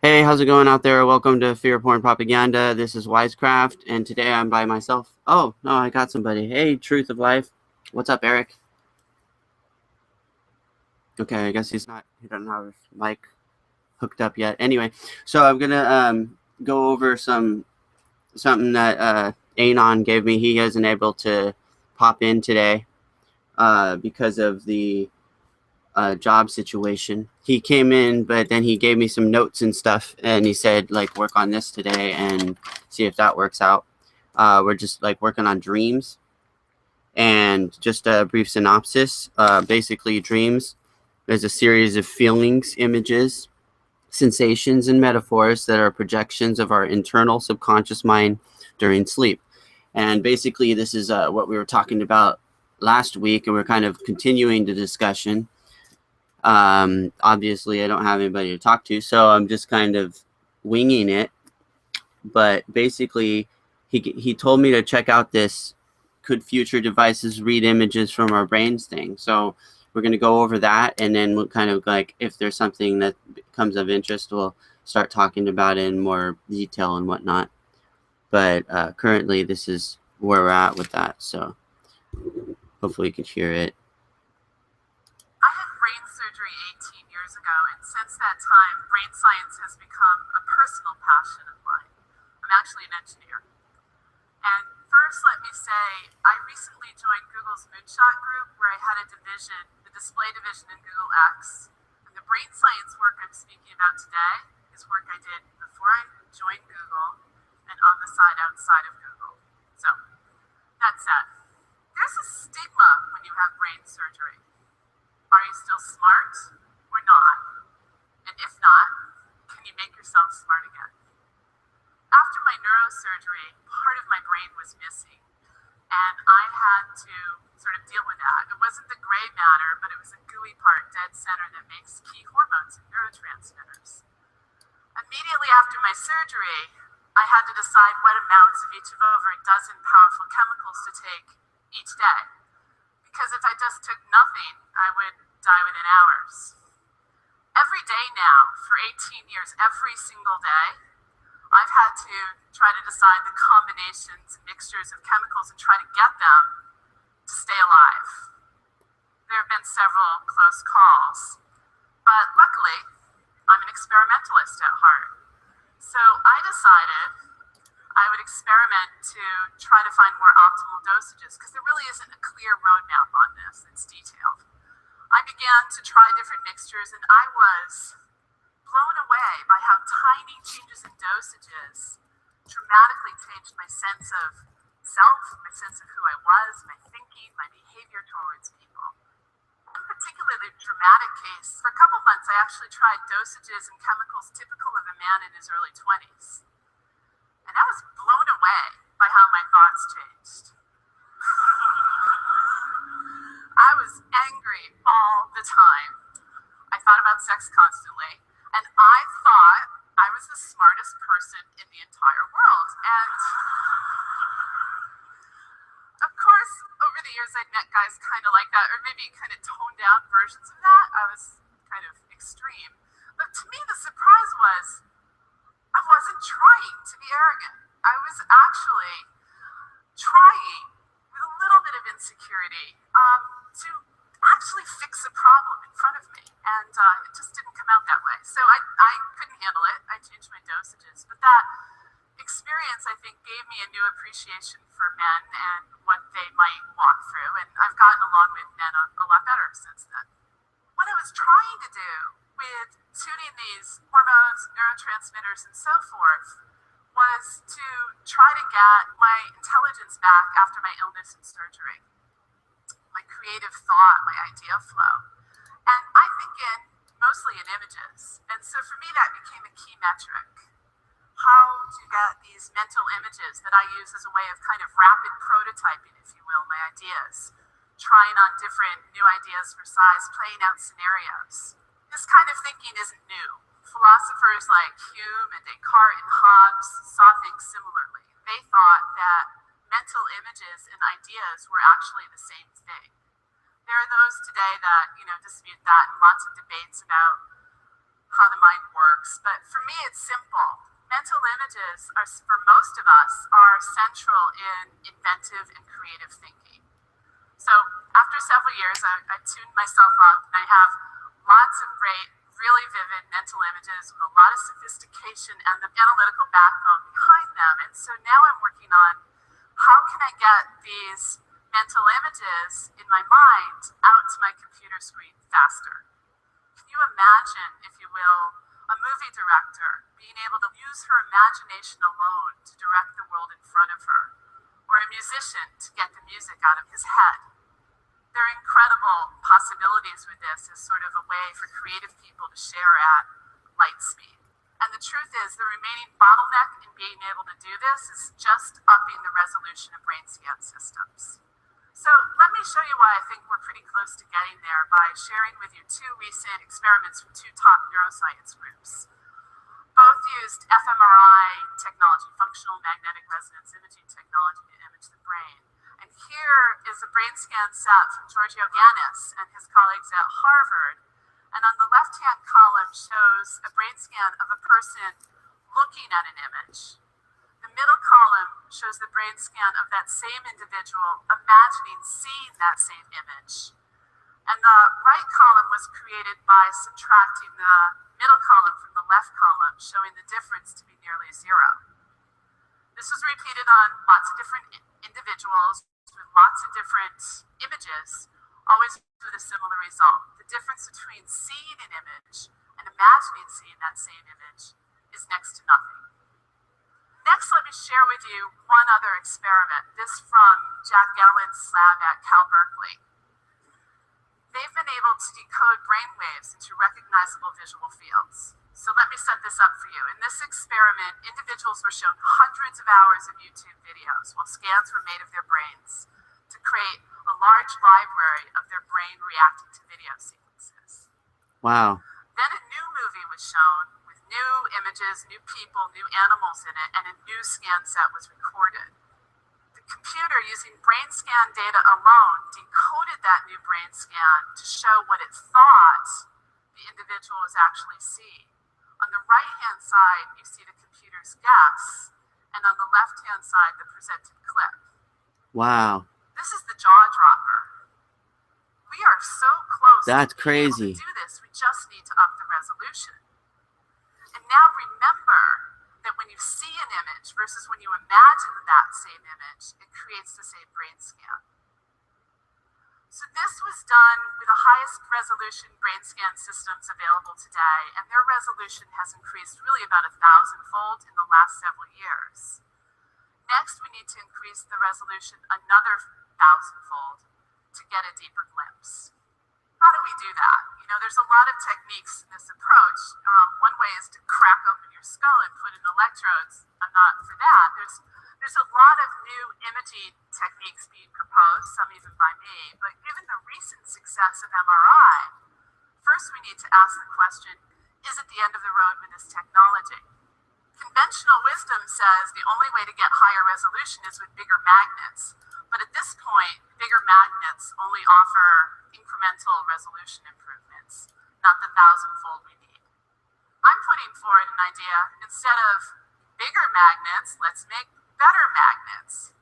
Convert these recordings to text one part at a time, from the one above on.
Hey, how's it going out there? Welcome to Fear Porn Propaganda. This is Wisecraft, and today I'm by myself. Oh, no, I got somebody. Hey, Truth of Life. What's up, Eric? Okay, I guess he doesn't have his mic hooked up yet. Anyway, so I'm gonna go over something that Anon gave me. He isn't able to pop in today because of the job situation. He came in, but then he gave me some notes and stuff, and he said, like, work on this today and see if that works out. We're just like working on dreams, and just a brief synopsis. Basically, dreams is a series of feelings, images, sensations, and metaphors that are projections of our internal subconscious mind during sleep. And basically, this is what we were talking about last week, and we're kind of continuing the discussion. Obviously, I don't have anybody to talk to, so I'm just kind of winging it. But basically, he told me to check out this "Could future devices read images from our brains" thing. So we're going to go over that, and then we'll kind of, like, if there's something that becomes of interest, we'll start talking about it in more detail and whatnot. But currently, this is where we're at with that. So hopefully you can hear it. I had brain surgery 18 years ago, and since that time, brain science has become a personal passion of mine. I'm actually an engineer. And first, let me say, I recently joined Google's Moonshot group, where I had a division, the display division in Google X. And the brain science work I'm speaking about today is work I did before I joined Google and on the side outside of Google. So, that said, there's a stigma when you have brain surgery. Are you still smart or not? And if not, can you make yourself smart again? After my neurosurgery, part of my brain was missing, and I had to sort of deal with that. It wasn't the gray matter, but it was a gooey part dead center that makes key hormones and neurotransmitters. Immediately after my surgery, I had to decide what amounts of each of over a dozen powerful chemicals to take each day. Because if I just took nothing, I would die within hours. Every day now, for 18 years, every single day, I've had to try to decide the combinations and mixtures of chemicals and try to get them to stay alive. There have been several close calls, but luckily, I'm an experimentalist at heart. So I decided I would experiment to try to find more optimal dosages, because there really isn't a clear roadmap on this that's detailed. I began to try different mixtures, and I was blown away by how tiny changes in dosages dramatically changed my sense of self, my sense of who I was, my thinking, my behavior towards people. One particularly dramatic case, for a couple months I actually tried dosages and chemicals typical of a man in his early 20s. And I was blown away by how my thoughts changed. I was angry all the time. I thought about sex constantly, and I thought I was the smartest person in the entire world. And of course, over the years I'd met guys kind of like that, or maybe kind of toned down versions of that. I was kind of extreme. But to me, the surprise was I wasn't trying to be arrogant. I was actually trying, with a little bit of insecurity, to actually fix a problem in front of me. And it just didn't come out that way. So I couldn't handle it. I changed my dosages. But that experience, I think, gave me a new appreciation for men and what they might walk through. And I've gotten along with men a lot better since then. What I was trying to do with tuning these hormones, neurotransmitters, and so forth was to try to get my intelligence back after my illness and surgery, my creative thought, my idea flow. And I think mostly in images. And so for me, that became a key metric. How to get these mental images that I use as a way of kind of rapid prototyping, if you will, my ideas, trying on different new ideas for size, playing out scenarios. This kind of thinking isn't new. Philosophers like Hume and Descartes and Hobbes saw things similarly. They thought that mental images and ideas were actually the same thing. There are those today that, dispute that, and lots of debates about how the mind works, but for me it's simple. Mental images are, for most of us, are central in inventive and creative thinking. So after several years, I tuned myself up and I have lots of great, really vivid mental images with a lot of sophistication and the analytical backbone behind them. And so now I'm working on how can I get these mental images in my mind out to my computer screen faster. Can you imagine, if you will, a movie director being able to use her imagination alone to direct the world in front of her, or a musician to get the music out of his head? There are incredible possibilities with this as sort of a way for creative people to share at light speed. And the truth is, the remaining bottleneck in being able to do this is just upping the resolution of brain scan systems. So let me show you why I think we're pretty close to getting there by sharing with you two recent experiments from two top neuroscience groups. Both used fMRI technology, functional magnetic resonance imaging technology, to image the brain. And here is a brain scan set from Giorgio Ganis and his colleagues at Harvard. And on the left-hand column shows a brain scan of a person looking at an image. The middle column shows the brain scan of that same individual imagining seeing that same image. And the right column was created by subtracting the middle column from the left column, showing the difference to be nearly zero. This was repeated on lots of different individuals with lots of different images, always with a similar result. The difference between seeing an image and imagining seeing that same image is next to nothing. Next, let me share with you one other experiment, this from Jack Gallen's lab at Cal Berkeley. They've been able to decode brain waves into recognizable visual fields. So let me set this up for you. In this experiment, individuals were shown hundreds of hours of YouTube videos while scans were made of their brains to create a large library of their brain reacting to video sequences. Wow. Then a new movie was shown with new images, new people, new animals in it, and a new scan set was recorded. The computer, using brain scan data alone, decoded that new brain scan to show what it thought the individual was actually seeing. On the right-hand side, you see the computer's guess, and on the left-hand side, the presented clip. Wow. This is the jaw dropper. We are so close. That's to being able crazy. to do this. We just need to up the resolution. And now remember that when you see an image versus when you imagine that same image, it creates the same brain scan. So this was done with the highest resolution brain scan systems available today, and their resolution has increased really about 1,000-fold in the last several years. Next, we need to increase the resolution another 1,000-fold to get a deeper glimpse. How do we do that? You know, there's a lot of techniques in this approach. One way is to crack open your skull and put in electrodes. I'm not for that. There's a lot of new imaging techniques being proposed, some even by me, but given the recent success of MRI, first we need to ask the question, is it the end of the road with this technology? Conventional wisdom says the only way to get higher resolution is with bigger magnets, but at this point, bigger magnets only offer incremental resolution improvements, not the 1,000-fold we need. I'm putting forward an idea, instead of bigger magnets, let's make better magnets.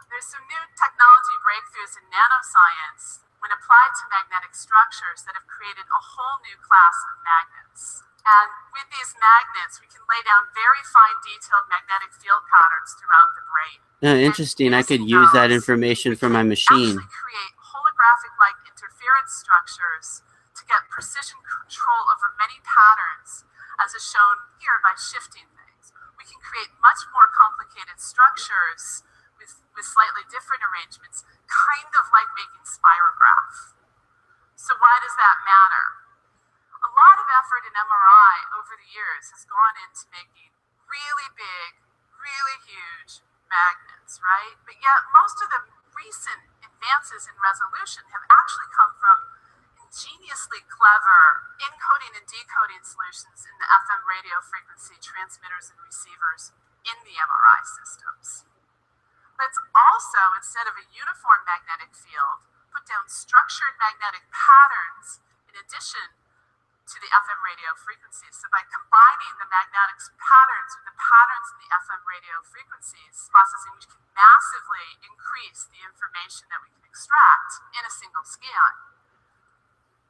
There's some new technology breakthroughs in nanoscience when applied to magnetic structures that have created a whole new class of magnets. And with these magnets, we can lay down very fine detailed magnetic field patterns throughout the brain. Interesting. I could use that information for my machine. Actually create holographic-like interference structures to get precision control over many patterns, as is shown here by shifting things. We can create much more complicated structures with slightly different arrangements, kind of like making spirograph. So why does that matter? A lot of effort in MRI over the years has gone into making really big, really huge magnets, right? But yet most of the recent advances in resolution have actually come from ingeniously clever encoding and decoding solutions in the FM radio frequency transmitters and receivers in the MRI systems. Let's also, instead of a uniform magnetic field, put down structured magnetic patterns in addition to the FM radio frequencies. So by combining the magnetic patterns with the patterns in the FM radio frequencies processing, we can massively increase the information that we can extract in a single scan.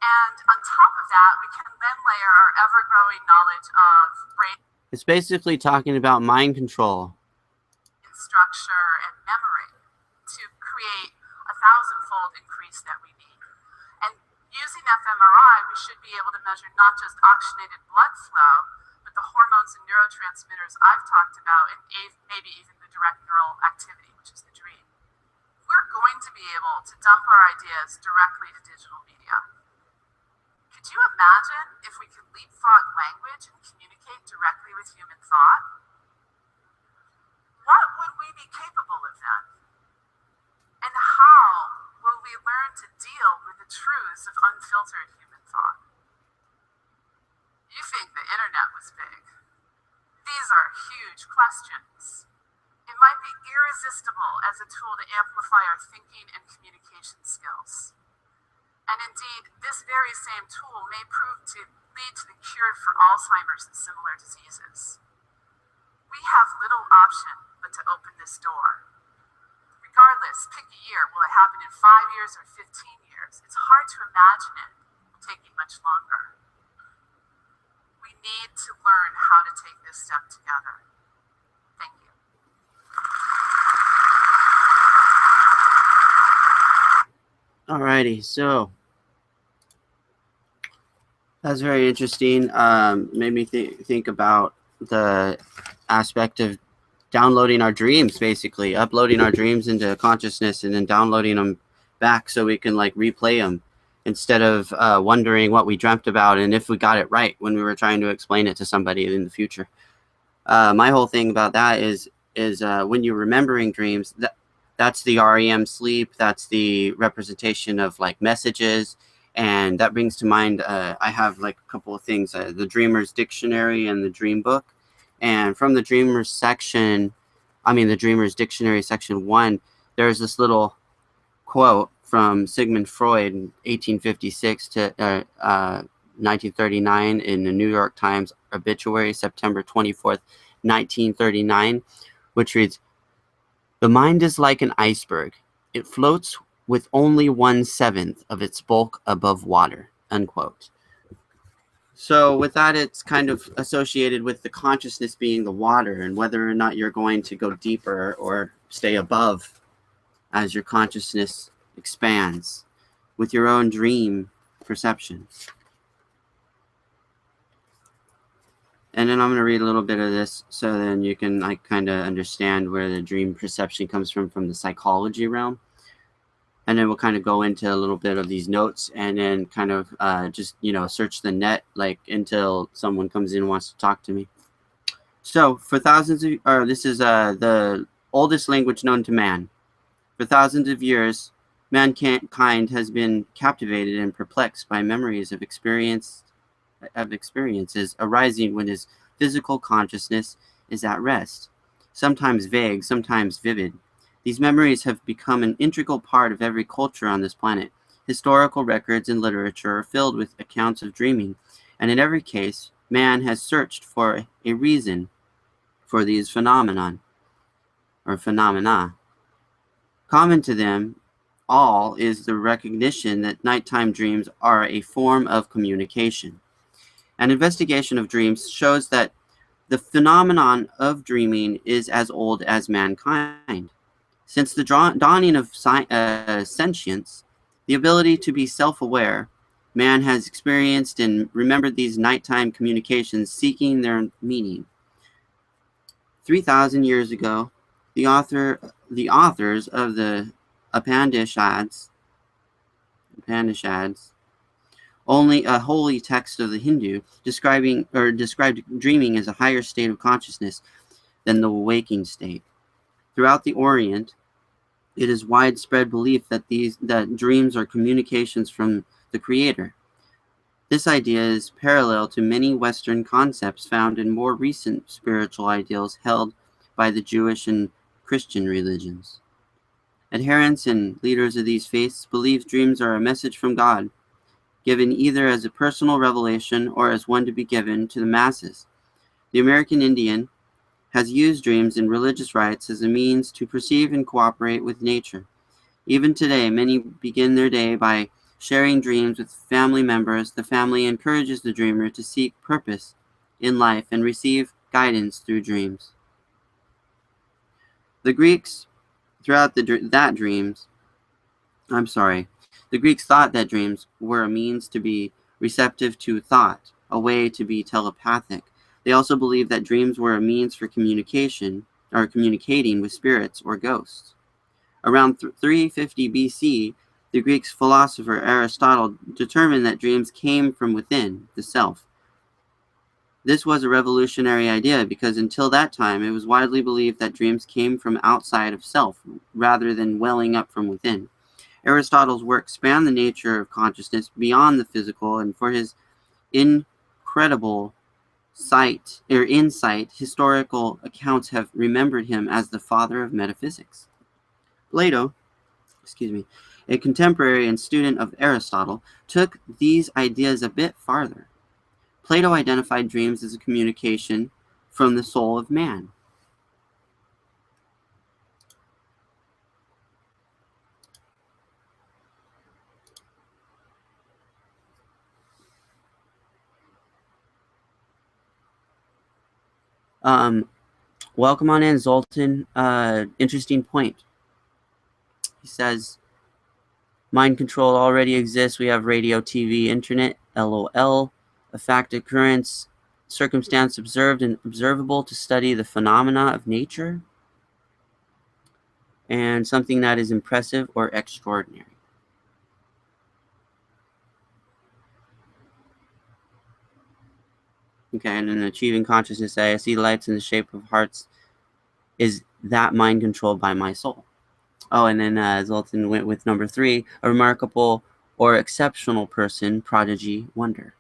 And on top of that, we can then layer our ever-growing knowledge of brain. It's basically talking about mind control. Structure and memory to create a 1,000-fold increase that we need. And using fMRI, we should be able to measure not just oxygenated blood flow, but the hormones and neurotransmitters I've talked about, and maybe even the direct neural activity, which is the dream. We're going to be able to dump our ideas directly to digital media. Could you imagine if we could leapfrog language and communicate directly with human thought? What would we be capable of then? And how will we learn to deal with the truths of unfiltered human thought? You think the internet was big. These are huge questions. It might be irresistible as a tool to amplify our thinking and communication skills. And indeed, this very same tool may prove to lead to the cure for Alzheimer's and similar diseases. We have little option but to open this door. Regardless, pick a year. Will it happen in 5 years or 15 years? It's hard to imagine it taking much longer. We need to learn how to take this step together. Thank you. Alrighty, so that's very interesting. Made me think about the aspect of downloading our dreams, basically uploading our dreams into consciousness and then downloading them back so we can like replay them instead of wondering what we dreamt about and if we got it right when we were trying to explain it to somebody in the future. My whole thing about that is when you're remembering dreams, that's the REM sleep, that's the representation of like messages, and that brings to mind I have like a couple of things, the Dreamer's Dictionary and the Dream Book. And from the Dreamer's section, the Dreamer's Dictionary section 1, there's this little quote from Sigmund Freud in 1856 to 1939 in the New York Times obituary, September 24th, 1939, which reads, "The mind is like an iceberg. It floats with only 1/7 of its bulk above water," unquote. So with that, it's kind of associated with the consciousness being the water and whether or not you're going to go deeper or stay above as your consciousness expands with your own dream perception. And then I'm going to read a little bit of this so then you can like kind of understand where the dream perception comes from the psychology realm. And then we'll kind of go into a little bit of these notes and then kind of just, search the net like until someone comes in and wants to talk to me. So for this is the oldest language known to man. For thousands of years, mankind has been captivated and perplexed by memories of experiences arising when his physical consciousness is at rest, sometimes vague, sometimes vivid. These memories have become an integral part of every culture on this planet. Historical records and literature are filled with accounts of dreaming, and in every case, man has searched for a reason for these phenomena. Common to them all is the recognition that nighttime dreams are a form of communication. An investigation of dreams shows that the phenomenon of dreaming is as old as mankind. Since the dawning of sentience, the ability to be self-aware, man has experienced and remembered these nighttime communications, seeking their meaning. 3,000 years ago, the authors of the Upanishads, only a holy text of the Hindu, described dreaming as a higher state of consciousness than the waking state. Throughout the Orient, it is widespread belief that dreams are communications from the Creator. This idea is parallel to many Western concepts found in more recent spiritual ideals held by the Jewish and Christian religions. Adherents and leaders of these faiths believe dreams are a message from God. given either as a personal revelation or as one to be given to the masses. The American Indian has used dreams in religious rites as a means to perceive and cooperate with nature. Even today, many begin their day by sharing dreams with family members. The family encourages the dreamer to seek purpose in life and receive guidance through dreams. The Greeks throughout the Greeks thought that dreams were a means to be receptive to thought, a way to be telepathic. They also believed that dreams were a means for communication or communicating with spirits or ghosts. Around 350 BC, the Greek philosopher Aristotle determined that dreams came from within, the self. This was a revolutionary idea because until that time, it was widely believed that dreams came from outside of self rather than welling up from within. Aristotle's work spanned the nature of consciousness beyond the physical, and for his incredible insight, historical accounts have remembered him as the father of metaphysics. Plato, a contemporary and student of Aristotle, took these ideas a bit farther. Plato identified dreams as a communication from the soul of man. Welcome on in, Zoltan. Interesting point. He says, mind control already exists. We have radio, TV, internet, LOL. A fact, occurrence, circumstance observed and observable to study the phenomena of nature, and something that is impressive or extraordinary. Okay, and in achieving consciousness, I see lights in the shape of hearts. Is that mind controlled by my soul? Oh, and then Zoltan went with number 3, a remarkable or exceptional person, prodigy, wonder.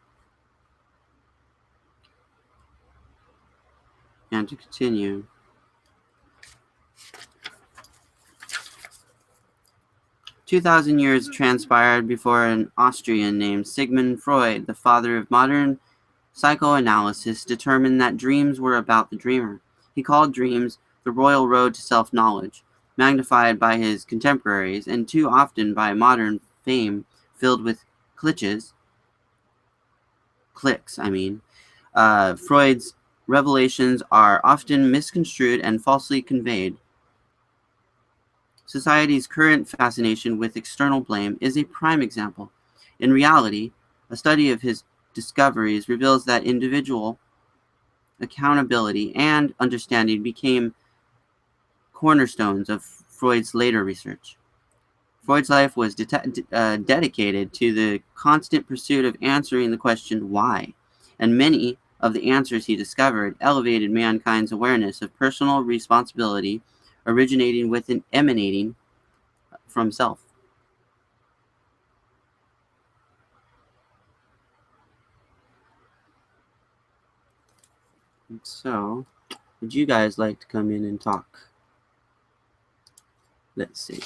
And to continue, 2,000 years transpired before an Austrian named Sigmund Freud, the father of modern psychoanalysis, determined that dreams were about the dreamer. He called dreams the royal road to self-knowledge, magnified by his contemporaries and too often by modern fame filled with cliques. Freud's revelations are often misconstrued and falsely conveyed. Society's current fascination with external blame is a prime example. In reality, a study of his discoveries reveals that individual accountability and understanding became cornerstones of Freud's later research. Freud's life was dedicated to the constant pursuit of answering the question why, and many of the answers he discovered elevated mankind's awareness of personal responsibility originating with and emanating from self. And so, would you guys like to come in and talk? Let's see.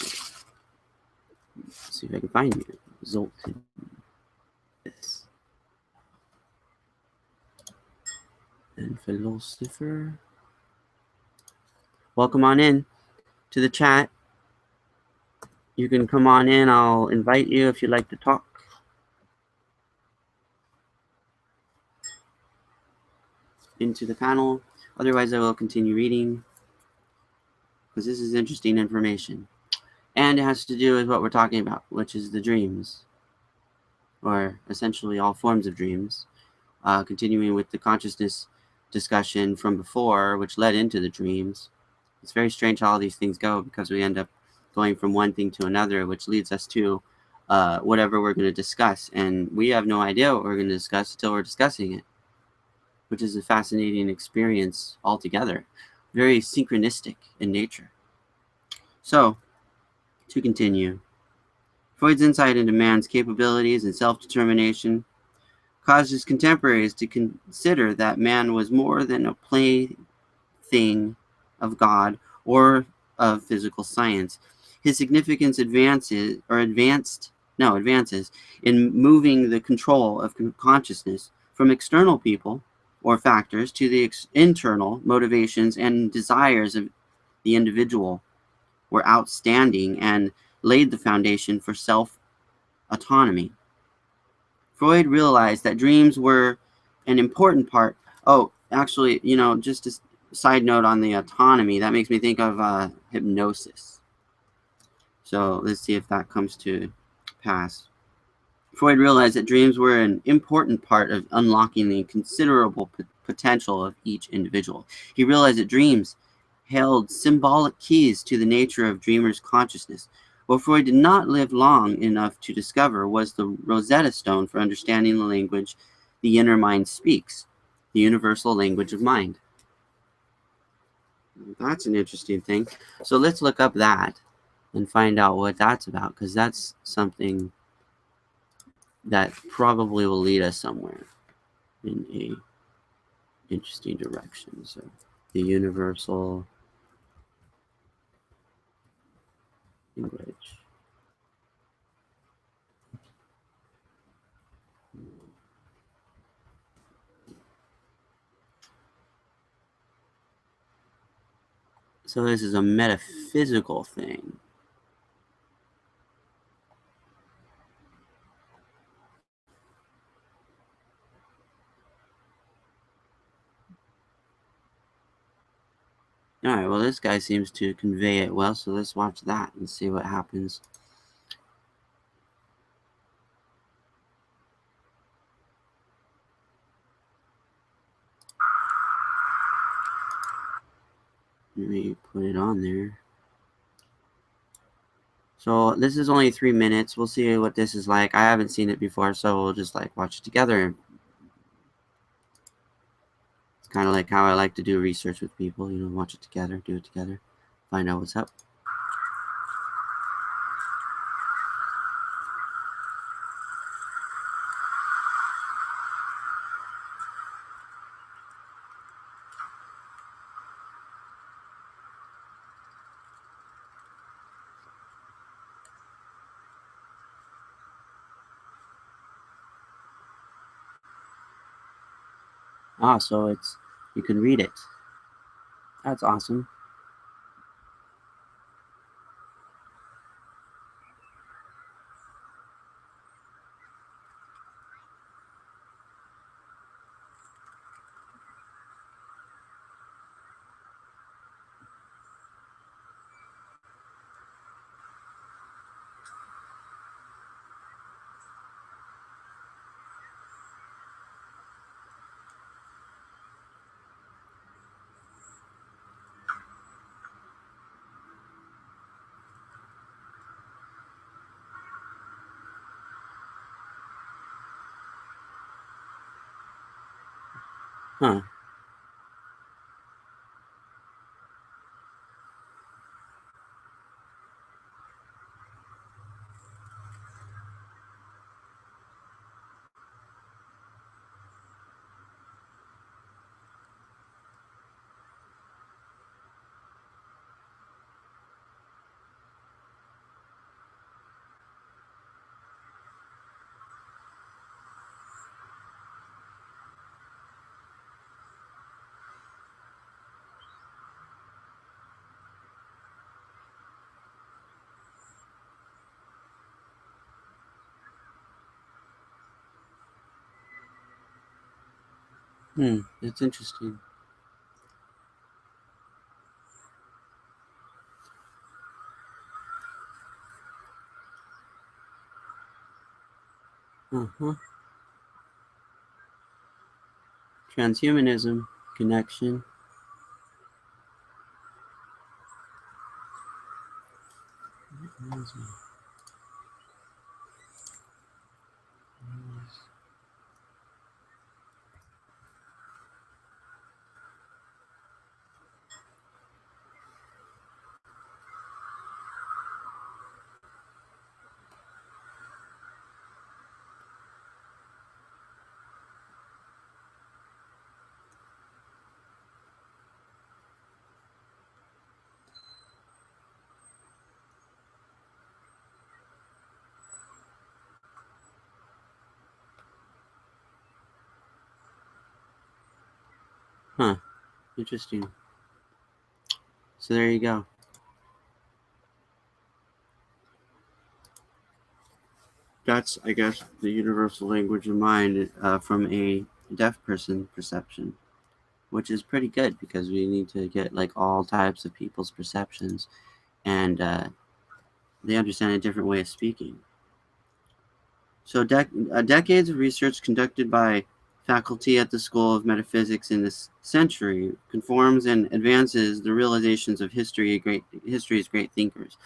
Let's see if I can find you. Zoltan. Yes. And philosopher. Welcome on in to the chat. You can come on in. I'll invite you if you'd like to talk. Into the panel. Otherwise, I will continue reading because this is interesting information. And it has to do with what we're talking about, which is the dreams, or essentially all forms of dreams. Continuing with the consciousness discussion from before, which led into the dreams. It's very strange how all these things go because we end up going from one thing to another, which leads us to whatever we're going to discuss. And we have no idea what we're going to discuss until we're discussing it, which is a fascinating experience altogether. Very synchronistic in nature. So, to continue, Freud's insight into man's capabilities and self-determination caused his contemporaries to consider that man was more than a plaything of God or of physical science. His significance advanced advances in moving the control of consciousness from external people or factors to the internal motivations and desires of the individual were outstanding and laid the foundation for self-autonomy. Freud realized that dreams were an important part. Oh, actually, just a side note on the autonomy, that makes me think of hypnosis. So let's see if that comes to pass. Freud realized that dreams were an important part of unlocking the considerable potential of each individual. He realized that dreams held symbolic keys to the nature of dreamers' consciousness. What Freud did not live long enough to discover was the Rosetta Stone for understanding the language the inner mind speaks, the universal language of mind. That's an interesting thing. So let's look up that and find out what that's about, because that's something that probably will lead us somewhere in a interesting direction. So the universal language. So this is a metaphysical thing. All right, well, this guy seems to convey it well, so let's watch that and see what happens. Let me put it on there. So this is only 3 minutes. We'll see what this is like. I haven't seen it before, so we'll just watch it together. It's kind of like how I like to do research with people, watch it together, do it together, find out what's up. So you can read it. That's awesome. Huh. It's interesting. Transhumanism connection. Huh. Interesting. So there you go. That's, I guess, the universal language of mind from a deaf person perception, which is pretty good because we need to get like all types of people's perceptions, and they understand a different way of speaking. So decades of research conducted by faculty at the School of Metaphysics in this century conforms and advances the realizations of history's great thinkers.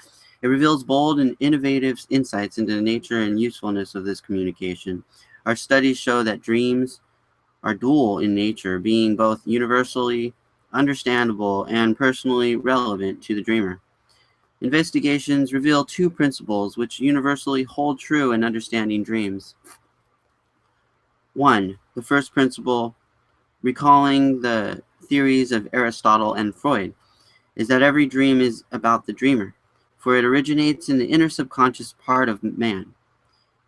It reveals bold and innovative insights into the nature and usefulness of this communication. Our studies show that dreams are dual in nature, being both universally understandable and personally relevant to the dreamer. Investigations reveal two principles which universally hold true in understanding dreams. One, the first principle, recalling the theories of Aristotle and Freud, is that every dream is about the dreamer, for it originates in the inner subconscious part of man.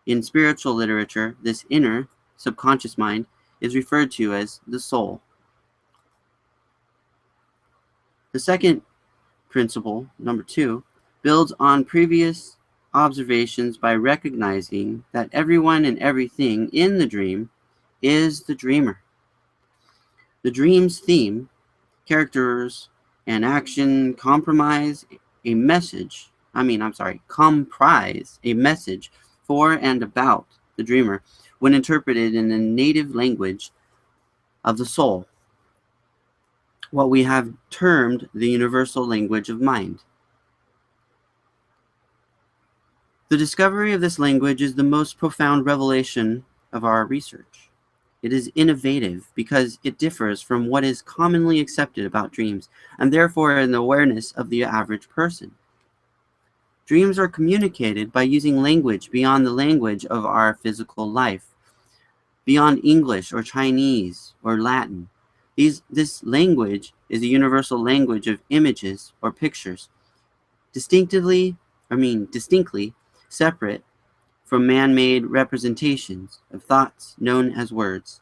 In spiritual literature, this inner subconscious mind is referred to as the soul. The second principle, number 2, builds on previous observations by recognizing that everyone and everything in the dream is the dreamer. The dream's theme, characters, and action comprise a message for and about the dreamer when interpreted in the native language of the soul, what we have termed the universal language of mind. The discovery of this language is the most profound revelation of our research. It is innovative because it differs from what is commonly accepted about dreams, and therefore in the awareness of the average person. Dreams are communicated by using language beyond the language of our physical life, beyond English or Chinese or Latin. This language is a universal language of images or pictures, distinctly separate from man-made representations of thoughts known as words.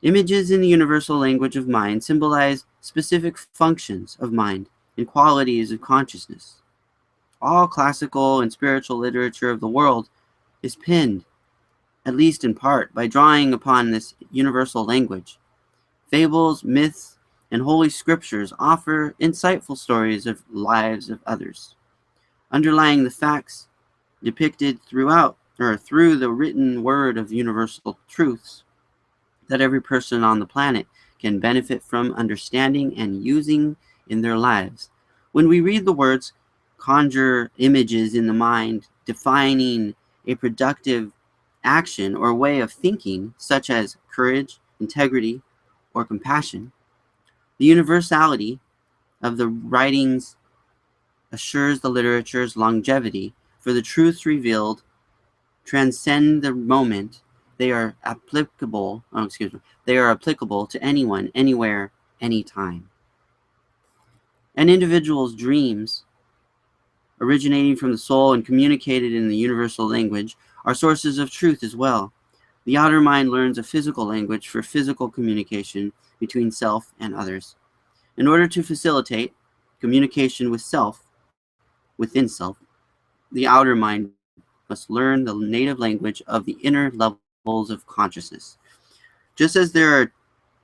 Images in the universal language of mind symbolize specific functions of mind and qualities of consciousness. All classical and spiritual literature of the world is penned, at least in part, by drawing upon this universal language. Fables, myths, and holy scriptures offer insightful stories of lives of others, underlying the facts depicted through the written word of universal truths that every person on the planet can benefit from understanding and using in their lives. When we read the words, conjure images in the mind, defining a productive action or way of thinking, such as courage, integrity, or compassion, the universality of the writings assures the literature's longevity, for the truths revealed transcend the moment. They are applicable to anyone, anywhere, anytime. An individual's dreams, originating from the soul and communicated in the universal language, are sources of truth as well. The outer mind learns a physical language for physical communication between self and others. In order to facilitate communication with self, within self, the outer mind must learn the native language of the inner levels of consciousness. Just as there are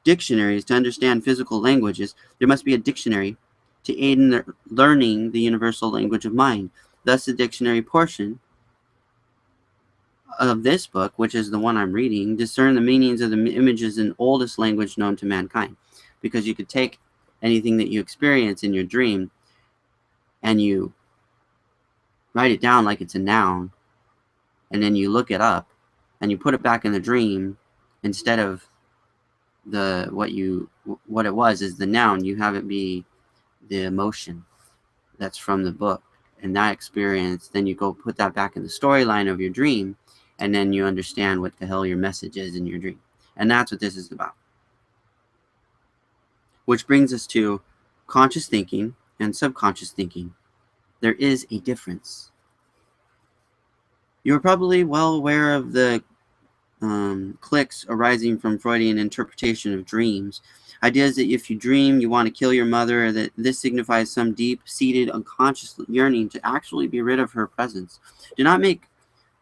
dictionaries to understand physical languages, there must be a dictionary to aid in learning the universal language of mind. Thus, the dictionary portion of this book, which is the one I'm reading, discern the meanings of the images in oldest language known to mankind. Because you could take anything that you experience in your dream and you write it down like it's a noun, and then you look it up and you put it back in the dream instead of what it was is the noun. You have it be the emotion that's from the book and that experience. Then you go put that back in the storyline of your dream, and then you understand what the hell your message is in your dream. And that's what this is about. Which brings us to conscious thinking and subconscious thinking. There is a difference. You're probably well aware of the cliques arising from Freudian interpretation of dreams. Ideas that if you dream you want to kill your mother, or that this signifies some deep-seated unconscious yearning to actually be rid of her presence, do not make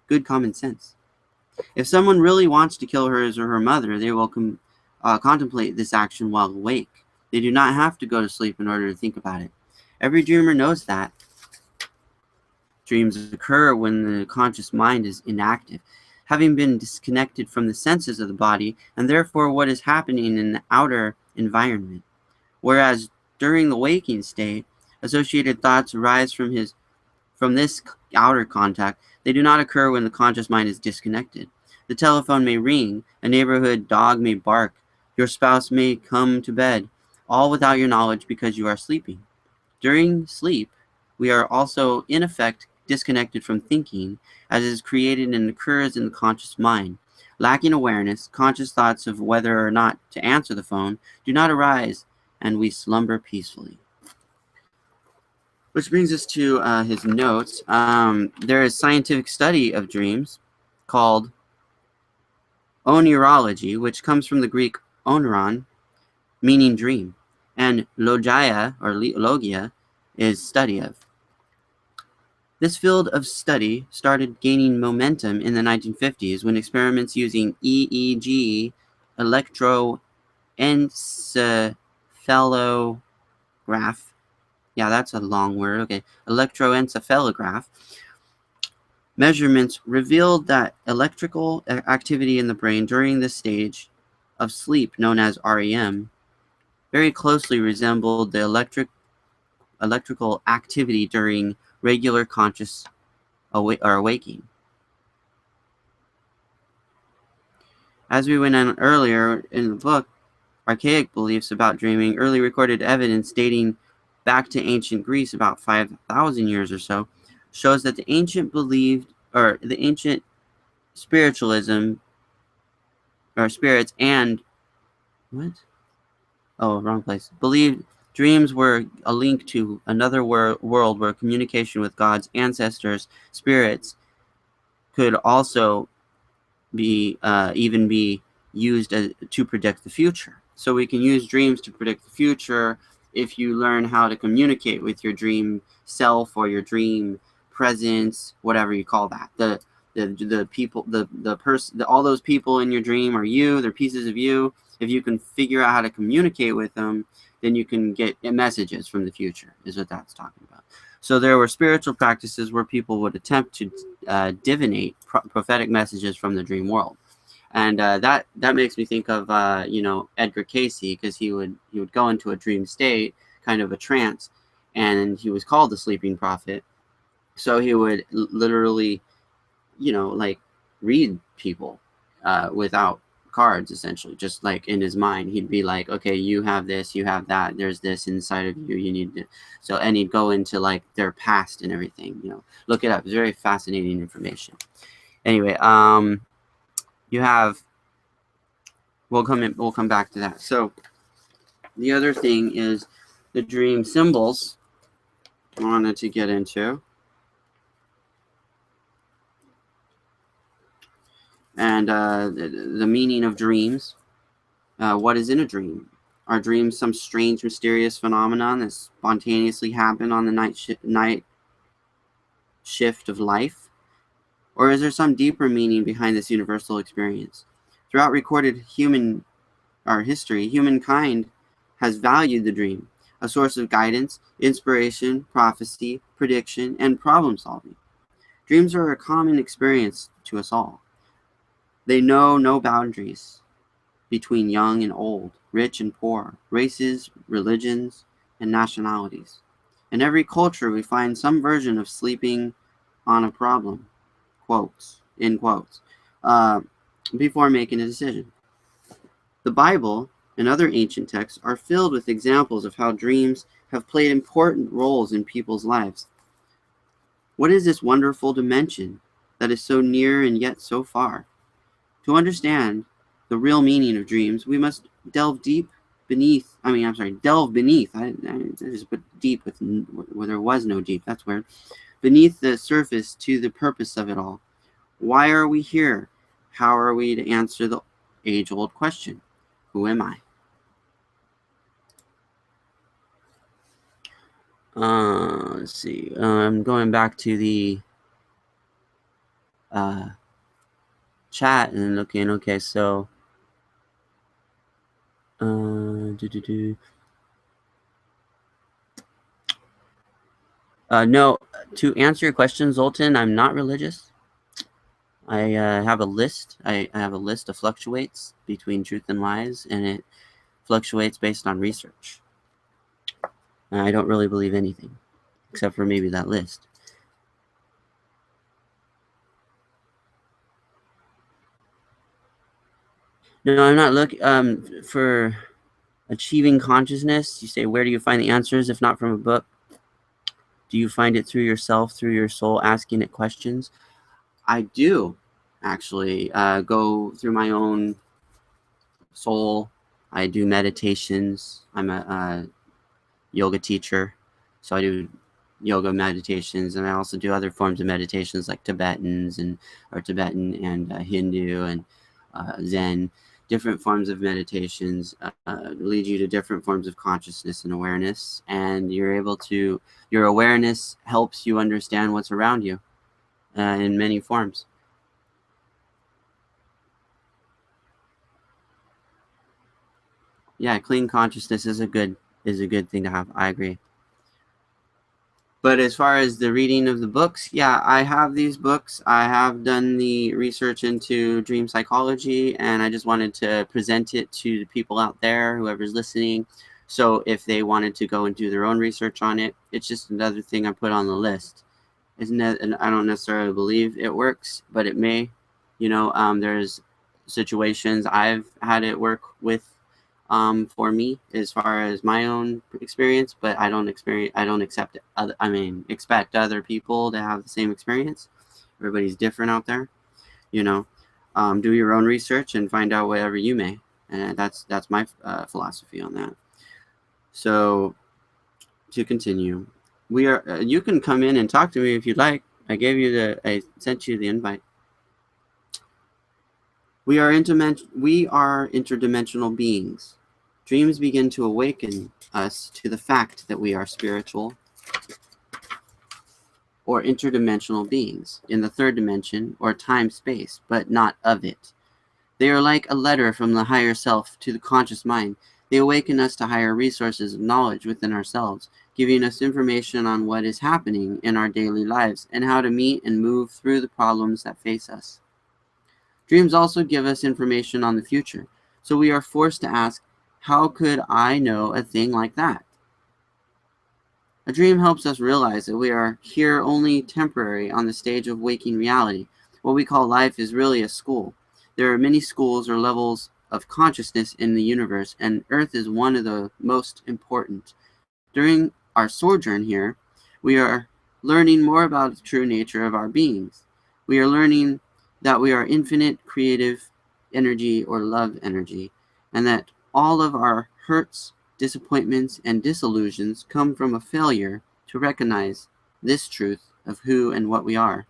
good common sense. If someone really wants to kill hers or her mother, they will contemplate this action while awake. They do not have to go to sleep in order to think about it. Every dreamer knows that. Dreams occur when the conscious mind is inactive, having been disconnected from the senses of the body, and therefore what is happening in the outer environment. Whereas during the waking state, associated thoughts arise from this outer contact. They do not occur when the conscious mind is disconnected. The telephone may ring, a neighborhood dog may bark, your spouse may come to bed, all without your knowledge because you are sleeping. During sleep, we are also, in effect, disconnected from thinking, as is created and occurs in the conscious mind. Lacking awareness, conscious thoughts of whether or not to answer the phone do not arise, and we slumber peacefully. Which brings us to his notes. There is scientific study of dreams called oneirology, which comes from the Greek oneron, meaning dream, and logia, or logia, is study of. This field of study started gaining momentum in the 1950s when experiments using EEG, electroencephalograph, yeah, that's a long word, okay, electroencephalograph, measurements revealed that electrical activity in the brain during this stage of sleep, known as REM, very closely resembled the electrical activity during regular conscious awaking. As we went on earlier in the book, archaic beliefs about dreaming, early recorded evidence dating back to ancient Greece about 5,000 years or so, shows that the ancient spiritualism or spirits and believed dreams were a link to another world where communication with God's ancestors, spirits, could also be used to predict the future. So we can use dreams to predict the future if you learn how to communicate with your dream self or your dream presence, whatever you call that. The people, the person, all those people in your dream are you. They're pieces of you. If you can figure out how to communicate with them, then you can get messages from the future, is what that's talking about. So there were spiritual practices where people would attempt to divinate prophetic messages from the dream world. And that makes me think of Edgar Cayce, because he would go into a dream state, kind of a trance, and he was called the sleeping prophet. So he would literally, read people without cards, essentially, just like in his mind. He'd be like, okay, you have this, you have that, there's this inside of you, you need to. So, and he'd go into like their past and everything. Look it up. It's very fascinating information. Anyway, you have. We'll come back to that. So, the other thing is the dream symbols I wanted to get into. And the meaning of dreams. What is in a dream? Are dreams some strange, mysterious phenomenon that spontaneously happen on the night shift of life? Or is there some deeper meaning behind this universal experience? Throughout recorded history, humankind has valued the dream, a source of guidance, inspiration, prophecy, prediction, and problem solving. Dreams are a common experience to us all. They know no boundaries between young and old, rich and poor, races, religions, and nationalities. In every culture, we find some version of sleeping on a problem, in quotes, before making a decision. The Bible and other ancient texts are filled with examples of how dreams have played important roles in people's lives. What is this wonderful dimension that is so near and yet so far? To understand the real meaning of dreams, we must delve beneath. I just put deep where there was no deep. That's weird. Beneath the surface to the purpose of it all. Why are we here? how are we to answer the age-old question, who am I? Let's see. I'm going back to the chat and looking. Okay, so no, to answer your question, Zoltan, I'm not religious. I have a list. I have a list of fluctuates between truth and lies, and it fluctuates based on research. And I don't really believe anything, except for maybe that list. No, I'm not looking for achieving consciousness. You say, where do you find the answers if not from a book? Do you find it through yourself, through your soul, asking it questions? I do actually go through my own soul. I do meditations. I'm a yoga teacher, so I do yoga meditations, and I also do other forms of meditations like Tibetan and Hindu and Zen. Different forms of meditations lead you to different forms of consciousness and awareness, and your awareness helps you understand what's around you in many forms. Yeah, clean consciousness is a good thing to have. I agree. But as far as the reading of the books, yeah, I have these books. I have done the research into dream psychology, and I just wanted to present it to the people out there, whoever's listening. So if they wanted to go and do their own research on it, it's just another thing I put on the list. Isn't it? And I don't necessarily believe it works, but it may. There's situations I've had it work with for me as far as my own experience, but I don't expect other people to have the same experience. Everybody's different out there, do your own research and find out whatever you may. And that's my philosophy on that. So to continue, you can come in and talk to me if you'd like. I sent you the invite. We are interdimensional beings. Dreams begin to awaken us to the fact that we are spiritual or interdimensional beings in the third dimension or time-space, but not of it. They are like a letter from the higher self to the conscious mind. They awaken us to higher resources of knowledge within ourselves, giving us information on what is happening in our daily lives and how to meet and move through the problems that face us. Dreams also give us information on the future, so we are forced to ask, how could I know a thing like that? A dream helps us realize that we are here only temporary on the stage of waking reality. What we call life is really a school. There are many schools or levels of consciousness in the universe, and Earth is one of the most important. During our sojourn here, we are learning more about the true nature of our beings. We are learning that we are infinite creative energy or love energy, and that all of our hurts, disappointments, and disillusions come from a failure to recognize this truth of who and what we are.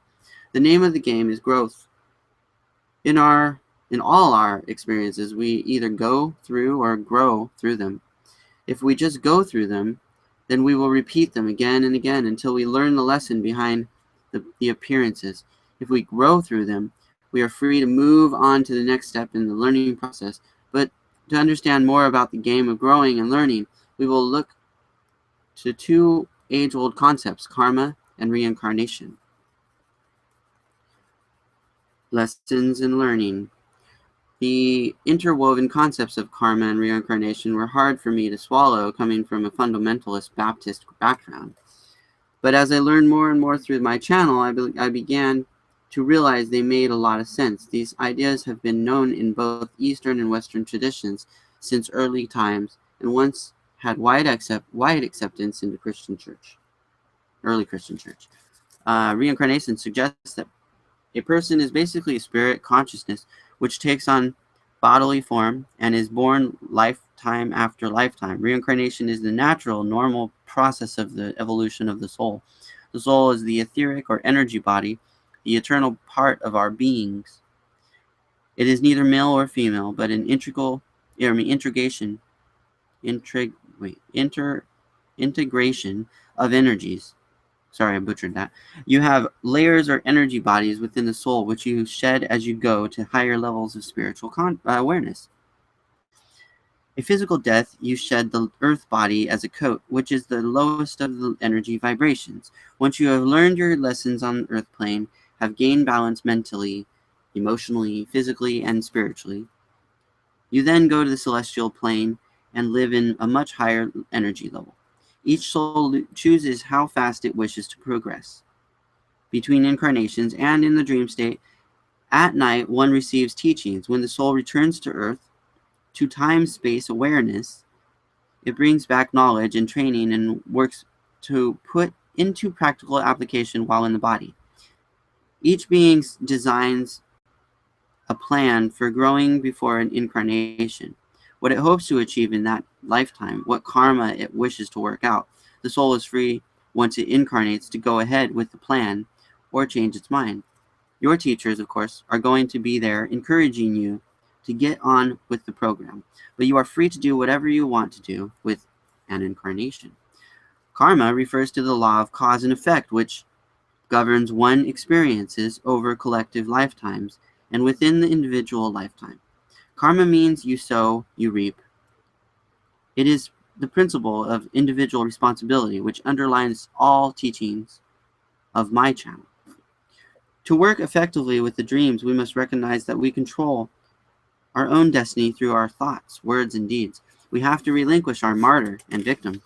The name of the game is growth. In all our experiences, we either go through or grow through them. If we just go through them, then we will repeat them again and again until we learn the lesson behind the appearances. If we grow through them, we are free to move on to the next step in the learning process. But to understand more about the game of growing and learning, we will look to two age-old concepts, karma and reincarnation. Lessons in learning. The interwoven concepts of karma and reincarnation were hard for me to swallow, coming from a fundamentalist Baptist background. But as I learned more and more through my channel, I began to realize they made a lot of sense. These ideas have been known in both Eastern and Western traditions since early times, and once had wide acceptance in the Christian church, early Christian church. Reincarnation suggests that a person is basically a spirit consciousness which takes on bodily form and is born lifetime after lifetime. Reincarnation is the natural, normal process of the evolution of the soul. The soul is the etheric or energy body, the eternal part of our beings. It is neither male or female, but an integration integration of energies. Sorry, I butchered that. You have layers or energy bodies within the soul, which you shed as you go to higher levels of spiritual awareness. A physical death, you shed the earth body as a coat, which is the lowest of the energy vibrations. Once you have learned your lessons on the earth plane, have gained balance mentally, emotionally, physically, and spiritually, you then go to the celestial plane and live in a much higher energy level. Each soul chooses how fast it wishes to progress. Between incarnations and in the dream state, at night one receives teachings. When the soul returns to earth, to time-space awareness, it brings back knowledge and training and works to put into practical application while in the body. Each being designs a plan for growing before an incarnation, what it hopes to achieve in that lifetime, what karma it wishes to work out. The soul is free, once it incarnates, to go ahead with the plan or change its mind. Your teachers, of course, are going to be there encouraging you to get on with the program, but you are free to do whatever you want to do with an incarnation. Karma refers to the law of cause and effect, which governs one experiences over collective lifetimes and within the individual lifetime. Karma means you sow, you reap. It is the principle of individual responsibility which underlines all teachings of my channel. To work effectively with the dreams, we must recognize that we control our own destiny through our thoughts, words, and deeds. We have to relinquish our martyr and victim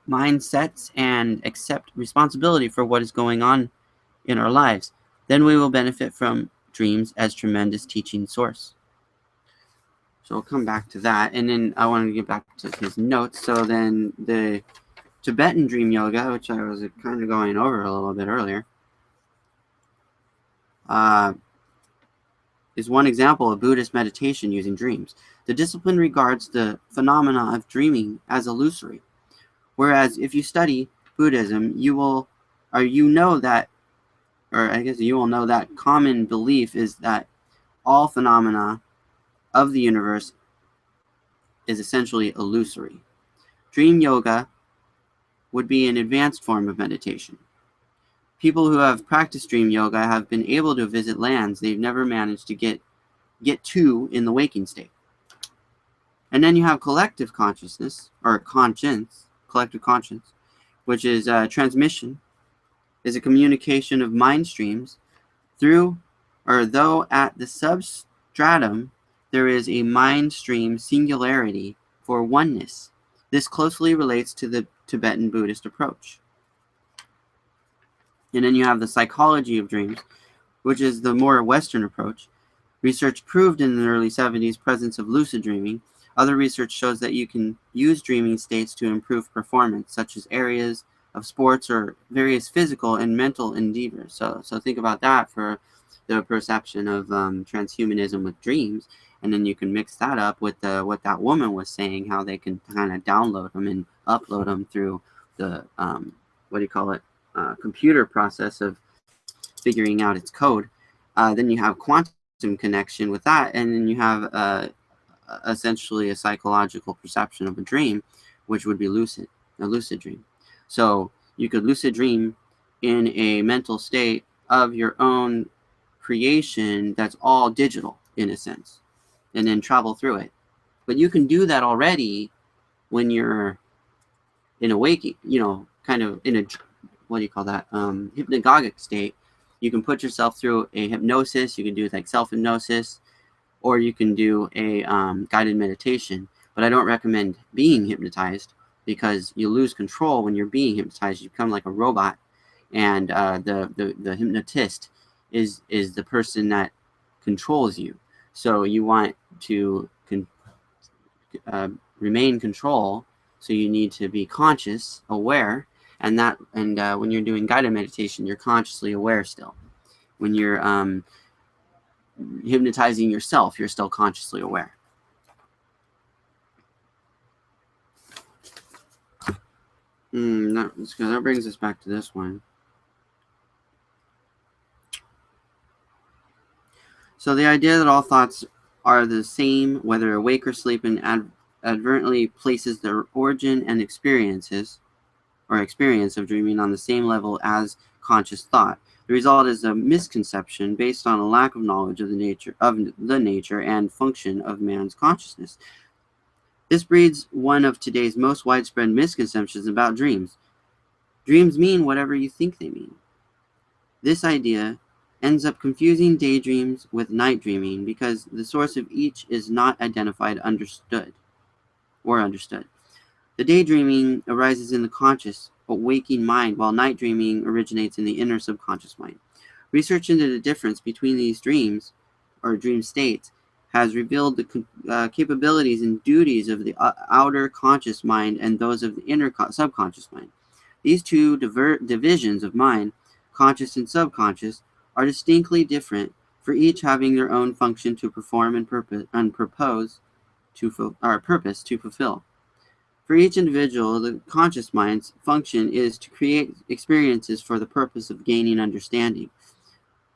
mindsets and accept responsibility for what is going on in our lives. Then we will benefit from dreams as tremendous teaching source. So we'll come back to that. And then I want to get back to his notes. So then the Tibetan dream yoga, which I was kind of going over a little bit earlier, is one example of Buddhist meditation using dreams. The discipline regards the phenomena of dreaming as illusory. Whereas if you study Buddhism, you will know that common belief is that all phenomena of the universe is essentially illusory. Dream yoga would be an advanced form of meditation. People who have practiced dream yoga have been able to visit lands they've never managed to get to in the waking state. And then you have collective consciousness, or collective conscience, which is transmission, is a communication of mind streams though at the substratum there is a mind stream singularity for oneness. This closely relates to the Tibetan Buddhist approach. And then you have the psychology of dreams, which is the more Western approach. Research proved in the early 70s presence of lucid dreaming. Other research shows that you can use dreaming states to improve performance, such as areas of sports or various physical and mental endeavors. So think about that for the perception of transhumanism with dreams, and then you can mix that up with what that woman was saying, how they can kind of download them and upload them through the computer process of figuring out its code. Then you have quantum connection with that, and then you have essentially a psychological perception of a dream, which would be a lucid dream. So you could lucid dream in a mental state of your own creation that's all digital in a sense, and then travel through it. But you can do that already when you're in a waking, kind of in a, hypnagogic state. You can put yourself through a hypnosis. You can do like self-hypnosis, or you can do a guided meditation. But I don't recommend being hypnotized, because you lose control when you're being hypnotized. You become like a robot, and the hypnotist is the person that controls you. So you want to remain control. So you need to be conscious, aware, and when you're doing guided meditation, you're consciously aware still. When you're hypnotizing yourself, you're still consciously aware. That brings us back to this one. So the idea that all thoughts are the same, whether awake or sleep, and advertently places the origin and experience of dreaming on the same level as conscious thought. The result is a misconception based on a lack of knowledge of the nature and function of man's consciousness. This breeds one of today's most widespread misconceptions about dreams. Dreams mean whatever you think they mean. This idea ends up confusing daydreams with night dreaming because the source of each is not identified, understood. The daydreaming arises in the conscious, waking mind, while night dreaming originates in the inner subconscious mind. Research into the difference between these dreams, or dream states, has revealed the capabilities and duties of the outer conscious mind and those of the inner subconscious mind. These two divisions of mind, conscious and subconscious, are distinctly different, for each having their own function to perform and purpose to fulfill. For each individual, the conscious mind's function is to create experiences for the purpose of gaining understanding.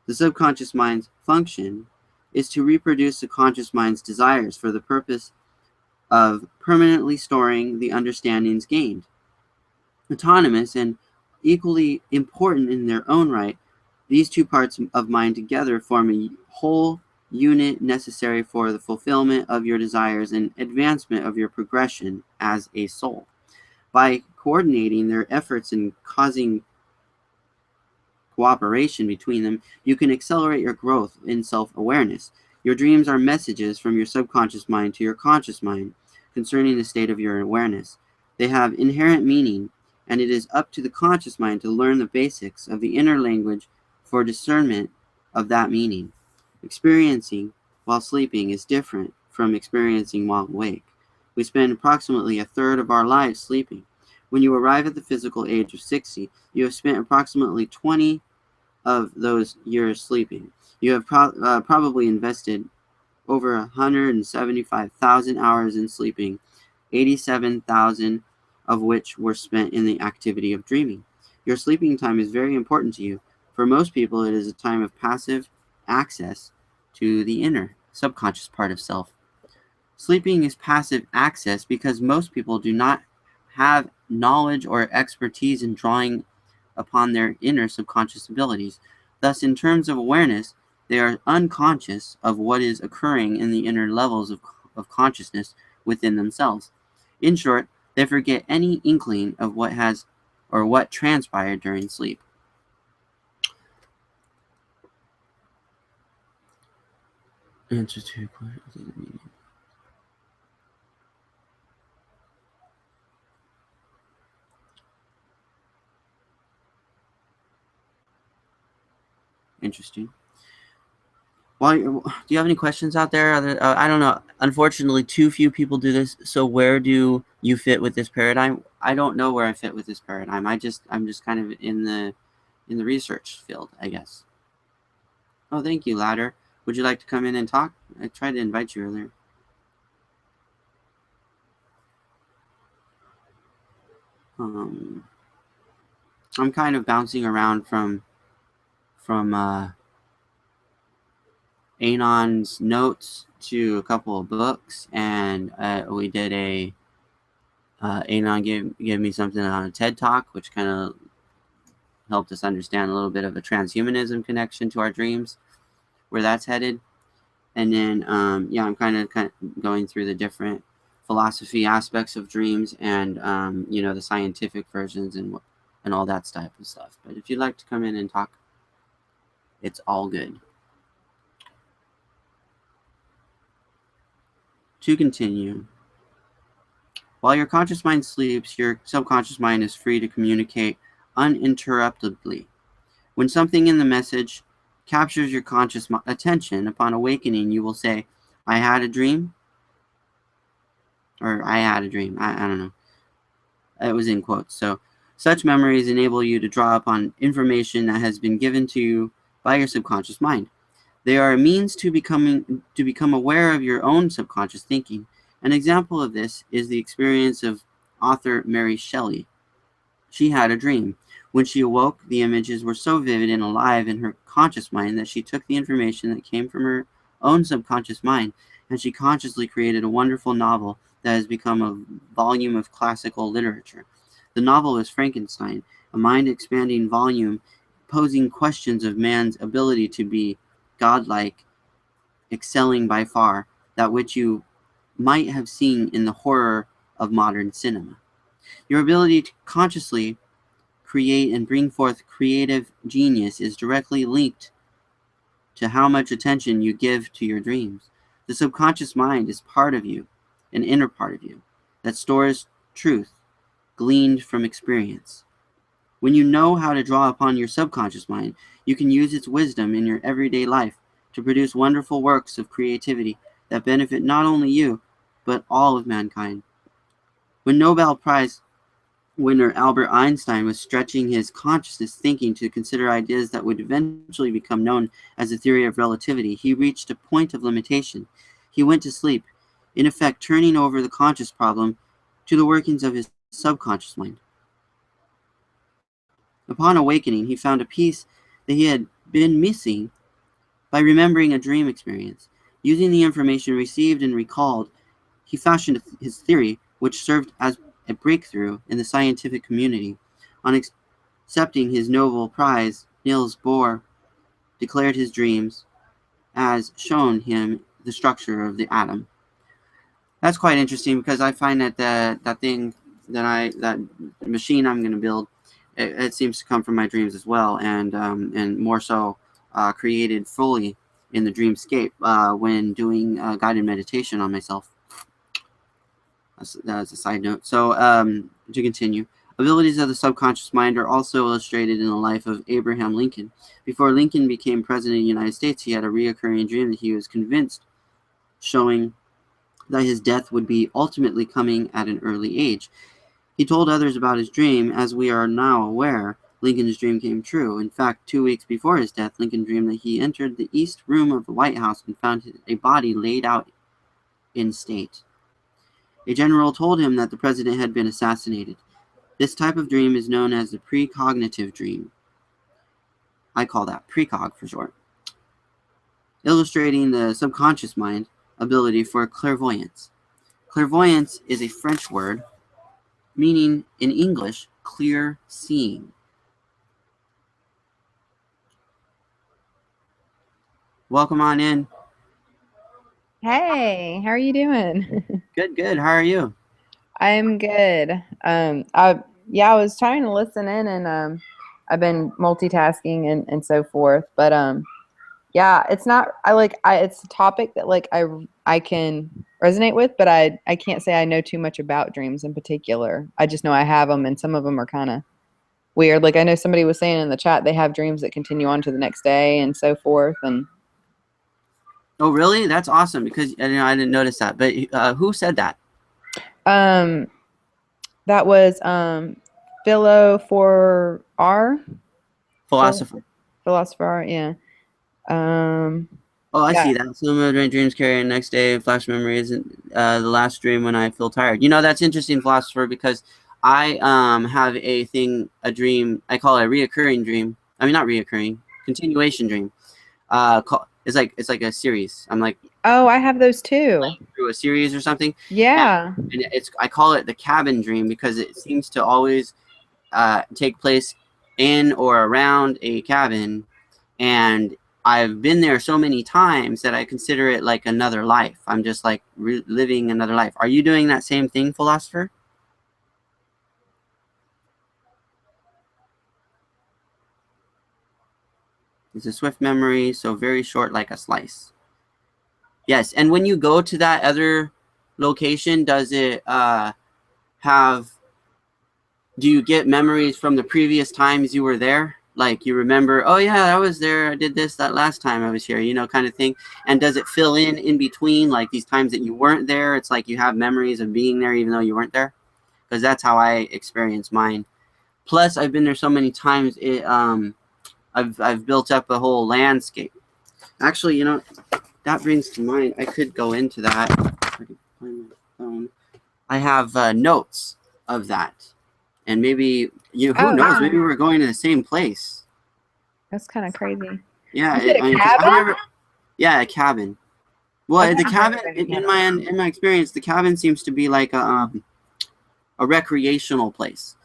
The subconscious mind's function is to reproduce the conscious mind's desires for the purpose of permanently storing the understandings gained. Autonomous and equally important in their own right, these two parts of mind together form a whole unit necessary for the fulfillment of your desires and advancement of your progression as a soul. By coordinating their efforts and causing cooperation between them, you can accelerate your growth in self-awareness. Your dreams are messages from your subconscious mind to your conscious mind concerning the state of your awareness. They have inherent meaning, and it is up to the conscious mind to learn the basics of the inner language for discernment of that meaning. Experiencing while sleeping is different from experiencing while awake. We spend approximately a third of our lives sleeping. When you arrive at the physical age of 60, you have spent approximately 20 of those years sleeping. You have probably invested over 175,000 hours in sleeping, 87,000 of which were spent in the activity of dreaming. Your sleeping time is very important to you. For most people, it is a time of passive access to the inner, subconscious part of self. Sleeping is passive access because most people do not have knowledge or expertise in drawing upon their inner subconscious abilities. Thus, in terms of awareness, they are unconscious of what is occurring in the inner levels of consciousness within themselves. In short, they forget any inkling of what has or what transpired during sleep. Answer to questions. Interesting. Well, do you have any questions out there? I don't know. Unfortunately, too few people do this. So where do you fit with this paradigm? I don't know where I fit with this paradigm. I'm just kind of in the research field, I guess. Oh, thank you, Ladder. Would you like to come in and talk? I tried to invite you earlier. I'm kind of bouncing around from Anon's notes to a couple of books, and we did a Anon gave me something on a TED Talk, which kind of helped us understand a little bit of a transhumanism connection to our dreams, where that's headed. And then I'm kind of going through the different philosophy aspects of dreams and the scientific versions and all that type of stuff. But if you'd like to come in and talk, it's all good. To continue, while your conscious mind sleeps, your subconscious mind is free to communicate uninterruptedly. When something in the message captures your conscious attention, upon awakening, you will say, I had a dream, or I had a dream. I don't know. It was in quotes. So such memories enable you to draw upon information that has been given to you by your subconscious mind. They are a means to become aware of your own subconscious thinking. An example of this is the experience of author Mary Shelley. She had a dream. When she awoke, the images were so vivid and alive in her conscious mind that she took the information that came from her own subconscious mind, and she consciously created a wonderful novel that has become a volume of classical literature. The novel is Frankenstein, a mind-expanding volume posing questions of man's ability to be godlike, excelling by far that which you might have seen in the horror of modern cinema. Your ability to consciously create and bring forth creative genius is directly linked to how much attention you give to your dreams. The subconscious mind is part of you, an inner part of you, that stores truth gleaned from experience. When you know how to draw upon your subconscious mind, you can use its wisdom in your everyday life to produce wonderful works of creativity that benefit not only you, but all of mankind. When Nobel Prize winner Albert Einstein was stretching his consciousness thinking to consider ideas that would eventually become known as the theory of relativity, he reached a point of limitation. He went to sleep, in effect turning over the conscious problem to the workings of his subconscious mind. Upon awakening, he found a piece that he had been missing by remembering a dream experience. Using the information received and recalled, he fashioned his theory, which served as a breakthrough in the scientific community. On accepting his Nobel Prize, Niels Bohr declared his dreams as shown him the structure of the atom. That's quite interesting because I find that that machine I'm going to build, it seems to come from my dreams as well, and more so created fully in the dreamscape when doing guided meditation on myself. That's a side note. So to continue, abilities of the subconscious mind are also illustrated in the life of Abraham Lincoln. Before Lincoln became president of the United States, he had a reoccurring dream that he was convinced, showing that his death would be ultimately coming at an early age. He told others about his dream. As we are now aware, Lincoln's dream came true. In fact, 2 weeks before his death, Lincoln dreamed that he entered the east room of the White House and found a body laid out in state. A general told him that the president had been assassinated. This type of dream is known as the precognitive dream. I call that precog for short. Illustrating the subconscious mind ability for clairvoyance. Clairvoyance is a French word meaning in English clear seeing. Welcome on in. Hey, how are you doing? Good. How are you? I'm good. I was trying to listen in, and I've been multitasking and so forth. But it's not. It's a topic that I can resonate with, but I can't say I know too much about dreams in particular. I just know I have them, and some of them are kind of weird. Like I know somebody was saying in the chat they have dreams that continue on to the next day and so forth, and. Oh, really? That's awesome because I didn't notice that. But who said that? That was Philo for R. Philosopher. Philosopher R, yeah. I see that. Some of my dreams carry the next day. Flash memory isn't the last dream when I feel tired. That's interesting, philosopher, because I have a dream. I call it a reoccurring dream. I mean, not reoccurring, continuation dream. It's like a series. I'm like, oh, I have those too. Through a series or something. Yeah. And I call it the cabin dream because it seems to always take place in or around a cabin, and I've been there so many times that I consider it like another life. I'm just like living another life. Are you doing that same thing, philosopher? It's a swift memory, so very short like a slice. Yes, and when you go to that other location, does it do you get memories from the previous times you were there? Like you remember, oh yeah, I was there, I did this that last time I was here, kind of thing. And does it fill in between, like these times that you weren't there? It's like you have memories of being there even though you weren't there? Because that's how I experience mine. Plus, I've been there so many times, I've built up a whole landscape. Actually, that brings to mind, I could go into that. I could find my phone. I have notes of that. And maybe, who knows, wow. maybe we're going to the same place. That's kind of crazy. Yeah. You said a cabin? Yeah, a cabin. Well, the cabin in my experience, the cabin seems to be like a recreational place.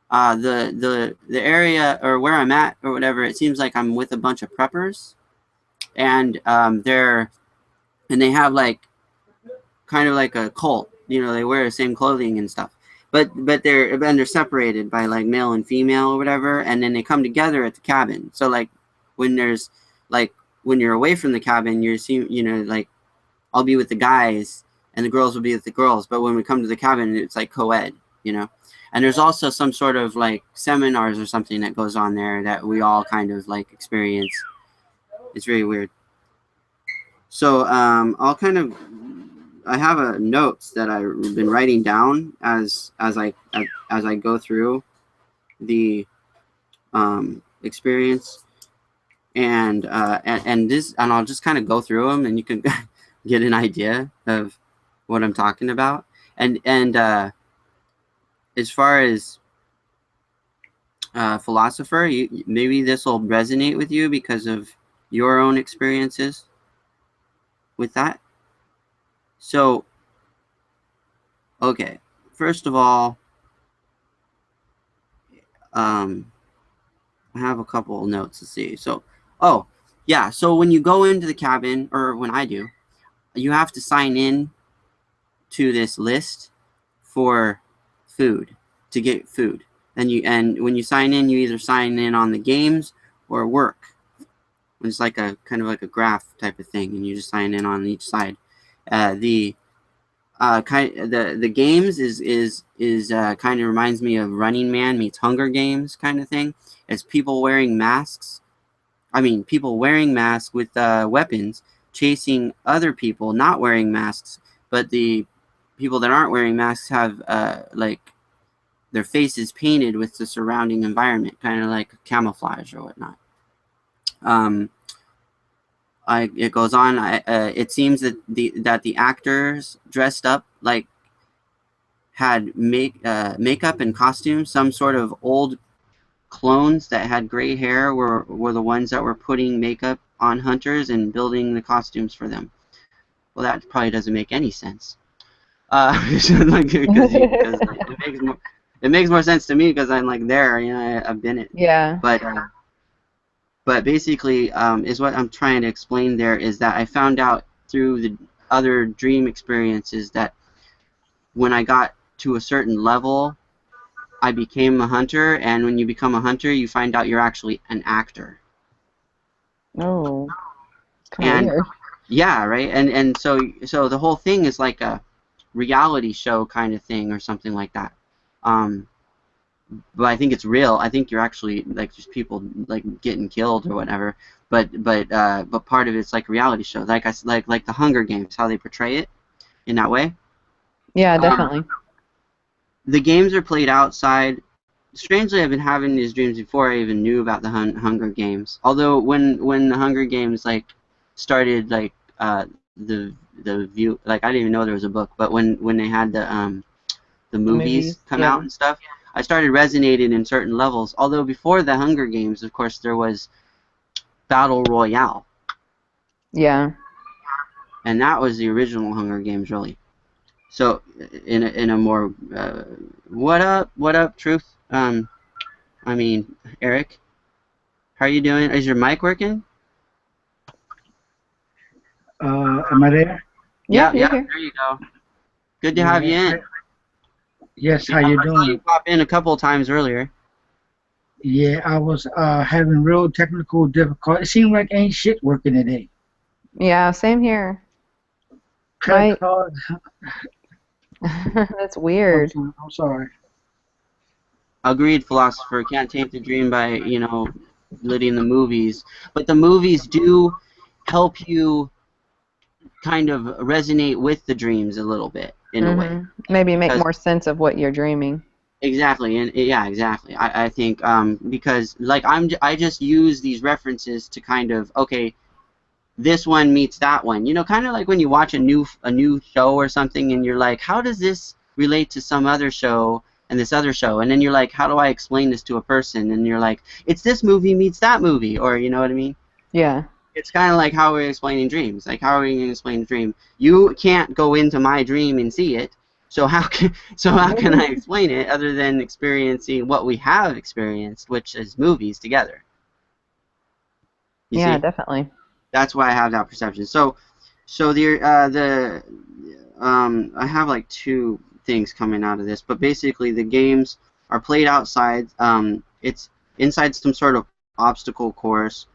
The area or where I'm at or whatever, it seems like I'm with a bunch of preppers, and they have like kind of like a cult. You know, they wear the same clothing and stuff, but they're separated by like male and female or whatever, and then they come together at the cabin. So like when there's like when you're away from the cabin, like I'll be with the guys and the girls will be with the girls, but when we come to the cabin, it's like co-ed, you know. And there's also some sort of like seminars or something that goes on there that we all kind of like experience. It's very weird. So I have a notes that I've been writing down as I go through the experience, and I'll just kind of go through them, and you can get an idea of what I'm talking about. And as far as philosopher, maybe this will resonate with you because of your own experiences with that. So, okay, first of all, I have a couple of notes to see. So, so when you go into the cabin, or when I do, you have to sign in to this list for food, to get food. And when you sign in, you either sign in on the games or work. It's like a kind of like a graph type of thing, and you just sign in on each side. The games is kind of reminds me of Running Man meets Hunger Games kind of thing. It's people wearing masks. People wearing masks with weapons, chasing other people not wearing masks, but the people that aren't wearing masks have like their faces painted with the surrounding environment, kind of like camouflage or whatnot. It goes on. It seems that the actors dressed up like had makeup and costumes. Some sort of old clones that had gray hair were the ones that were putting makeup on hunters and building the costumes for them. Well, that probably doesn't make any sense. Because it makes more sense to me because I'm like there, you know, I've been it. Yeah. But basically, is what I'm trying to explain there is that I found out through the other dream experiences that when I got to a certain level, I became a hunter, and when you become a hunter, you find out you're actually an actor. Oh, kind of weird. Yeah, right. And so the whole thing is like a reality show kind of thing or something like that. But I think it's real. I think you're actually like just people like getting killed or whatever. But part of it's like a reality show, like the Hunger Games, how they portray it in that way. Yeah, definitely. The games are played outside. Strangely, I've been having these dreams before I even knew about the Hunger Games. Although when the Hunger Games like started, like the view, like I didn't even know there was a book. But when they had the movies come out and stuff, I started resonating in certain levels. Although before the Hunger Games, of course, there was Battle Royale. Yeah. And that was the original Hunger Games, really. So in a more what up, Truth? Eric, how are you doing? Is your mic working? Am I there? Yeah, there you go. Good to have you in. Yes, how you doing? You popped in a couple of times earlier. Yeah, I was having real technical difficulty. It seemed like ain't shit working today. Yeah, same here. Right. That's weird. I'm sorry. Agreed, philosopher. Can't taint the dream by, letting the movies. But the movies do help you kind of resonate with the dreams a little bit, in a way. Maybe make more sense of what you're dreaming. Exactly, and yeah, exactly. I think because like I just use these references to kind of, okay, this one meets that one. Kind of like when you watch a new show or something, and you're like, how does this relate to some other show and this other show? And then you're like, how do I explain this to a person? And you're like, it's this movie meets that movie, or you know what I mean? Yeah. it's kind of like how we're explaining dreams. Like, how are we going to explain a dream? You can't go into my dream and see it. So how can I explain it other than experiencing what we have experienced, which is movies together? You Yeah, see? definitely. That's why I have that perception. So I have like two things coming out of this, but basically the games are played outside. It's inside some sort of obstacle course.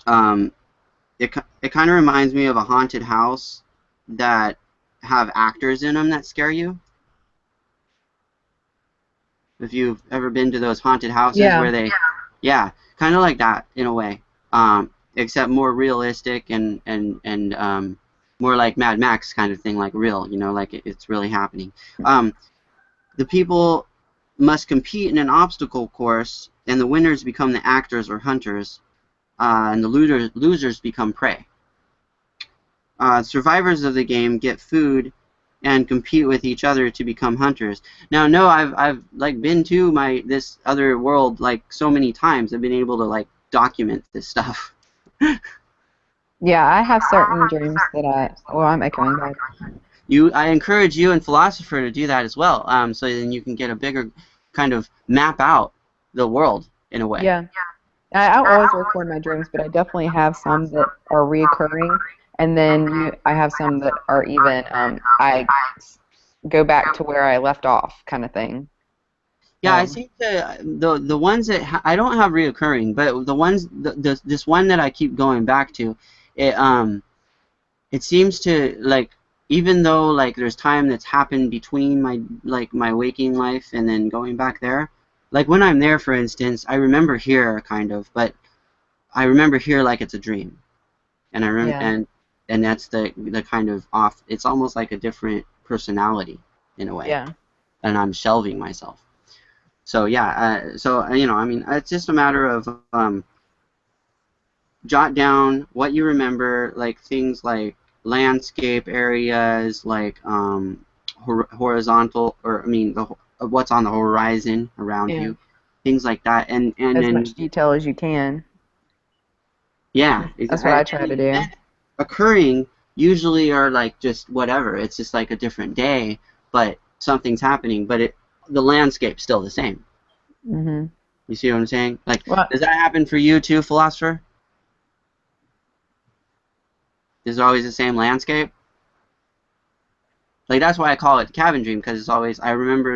It kind of reminds me of a haunted house that have actors in them that scare you. If you've ever been to those haunted houses where they, yeah, kind of like that in a way, except more realistic and more like Mad Max kind of thing, like real, you know, like it's really happening. The people must compete in an obstacle course, and the winners become the actors or hunters, and the losers become prey. Survivors of the game get food and compete with each other to become hunters. Now, no, I've like been to this other world like so many times. I've been able to like document this stuff. Yeah, I have certain dreams that I'm echoing back. I encourage you and Philosopher to do that as well, so then you can get a bigger kind of map out the world in a way. Yeah. I always record my dreams, but I definitely have some that are reoccurring, and then I have some that are even I go back to where I left off, kind of thing. Yeah, I think the ones that I don't have reoccurring, but the ones this one that I keep going back to, it seems to like, even though like there's time that's happened between my waking life and then going back there. Like when I'm there, for instance, I remember here kind of, but I remember here like it's a dream, and I remember and that's the kind of off. It's almost like a different personality in a way. Yeah. And I'm shelving myself. So yeah, so you know, I mean, it's just a matter of jot down what you remember, like things like landscape areas, like horizontal, or I mean what's on the horizon around you, things like that, and as then much detail as you can. Yeah, that's what I try to do. Occurring usually are like just whatever. It's just like a different day, but something's happening, but the landscape's still the same. Mhm. You see what I'm saying? Like, does that happen for you too, Philosopher? Is it always the same landscape? Like, that's why I call it cabin dream, because it's always, I remember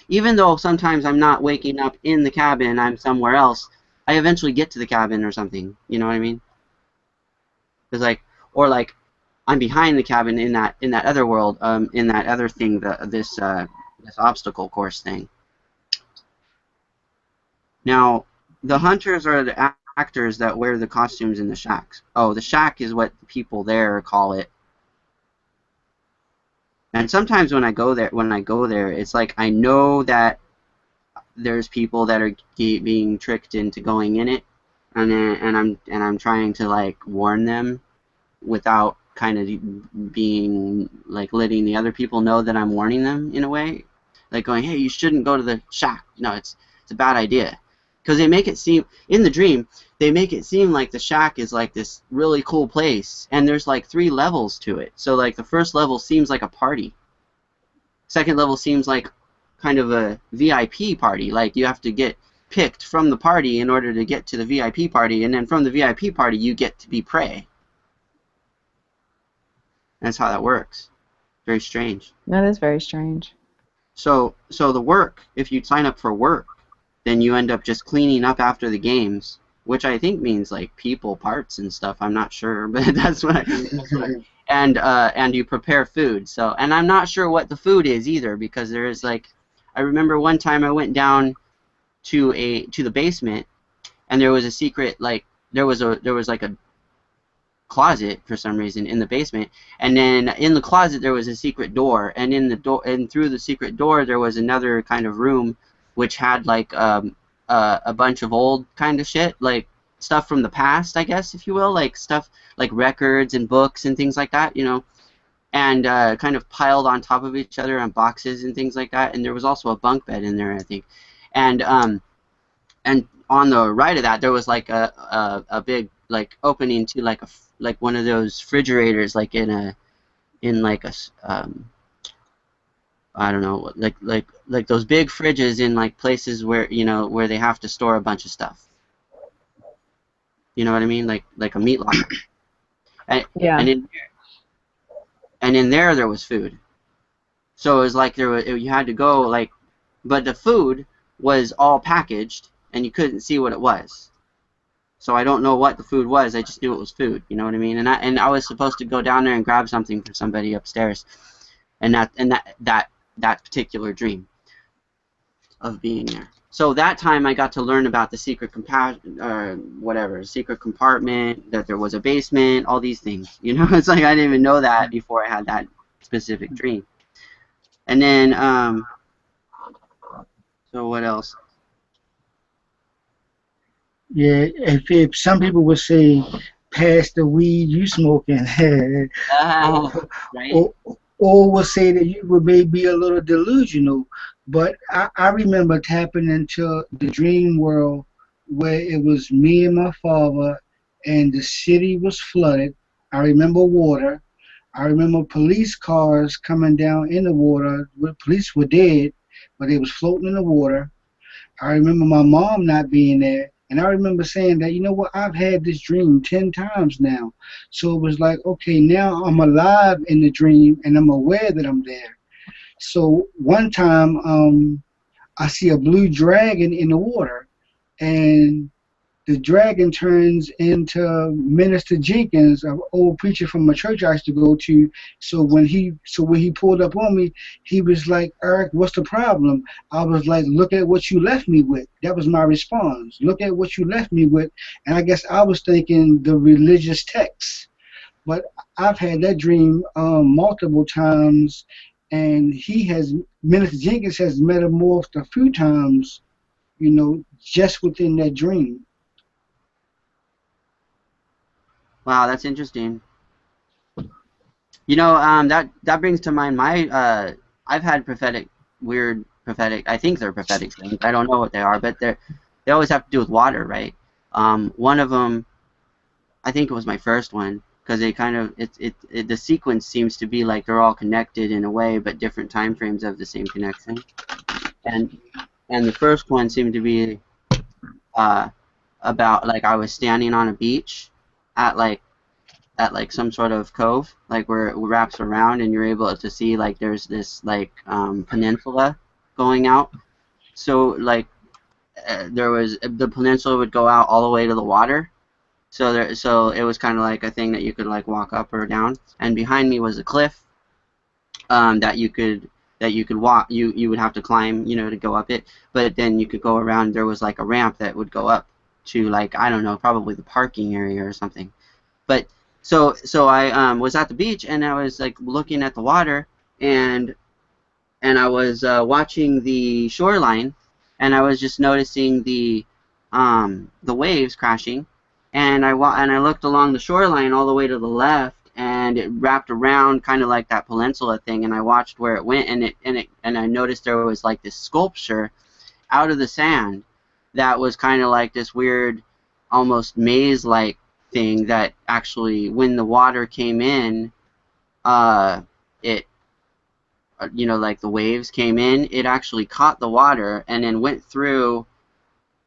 even though sometimes I'm not waking up in the cabin, I'm somewhere else, I eventually get to the cabin or something. You know what I mean? It's like, or like, I'm behind the cabin in that other world, in that other thing, this obstacle course thing. Now, the hunters are the actors that wear the costumes in the shacks. Oh, the shack is what the people there call it. And sometimes when I go there, it's like I know that there's people that are being tricked into going in it, and I'm trying to like warn them without kind of being like letting the other people know that I'm warning them in a way, like going, hey, you shouldn't go to the shack. No, it's a bad idea, because they make it seem in the dream. They make it seem like the shack is like this really cool place, and there's like 3 levels to it. So like the first level seems like a party. Second level seems like kind of a VIP party. Like you have to get picked from the party in order to get to the VIP party, and then from the VIP party you get to be prey. That's how that works. Very strange. That is very strange. So the work, if you sign up for work, then you end up just cleaning up after the games, which I think means like people parts and stuff. I'm not sure, but that's what and you prepare food. So, and I'm not sure what the food is either, because there is like, I remember one time I went down to the basement, and there was a secret, like there was like a closet for some reason in the basement, and then in the closet there was a secret door, and in the door, and through the secret door there was another kind of room which had like a bunch of old kind of shit, like stuff from the past, I guess, if you will, like stuff like records and books and things like that, you know, and kind of piled on top of each other on boxes and things like that. And there was also a bunk bed in there, I think, and on the right of that there was like a big like opening to like like one of those refrigerators, like in like a I don't know, like those big fridges in like places where where they have to store a bunch of stuff. You know what I mean? Like a meat locker. And, Yeah. and in there was food. So it was like you had to go like, but the food was all packaged and you couldn't see what it was. So I don't know what the food was. I just knew it was food. You know what I mean? And I was supposed to go down there and grab something for somebody upstairs, and that particular dream of being there. So that time I got to learn about the secret secret compartment, that there was a basement, all these things. You know, it's like I didn't even know that before I had that specific dream. And then, so what else? Yeah, if some people would say, pass the weed you smoking, Right? or would say that you would maybe be a little delusional. But I remember tapping into the dream world where it was me and my father, and the city was flooded. I remember water. I remember police cars coming down in the water. The police were dead, but they was floating in the water. I remember my mom not being there. And I remember saying that, you know what, I've had this dream 10 times now. So it was like, okay, now I'm alive in the dream and I'm aware that I'm there. So one time, I see a blue dragon in the water, and the dragon turns into Minister Jenkins, an old preacher from a church I used to go to. So when he pulled up on me, he was like, Eric, what's the problem? I was like, look at what you left me with. That was my response. Look at what you left me with. And I guess I was thinking the religious text. But I've had that dream multiple times, and Minister Jenkins has metamorphed a few times, just within that dream. Wow, that's interesting. You know, that brings to mind my I've had weird prophetic. I think they're prophetic things. I don't know what they are, but they always have to do with water, right? One of them, I think it was my first one, because they kind of the sequence seems to be like they're all connected in a way, but different time frames of the same connection. And the first one seemed to be about like I was standing on a beach at like some sort of cove, like where it wraps around and you're able to see like there's this like peninsula going out. So like the peninsula would go out all the way to the water. So it was kind of like a thing that you could like walk up or down. And behind me was a cliff that you could walk. You would have to climb, to go up it. But then you could go around. There was like a ramp that would go up to like, I don't know, probably the parking area or something. But so I was at the beach and I was like looking at the water and I was watching the shoreline, and I was just noticing the waves crashing, and I looked along the shoreline all the way to the left, and it wrapped around kind of like that peninsula thing, and I watched where it went, and I noticed there was like this sculpture out of the sand that was kind of like this weird, almost maze-like thing that actually, when the water came in, it, like the waves came in, it actually caught the water and then went through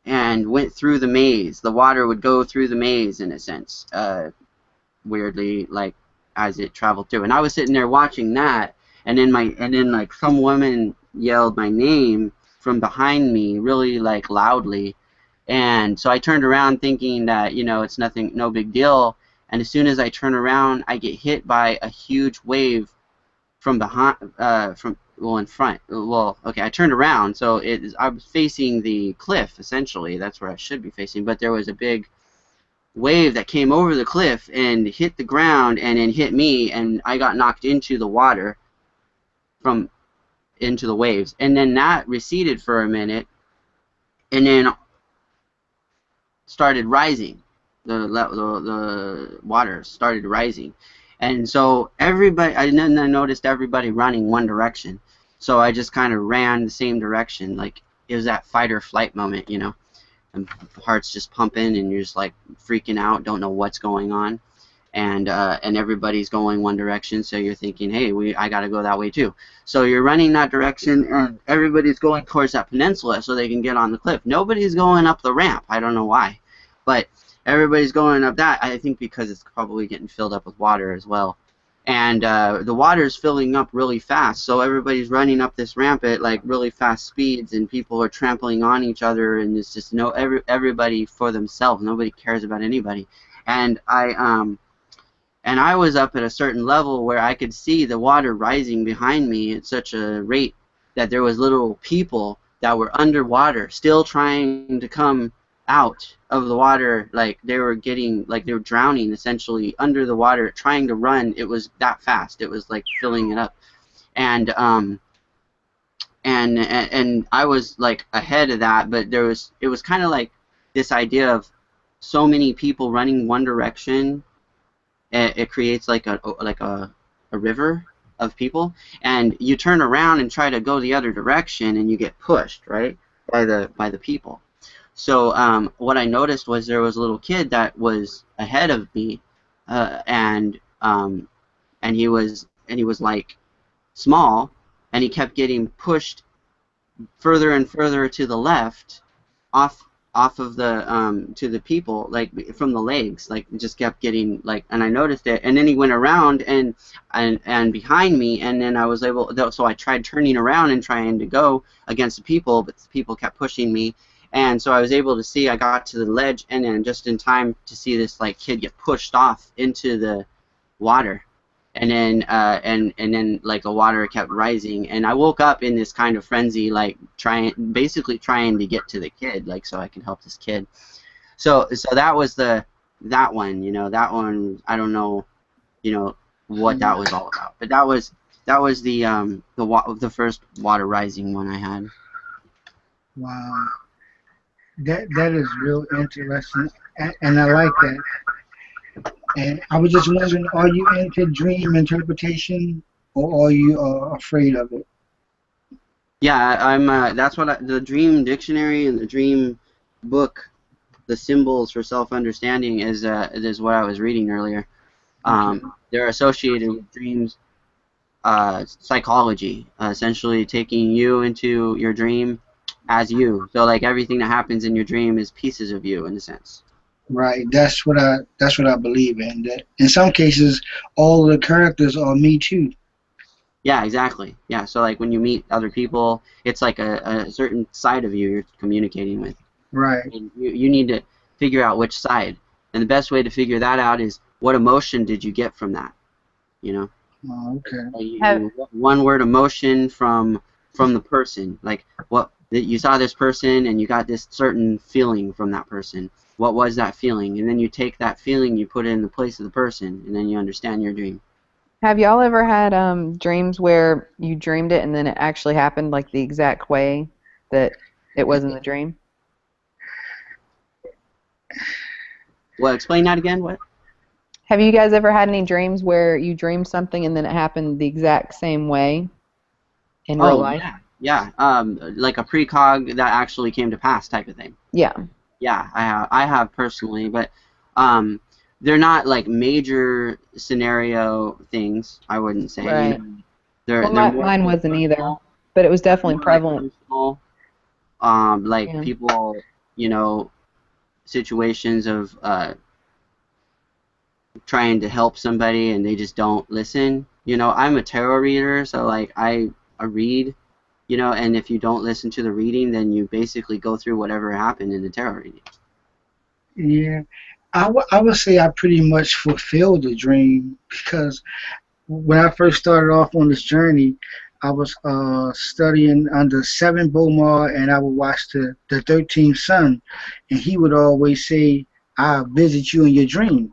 the maze. The water would go through the maze in a sense, weirdly, like as it traveled through. And I was sitting there watching that, and then like some woman yelled my name from behind me really like loudly. And so I turned around thinking that, it's nothing, no big deal. And as soon as I turn around, I get hit by a huge wave from behind, in front. Well, okay, I turned around, so I was facing the cliff, essentially. That's where I should be facing. But there was a big wave that came over the cliff and hit the ground and then hit me, and I got knocked into the water into the waves. And then that receded for a minute, and then started rising. The water started rising, and so I noticed everybody running one direction. So I just kind of ran the same direction, like it was that fight or flight moment, and heart's just pumping, and you're just like freaking out, don't know what's going on, and everybody's going one direction, so you're thinking, hey, I gotta go that way too. So you're running that direction, and everybody's going towards that peninsula so they can get on the cliff. Nobody's going up the ramp. I don't know why, but everybody's going up that. I think because it's probably getting filled up with water as well. And the water's filling up really fast, so everybody's running up this ramp at like really fast speeds, and people are trampling on each other, and it's just everybody for themselves. Nobody cares about anybody. And I was up at a certain level where I could see the water rising behind me at such a rate that there was little people that were underwater, still trying to come out of the water, like they were drowning essentially under the water, trying to run. It was that fast. It was like filling it up, and I was like ahead of that, but it was kind of like this idea of so many people running one direction. It creates like a river of people, and you turn around and try to go the other direction, and you get pushed right by the people. So what I noticed was there was a little kid that was ahead of me, and he was like small, and he kept getting pushed further and further to the left, off of the to the people, like from the legs, like it just kept getting like, and I noticed it, and then he went around and behind me, and then I was able, so I tried turning around and trying to go against the people, but the people kept pushing me. And so I was able to see, I got to the ledge, and then just in time to see this like kid get pushed off into the water, and then like the water kept rising, and I woke up in this kind of frenzy, like basically trying to get to the kid, like so I can help this kid. So that was that one, that one, I don't know, what that was all about, but that was the first water rising one I had. Wow. That is real interesting, and I like that. And I was just wondering, are you into dream interpretation, or are you afraid of it? Yeah, I'm. That's what the Dream Dictionary and the Dream book, the symbols for self-understanding is what I was reading earlier. They're associated with dreams, psychology, essentially taking you into your dream as you. So like everything that happens in your dream is pieces of you in a sense. Right. That's what I believe in. That in some cases, all the characters are me too. Yeah, exactly. Yeah. So like when you meet other people, it's like a certain side of you you're communicating with. Right. And you need to figure out which side. And the best way to figure that out is what emotion did you get from that? Oh, okay. One word emotion from the person. Like you saw this person and you got this certain feeling from that person. What was that feeling? And then you take that feeling, you put it in the place of the person, and then you understand your dream. Have y'all ever had dreams where you dreamed it and then it actually happened like the exact way that it was in the dream? Well, explain that again. What? Have you guys ever had any dreams where you dreamed something and then it happened the exact same way in real life? Yeah. Like a precog that actually came to pass type of thing. Yeah. Yeah, I have personally, but they're not like major scenario things, I wouldn't say. Right. They're mine wasn't either, but it was definitely prevalent. Like people, situations of trying to help somebody and they just don't listen. I'm a tarot reader, so like I read, and if you don't listen to the reading, then you basically go through whatever happened in the tarot reading. Yeah, I would say I pretty much fulfilled the dream, because when I first started off on this journey, I was studying under Seven Bomar, and I would watch the 13th Sun, and he would always say, "I'll visit you in your dream."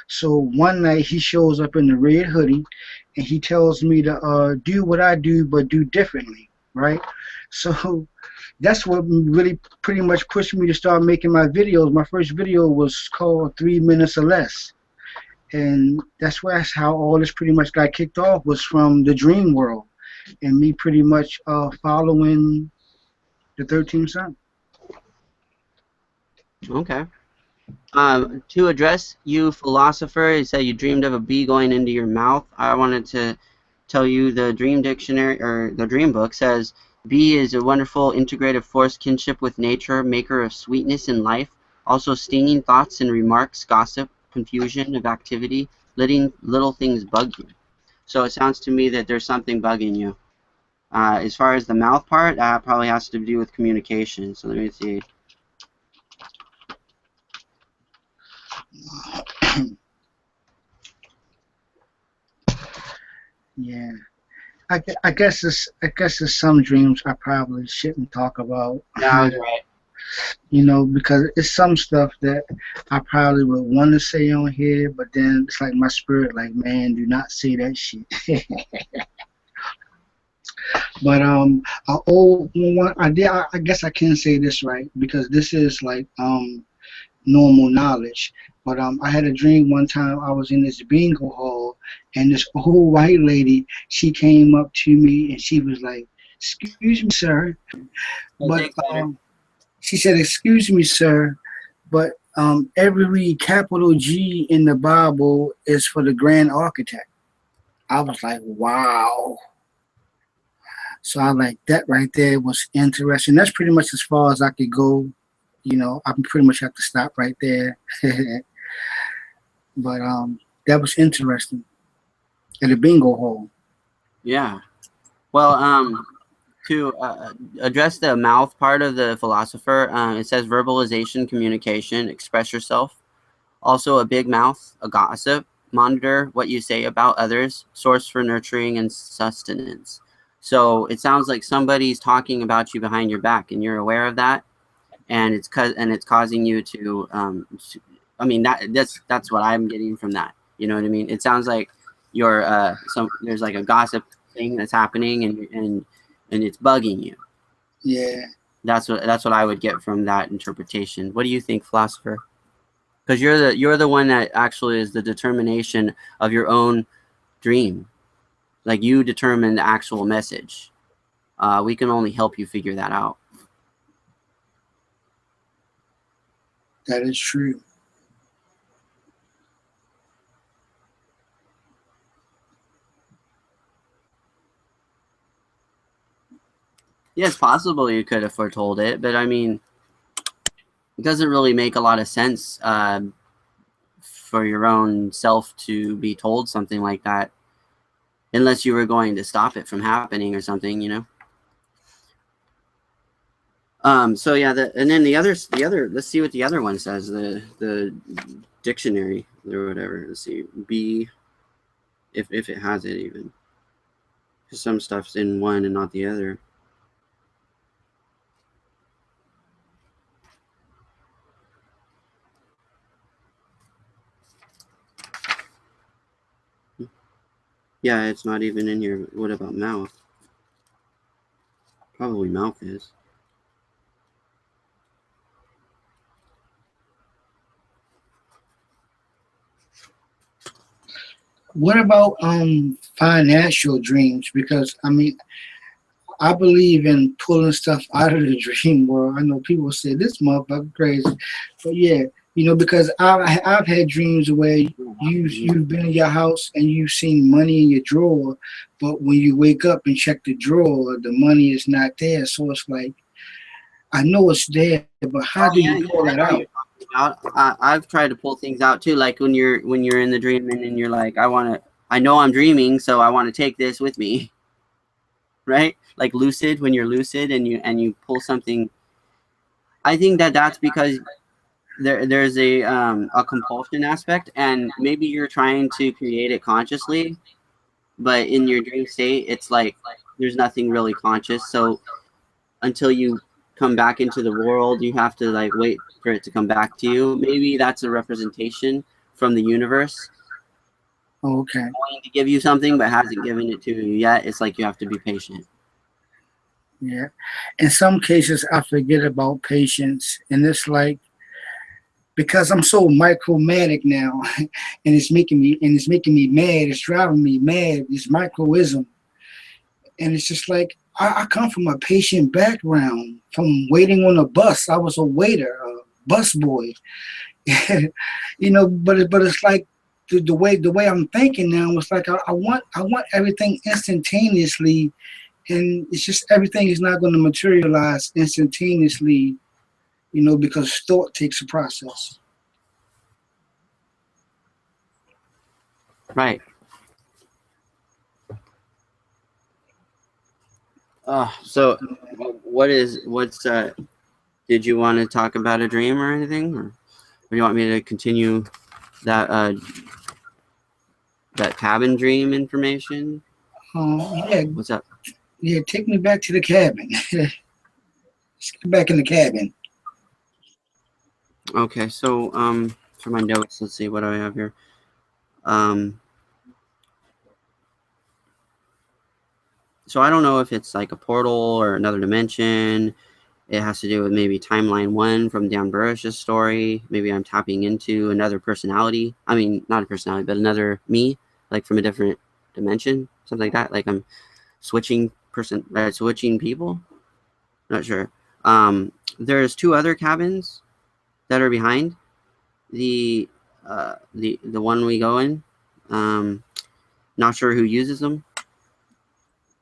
So one night he shows up in the red hoodie, and he tells me to do what I do, but do differently, right? So that's what really pretty much pushed me to start making my videos. My first video was called 3 Minutes or Less. And that's how all this pretty much got kicked off, was from the dream world and me pretty much following the 13th Sun. Okay. To address you, philosopher, you said you dreamed of a bee going into your mouth. I wanted to tell you the dream dictionary or the dream book says bee is a wonderful integrative force, kinship with nature, maker of sweetness in life, also stinging thoughts and remarks, gossip, confusion of activity, letting little things bug you. So it sounds to me that there's something bugging you. As far as the mouth part, that probably has to do with communication. So let me see. Yeah. I guess there's some dreams I probably shouldn't talk about. Yeah, I was right. You know, because it's some stuff that I probably would want to say on here, but then it's like my spirit, like, man, do not say that shit. But I old one, I guess I can say this right because this is like normal knowledge. But I had a dream one time I was in this bingo hall and this old white lady, she came up to me and she was like, "Excuse me, sir," We'll but take later. she said, "Excuse me, sir, but every capital G in the Bible is for the grand architect." I was like, wow. So I like that right there was interesting. That's pretty much as far as I could go. You know, I pretty much have to stop right there. But that was interesting at a bingo hall. Yeah. Well, to address the mouth part of the philosopher, it says verbalization, communication, express yourself. Also, a big mouth, a gossip, monitor what you say about others, source for nurturing and sustenance. So it sounds like somebody's talking about you behind your back, and you're aware of that, and it's causing you to. I mean, that's what I'm getting from that. You know what I mean? It sounds like you're there's like a gossip thing that's happening, and it's bugging you. Yeah. That's what I would get from that interpretation. What do you think, philosopher? Because you're the one that actually is the determination of your own dream. Like you determine the actual message. We can only help you figure that out. That is true. Yeah, it's possible you could have foretold it, but I mean, it doesn't really make a lot of sense for your own self to be told something like that, unless you were going to stop it from happening or something, you know. So yeah, and then the other, let's see what the other one says. The dictionary or whatever. Let's see, B, if it has it even, because some stuff's in one and not the other. Yeah, it's not even in here. What about mouth? Probably mouth is. What about financial dreams? Because I mean, I believe in pulling stuff out of the dream world. I know people say this motherfucker crazy, but yeah, you know, because I've had dreams where you've been in your house and you've seen money in your drawer, but when you wake up and check the drawer, the money is not there. So it's like I know it's there, but how Oh do yeah, you yeah, pull I that know what out? you're talking about. I've tried to pull things out too, like when you're in the dream and then you're like, I know I'm dreaming, so I want to take this with me, right? Like lucid, when you're lucid and you pull something. I think that that's because there's a compulsion aspect, and maybe you're trying to create it consciously, but in your dream state, it's like there's nothing really conscious. So until you come back into the world, you have to like wait for it to come back to you. Maybe that's a representation from the universe Okay. wanting to give you something but hasn't given it to you yet. It's like you have to be patient. Yeah. In some cases, I forget about patience, and it's like because I'm so micromatic now, and it's making me mad. It's driving me mad. This microism, and it's just like I come from a patient background. From waiting on a bus, I was a waiter. busboy. But it's like the way I'm thinking now. It's like I want everything instantaneously, and it's just everything is not going to materialize instantaneously. Because thought takes a process. Right. So what's did you want to talk about a dream or anything, or do you want me to continue that that cabin dream information? Yeah, What's up? yeah. Take me back to the cabin. Let's get back in the cabin. Okay, so for my notes, let's see what do I have here. Um, so I don't know if it's like a portal or another dimension. It has to do with maybe timeline 1 from Dan Burrish's story. Maybe I'm tapping into another personality. I mean, not a personality, but another me, like from a different dimension, something like that. Like I'm switching people. Not sure. There's 2 other cabins that are behind the one we go in. Not sure who uses them.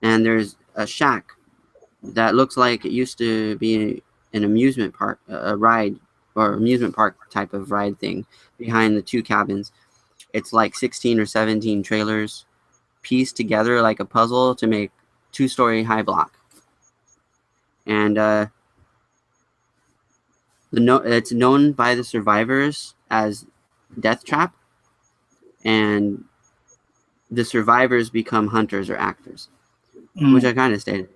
And there's a shack that looks like it used to be an amusement park, a ride or amusement park type of ride thing behind the 2 cabins. It's like 16 or 17 trailers pieced together like a puzzle to make 2-story high block. And it's known by the survivors as Death Trap, and the survivors become hunters or actors, which I kind of stated.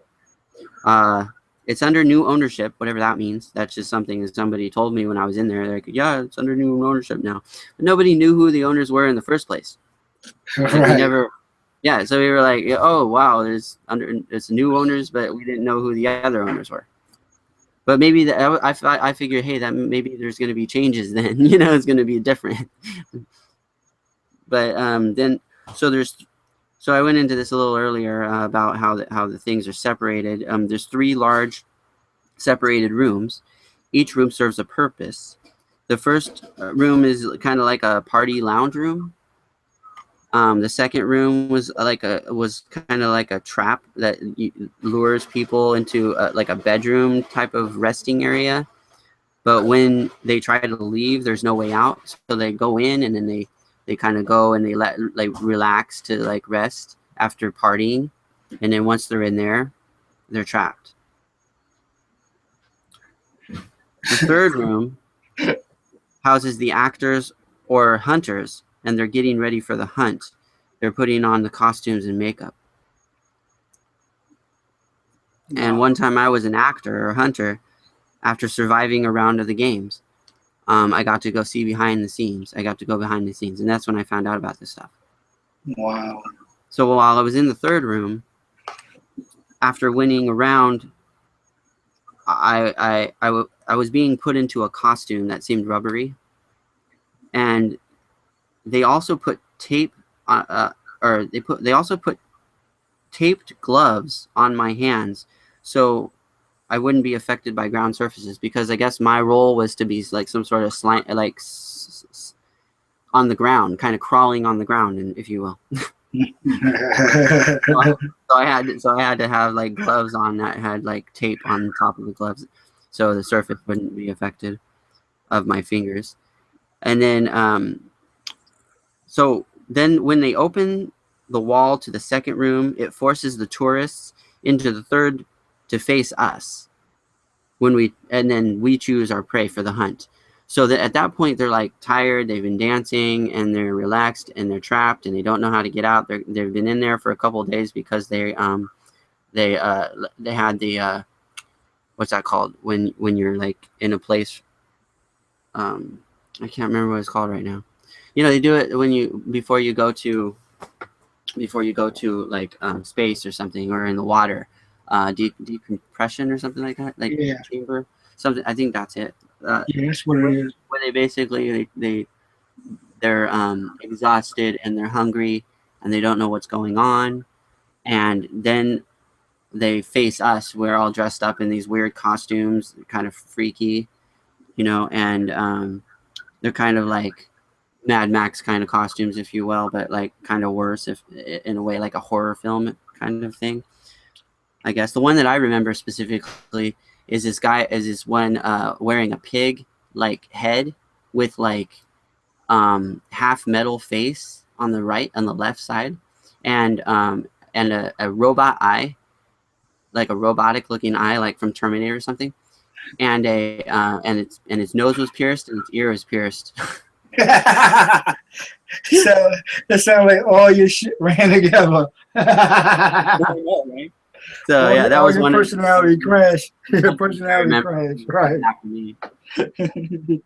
It's under new ownership, whatever that means. That's just something that somebody told me when I was in there. They're like, yeah, it's under new ownership now. But nobody knew who the owners were in the first place. Like, Right. we never, yeah. So we were like, oh wow, it's new owners, but we didn't know who the other owners were. But maybe I figure, hey, that maybe there's going to be changes then. It's going to be different. But then, so I went into this a little earlier about how the things are separated. There's 3 large separated rooms. Each room serves a purpose. The first room is kind of like a party lounge room. The second room was kind of like a trap that lures people into like a bedroom type of resting area. But when they try to leave, there's no way out. So they go in and then they kind of go and they relax to like rest after partying. And then once they're in there, they're trapped. The third room houses the actors or hunters, and they're getting ready for the hunt. They're putting on the costumes and makeup. Wow. And one time I was an actor or hunter after surviving a round of the games. I got to go see behind the scenes. I got to go behind the scenes, and that's when I found out about this stuff. Wow. So while I was in the third room, after winning a round, I was being put into a costume that seemed rubbery, and they also put tape they also put taped gloves on my hands so I wouldn't be affected by ground surfaces, because I guess my role was to be like some sort of on the ground, kind of crawling on the ground, if you will. So I had to have like gloves on that had like tape on top of the gloves, so the surface wouldn't be affected of my fingers. And then, so then when they open the wall to the second room, it forces the tourists into the third to face us. And then we choose our prey for the hunt. So that at that point they're like tired, they've been dancing, and they're relaxed, and they're trapped, and they don't know how to get out. They've been in there for a couple of days because they had the what's that called when you're like in a place. I can't remember what it's called right now. They do it when before you go to like space or something, or in the water, decompression or something like that, like chamber something. I think that's it. Yeah, that's what it is. Where they basically they're exhausted and they're hungry and they don't know what's going on, and then they face us. We're all dressed up in these weird costumes, kind of freaky, you know, and they're kind of like Mad Max kind of costumes, if you will, but like kind of worse, if in a way, like a horror film kind of thing. I guess the one that I remember specifically is this one wearing a pig like head with like half metal face on the right, on the left side, and a robot eye, like a robotic looking eye, like from Terminator or something, and its nose was pierced and its ear was pierced. So that sounds like all your shit ran together. So all yeah, that all was your one personality of crash. Your I personality remember crash, right? happened to me.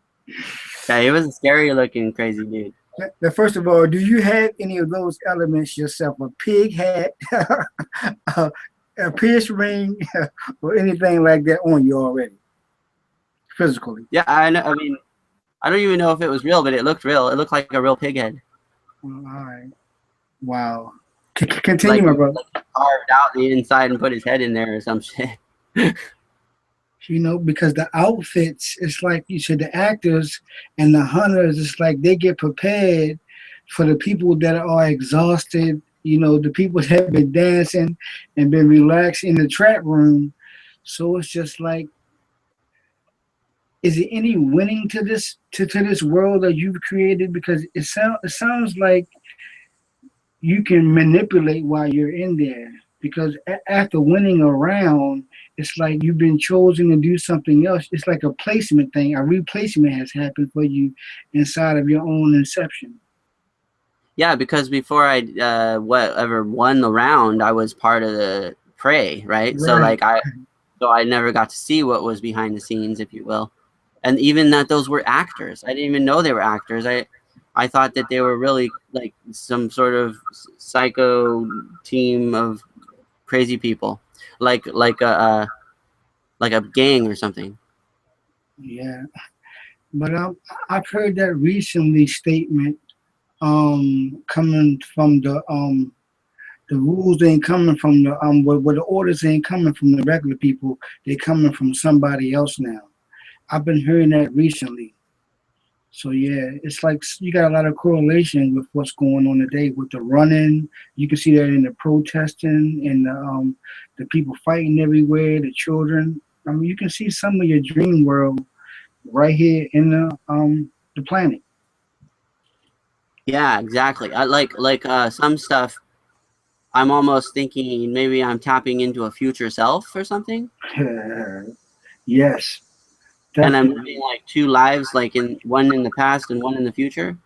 Yeah, he was a scary looking crazy dude. Now, first of all, do you have any of those elements yourself? A pig hat, a pierced ring, or anything like that on you already, physically? Yeah, I know. I mean, I don't even know if it was real, but it looked real. It looked like a real pig head. All right. Wow. Continue, Like, my brother. like carved out the inside and put his head in there or some shit. You know, because the outfits, it's like you said, the actors and the hunters, it's like they get prepared for the people that are exhausted, you know, the people that have been dancing and been relaxed in the trap room. So it's just like, is there any winning to this to this world that you've created? Because it sounds like you can manipulate while you're in there. Because after winning a round, it's like you've been chosen to do something else. It's like a placement thing. A replacement has happened for you inside of your own inception. Yeah, because before I whatever won the round, I was part of the prey, right? So Right. like I never got to see what was behind the scenes, if you will. And even that those were actors. I didn't even know they were actors. I thought that they were really like some sort of psycho team of crazy people, like a gang or something. Yeah. But I've heard that recently statement coming from the rules ain't coming from the where the orders ain't coming from the regular people, they're coming from somebody else now. I've been hearing that recently. So yeah, it's like you got a lot of correlation with what's going on today with the running. You can see that in the protesting and the people fighting everywhere, the children. I mean, you can see some of your dream world right here in the planet. Yeah, exactly. I like some stuff. I'm almost thinking maybe I'm tapping into a future self or something, Yes, and I'm definitely. living like two lives, like in one in the past and one in the future.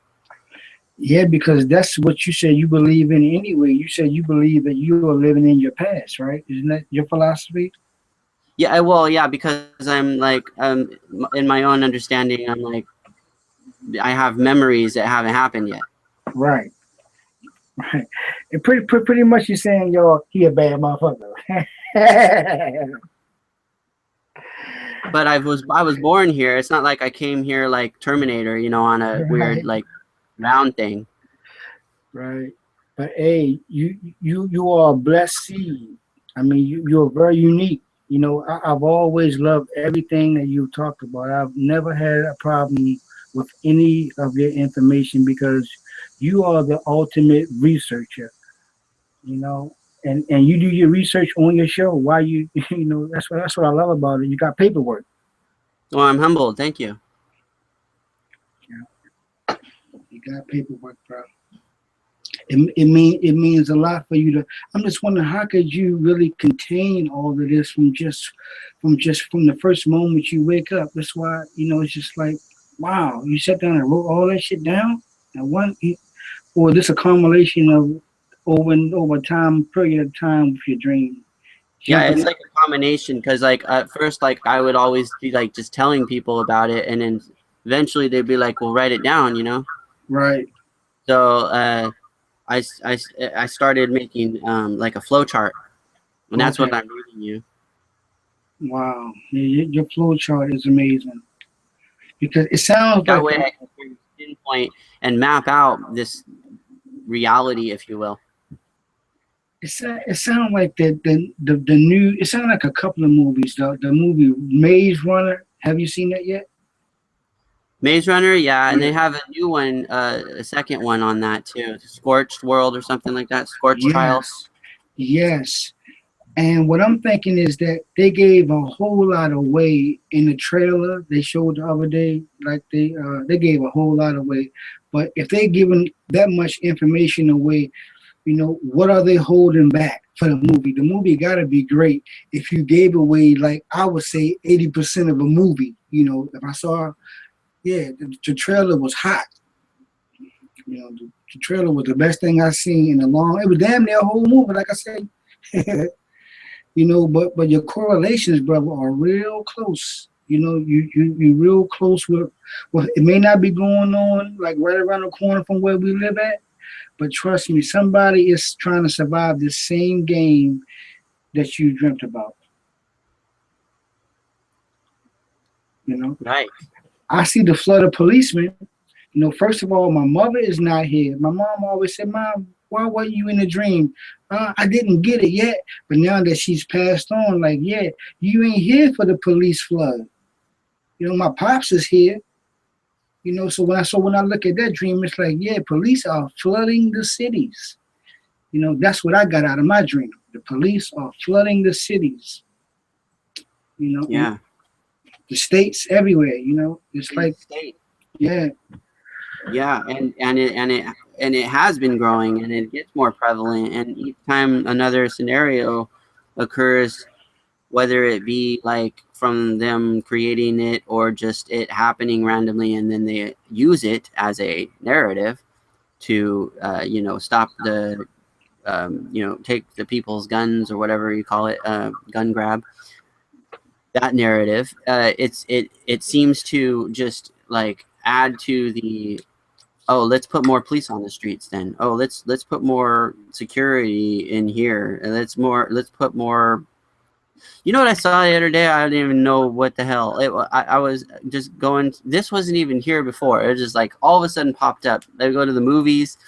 Yeah, because that's what you said you believe in anyway. You said you believe that you are living in your past, right? Isn't that your philosophy? Yeah, well, yeah, because I'm like in my own understanding, I'm like I have memories that haven't happened yet. Right, right. And pretty much you're saying, yo, he a bad motherfucker. But I was born here. It's not like I came here like Terminator, you know, on a weird Right, like round thing. right. But hey, you are a blessed seed. I mean, you're very unique. You know, I've always loved everything that you've talked about. I've never had a problem with any of your information because you are the ultimate researcher. You know, and you do your research on your show. Why you you know that's what I love about it. You got paperwork. Well, I'm humbled. Thank you. Yeah, you got paperwork, bro. It means a lot for you to. I'm just wondering how could you really contain all of this from the first moment you wake up. That's why it's just like wow, you sat down and wrote all that shit down and one or this accumulation of over and over time period of time with your dream. Yeah, it's Jumping like a combination because like at first like I would always be like just telling people about it, and then eventually they'd be like, "Well, write it down," you know. right. So I started making like a flow chart, and that's what Okay. I'm reading you. Wow. Yeah, your flow chart is amazing because it sounds That like way I can kind of pinpoint and map out this reality, if you will. it sounds like the new. It sounds like a couple of movies. The movie Maze Runner. Have you seen that yet? Maze Runner, yeah, and Yeah. they have a new one, a second one on that too, Scorched World or something like that, Scorched Trials. Yes, yes. And what I'm thinking is that they gave a whole lot away in the trailer they showed the other day. Like they gave a whole lot away. But if they're giving that much information away, what are they holding back for the movie? The movie got to be great. If you gave away, like I would say, 80% of a movie, if I saw, yeah, the trailer was hot. The trailer was the best thing I seen in a long. It was damn near a whole movie, like I said. But your correlations, brother, are real close. You real close with. Well, it may not be going on like right around the corner from where we live at, but trust me, somebody is trying to survive this same game that you dreamt about. Right. I see the flood of policemen. First of all, my mother is not here. My mom always said, "Mom, why were you in a dream?" I didn't get it yet, but now that she's passed on, like, yeah, you ain't here for the police flood. My pops is here. So when I look at that dream, it's like, yeah, police are flooding the cities. That's what I got out of my dream. The police are flooding the cities. Yeah. The states everywhere. It's like, yeah. Yeah, and it has been growing, and it gets more prevalent, and each time another scenario occurs, whether it be like from them creating it or just it happening randomly, and then they use it as a narrative to stop the take the people's guns or whatever you call it, gun grab. That narrative, it seems to just like add to the, oh, let's put more police on the streets then. Oh, let's put more security in here. And let's put more. You know what I saw the other day? I didn't even know what the hell. I was just going. This wasn't even here before. It was just like all of a sudden popped up. They go to the movies,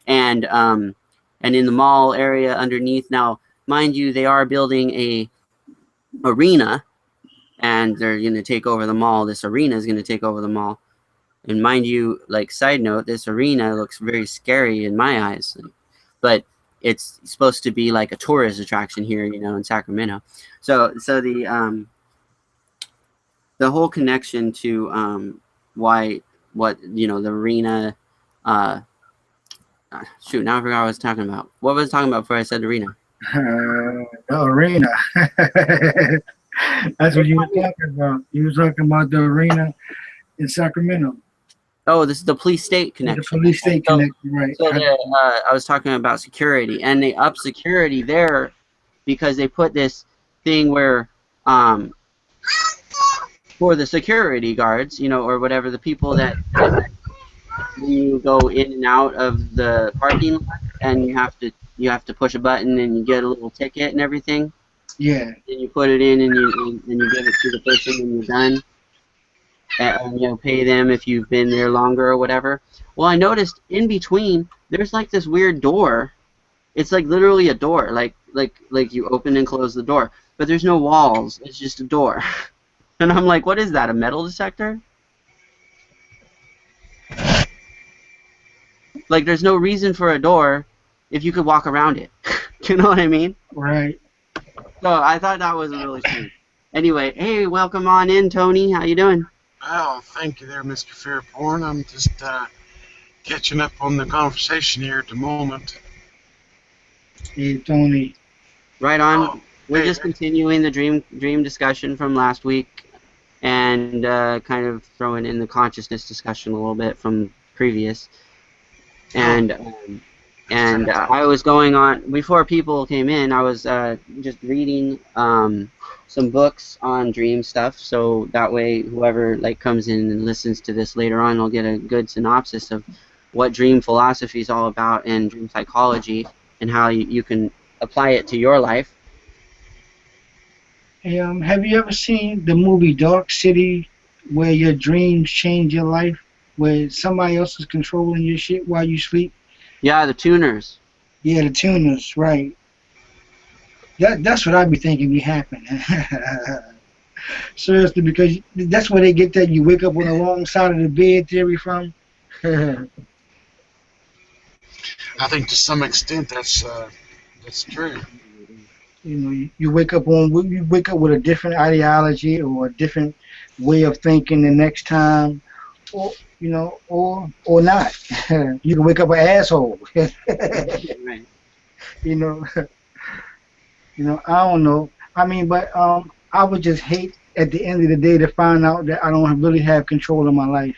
and in the mall area underneath. Now, mind you, they are building a arena, and they're going to take over the mall. This arena is going to take over the mall. And mind you, like, side note, this arena looks very scary in my eyes, but it's supposed to be like a tourist attraction here, in Sacramento. So the whole connection to the arena. Shoot, now I forgot what I was talking about. What was I talking about before I said arena? The arena. That's what you were talking about. You were talking about the arena in Sacramento. Oh, this is the police-state connection. The police-state connection, right. So I was talking about security, and they up security there because they put this thing where for the security guards, or whatever, the people that when you go in and out of the parking lot, and you have to push a button and you get a little ticket and everything. Yeah. Then you put it in and you give it to the person when you're done. And pay them if you've been there longer or whatever. Well, I noticed in between there's like this weird door. It's like literally a door, like you open and close the door, but there's no walls. It's just a door. And I'm like, what is that? A metal detector? Like, there's no reason for a door if you could walk around it. You know what I mean? Right. So I thought that was really sweet. Anyway, hey, welcome on in, Tony. How you doing? Well, thank you there, Mr. Fairborn. I'm just catching up on the conversation here at the moment. Hey, Tony. Right on. Oh, We're hey, just continuing the dream discussion from last week, and kind of throwing in the consciousness discussion a little bit from previous. And I was going on before people came in. I was just reading some books on dream stuff, so that way whoever comes in and listens to this later on will get a good synopsis of what dream philosophy is all about and dream psychology and how you can apply it to your life. Hey, have you ever seen the movie Dark City, where your dreams change your life, where somebody else is controlling your shit while you sleep? Yeah, the tuners. Yeah, the tuners, right. That's what I be thinking be happening. Seriously, because that's where they get that you wake up on the wrong side of the bed theory from. I think to some extent that's true. You wake up with a different ideology or a different way of thinking the next time, or or not. You can wake up an asshole. Right. you know, I don't know. I mean, but I would just hate at the end of the day to find out that I don't really have control of my life.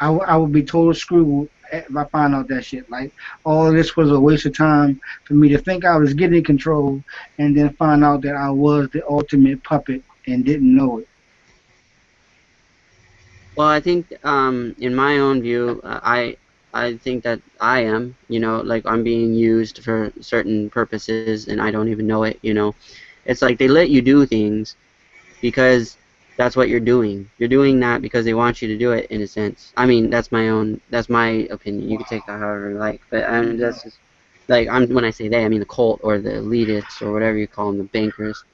I would be total screwed if I find out that shit. Like, all of this was a waste of time for me to think I was getting control and then find out that I was the ultimate puppet and didn't know it. Well, I think in my own view, I think that I am, like I'm being used for certain purposes and I don't even know it. It's like they let you do things because that's what you're doing. You're doing that because they want you to do it in a sense. I mean, that's my opinion. You can take that however you like, but that's just like when I say they, I mean the cult or the elitists or whatever you call them, the bankers.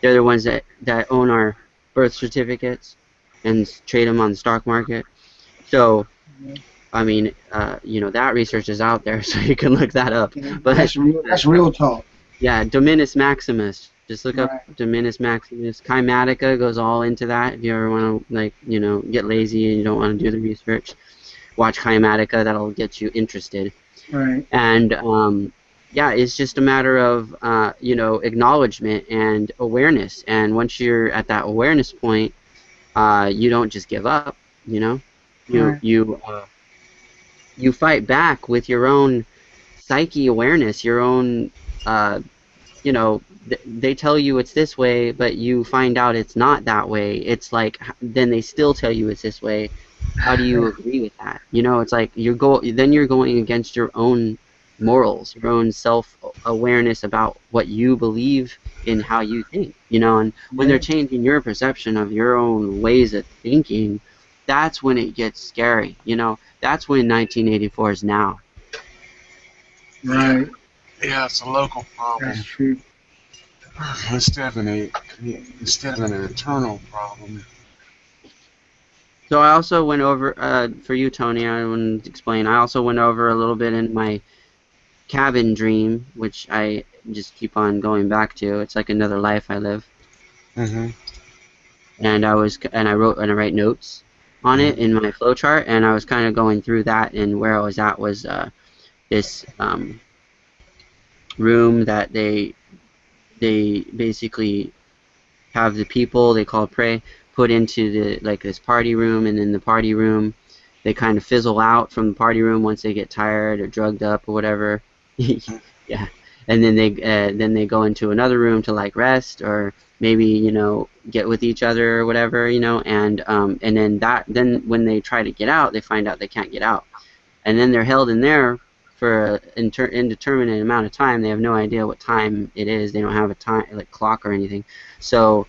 They're the ones that own our birth certificates and trade them on the stock market. So, I mean, that research is out there, so you can look that up. But That's real talk. yeah, Dominus Maximus. Just look up Right. Dominus Maximus. Chymatica goes all into that. If you ever want to, get lazy and you don't want to do the research, watch Chymatica. That'll get you interested. Right. And yeah, it's just a matter of acknowledgement and awareness. And once you're at that awareness point, you don't just give up. You Right. you fight back with your own psyche awareness, your own they tell you it's this way, but you find out it's not that way. It's like then they still tell you it's this way. How do you agree with that? It's like then you're going against your own morals, your own self-awareness about what you believe in, how you think. And when they're Yeah. changing your perception of your own ways of thinking, that's when it gets scary. That's when 1984 is now. Right. Yeah, it's a local That's problem true. instead of an eternal problem. So I also went over, for you, Tony, I want to explain. I also went over a little bit in my cabin dream, which I just keep on going back to. It's like another life I live. Mm-hmm. And I write notes on it in my flowchart, and I was kind of going through that, and where I was at was this room that they basically have the people they call prey put into this party room, and in the party room they kind of fizzle out from the party room once they get tired or drugged up or whatever. Yeah, and then they go into another room to like rest or maybe get with each other or whatever, and then when they try to get out, they find out they can't get out, and then they're held in there for an indeterminate amount of time. They have no idea what time it is. They don't have a time like clock or anything, so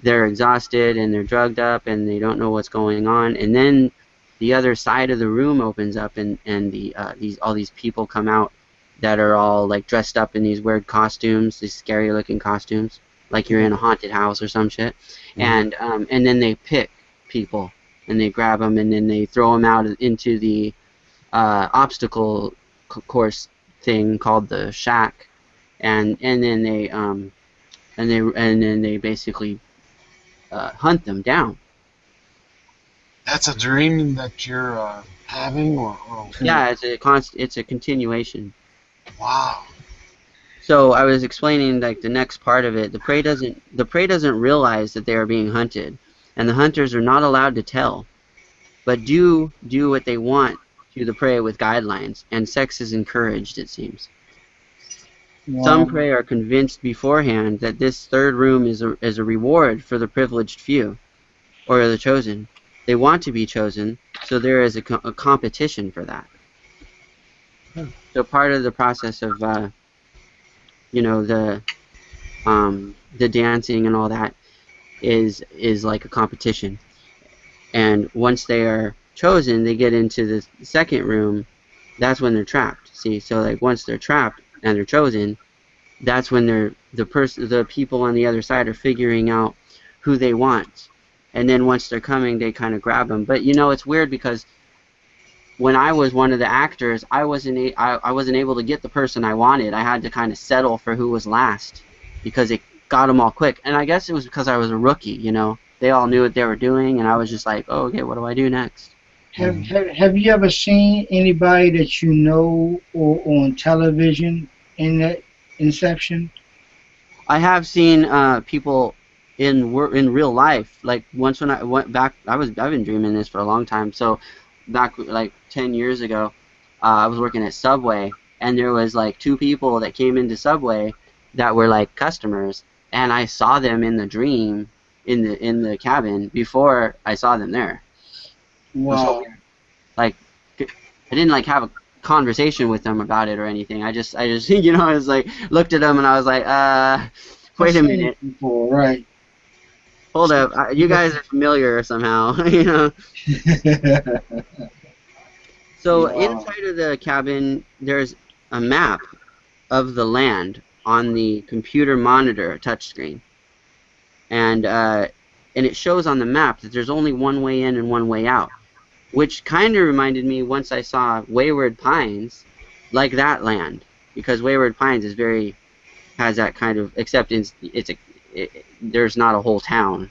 they're exhausted and they're drugged up and they don't know what's going on. And then the other side of the room opens up, and all these people come out that are all like dressed up in these weird costumes, these scary looking costumes, like you're in a haunted house or some shit. And then they pick people and they grab them and then they throw them out into the obstacle course thing called the shack, and then they basically hunt them down. That's a dream that you're having, or Yeah, it's a continuation. wow. So I was explaining like the next part of it. The prey doesn't realize that they are being hunted, and the hunters are not allowed to tell, but do what they want to the prey with guidelines, and sex is encouraged, it seems. Wow. Some prey are convinced beforehand that this third room is a reward for the privileged few, or the chosen. They want to be chosen, so there is a competition for that. So part of the process of the dancing and all that is like a competition. And once they are chosen, they get into the second room. That's when they're trapped. See, so like once they're trapped and they're chosen, that's when the people on the other side are figuring out who they want, and then once they're coming, they kind of grab them. But you know, it's weird because when I was one of the actors, I wasn't able to get the person I wanted. I had to kind of settle for who was last because it got them all quick. And I guess it was because I was a rookie. You know, they all knew what they were doing, and I was just like, oh, okay, what do I do next? Have you ever seen anybody that you know or on television in that inception? I have seen people in real life. Like once when I went back, I've been dreaming this for a long time. So back like 10 years ago, I was working at Subway, and there was like two people that came into Subway that were like customers, and I saw them in the dream in the cabin before I saw them there. Wow. Like I didn't like have a conversation with them about it or anything. I just you know, I was like looked at them and I was like, wait a minute. Before, right. Hold up, you guys are familiar somehow, you know. So Wow. inside of the cabin, there's a map of the land on the computer monitor touchscreen, and it shows on the map that there's only one way in and one way out, which kind of reminded me once I saw Wayward Pines, like that land, because Wayward Pines has that kind of, except there's not a whole town,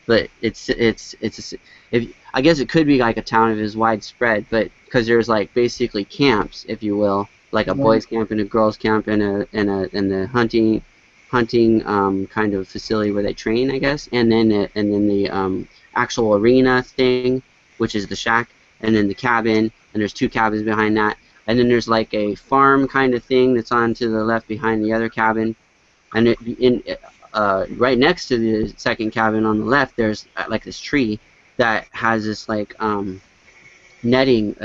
but I guess it could be like a town if it's widespread, but because there's like basically camps, if you will, like a boys camp and a girls camp and the hunting kind of facility where they train, I guess, and then the actual arena thing, which is the shack, and then the cabin, and there's two cabins behind that, and then there's like a farm kind of thing that's on to the left behind the other cabin, and right next to the second cabin on the left, there's like this tree that has this like netting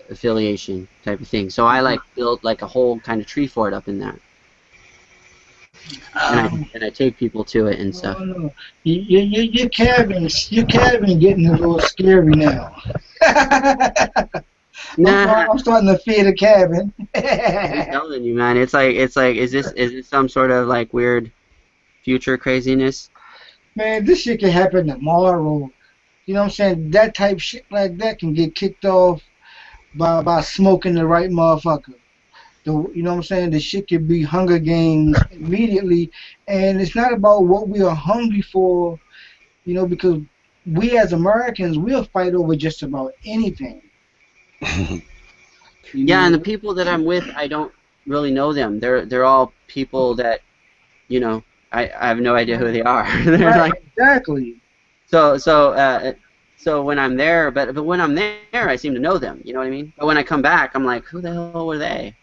affiliation type of thing. So I like built like a whole kind of tree fort up in that. And I take people to it and stuff. No. Your cabin getting a little scary now. Nah, I'm starting to fear the cabin. I'm telling you, man. It's like, is this some sort of like weird future craziness? Man, this shit can happen tomorrow. You know what I'm saying? That type shit like that can get kicked off by smoking the right motherfucker. You know what I'm saying? The shit could be Hunger Games immediately, and it's not about what we are hungry for, you know, because we as Americans, we'll fight over just about anything. Yeah, and the people that I'm with, I don't really know them. They're all people that, you know, I have no idea who they are. They're Right, like, exactly. So when I'm there, but when I'm there, I seem to know them. You know what I mean? But when I come back, I'm like, who the hell were they?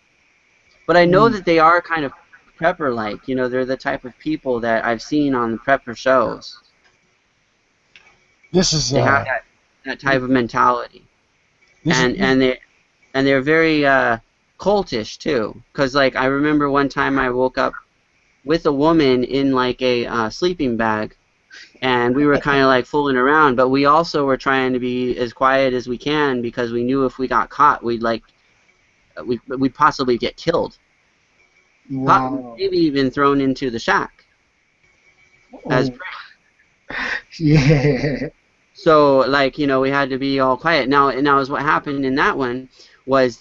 But I know that they are kind of prepper-like. You know, they're the type of people that I've seen on the prepper shows. This is They have that type of mentality, and they're very cultish too. Cause like I remember one time I woke up with a woman in like a sleeping bag, and we were kind of like fooling around, but we also were trying to be as quiet as we can because we knew if we got caught, we'd possibly get killed. Wow. Maybe even thrown into the shack as prey. Yeah. So, like, you know, we had to be all quiet. Now is what happened in that one was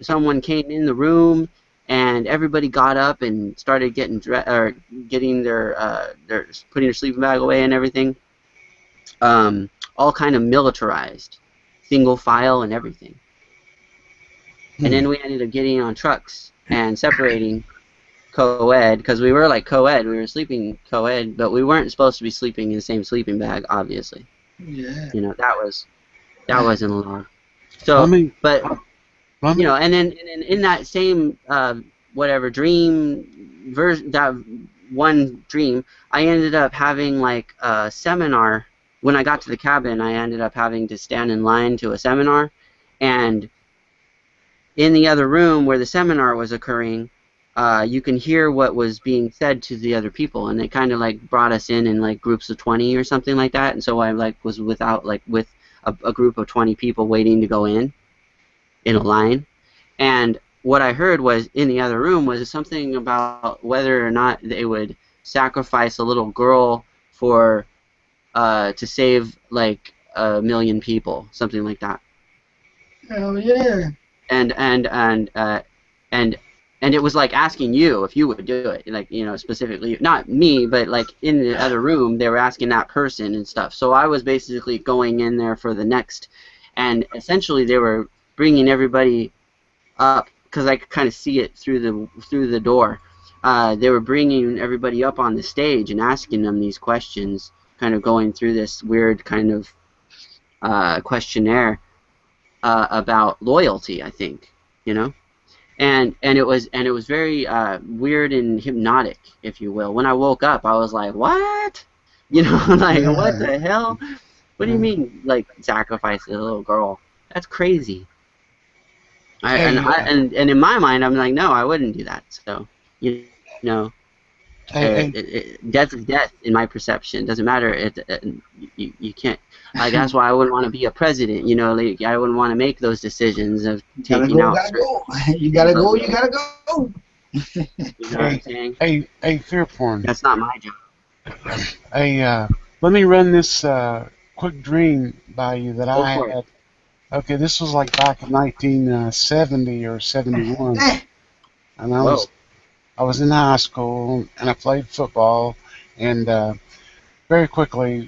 someone came in the room and everybody got up and started getting putting their sleeping bag away and everything. All kind of militarized, single file and everything. And then we ended up getting on trucks and separating co-ed, because we were like co-ed, we were sleeping co-ed, but we weren't supposed to be sleeping in the same sleeping bag, obviously. Yeah. You know, that wasn't allowed. So, but you know, and then in that same whatever dream version, that one dream, I ended up having like a seminar. When I got to the cabin, I ended up having to stand in line to a seminar, and in the other room where the seminar was occurring, you can hear what was being said to the other people, and they kind of like brought us in like groups of 20 or something like that, and so I like was with a group of 20 people waiting to go in a line, and what I heard was in the other room was something about whether or not they would sacrifice a little girl for to save like 1 million people, something like that. Hell yeah. And and it was like asking you if you would do it, like, you know, specifically not me, but like in the other room they were asking that person and stuff. So I was basically going in there for the next, and essentially they were bringing everybody up because I could kind of see it through the door. They were bringing everybody up on the stage and asking them these questions, kind of going through this weird kind of questionnaire about loyalty, I think, you know. And it was very weird and hypnotic, if you will. When I woke up, I was like, "What?" You know, like, what the hell? What do you mean, like, sacrifice a little girl? That's crazy. And in my mind, I'm like, no, I wouldn't do that. So, you know, death is death in my perception. Doesn't matter. You can't. Like, that's why I wouldn't want to be a president. You know, like, I wouldn't want to make those decisions of taking out. You gotta go. You gotta go. You know what I'm saying? Hey, Fear Porn. That's not my job. Hey, let me run this quick dream by you that I had. Okay, this was like back in 1970 or 71, and I was in high school and I played football, and very quickly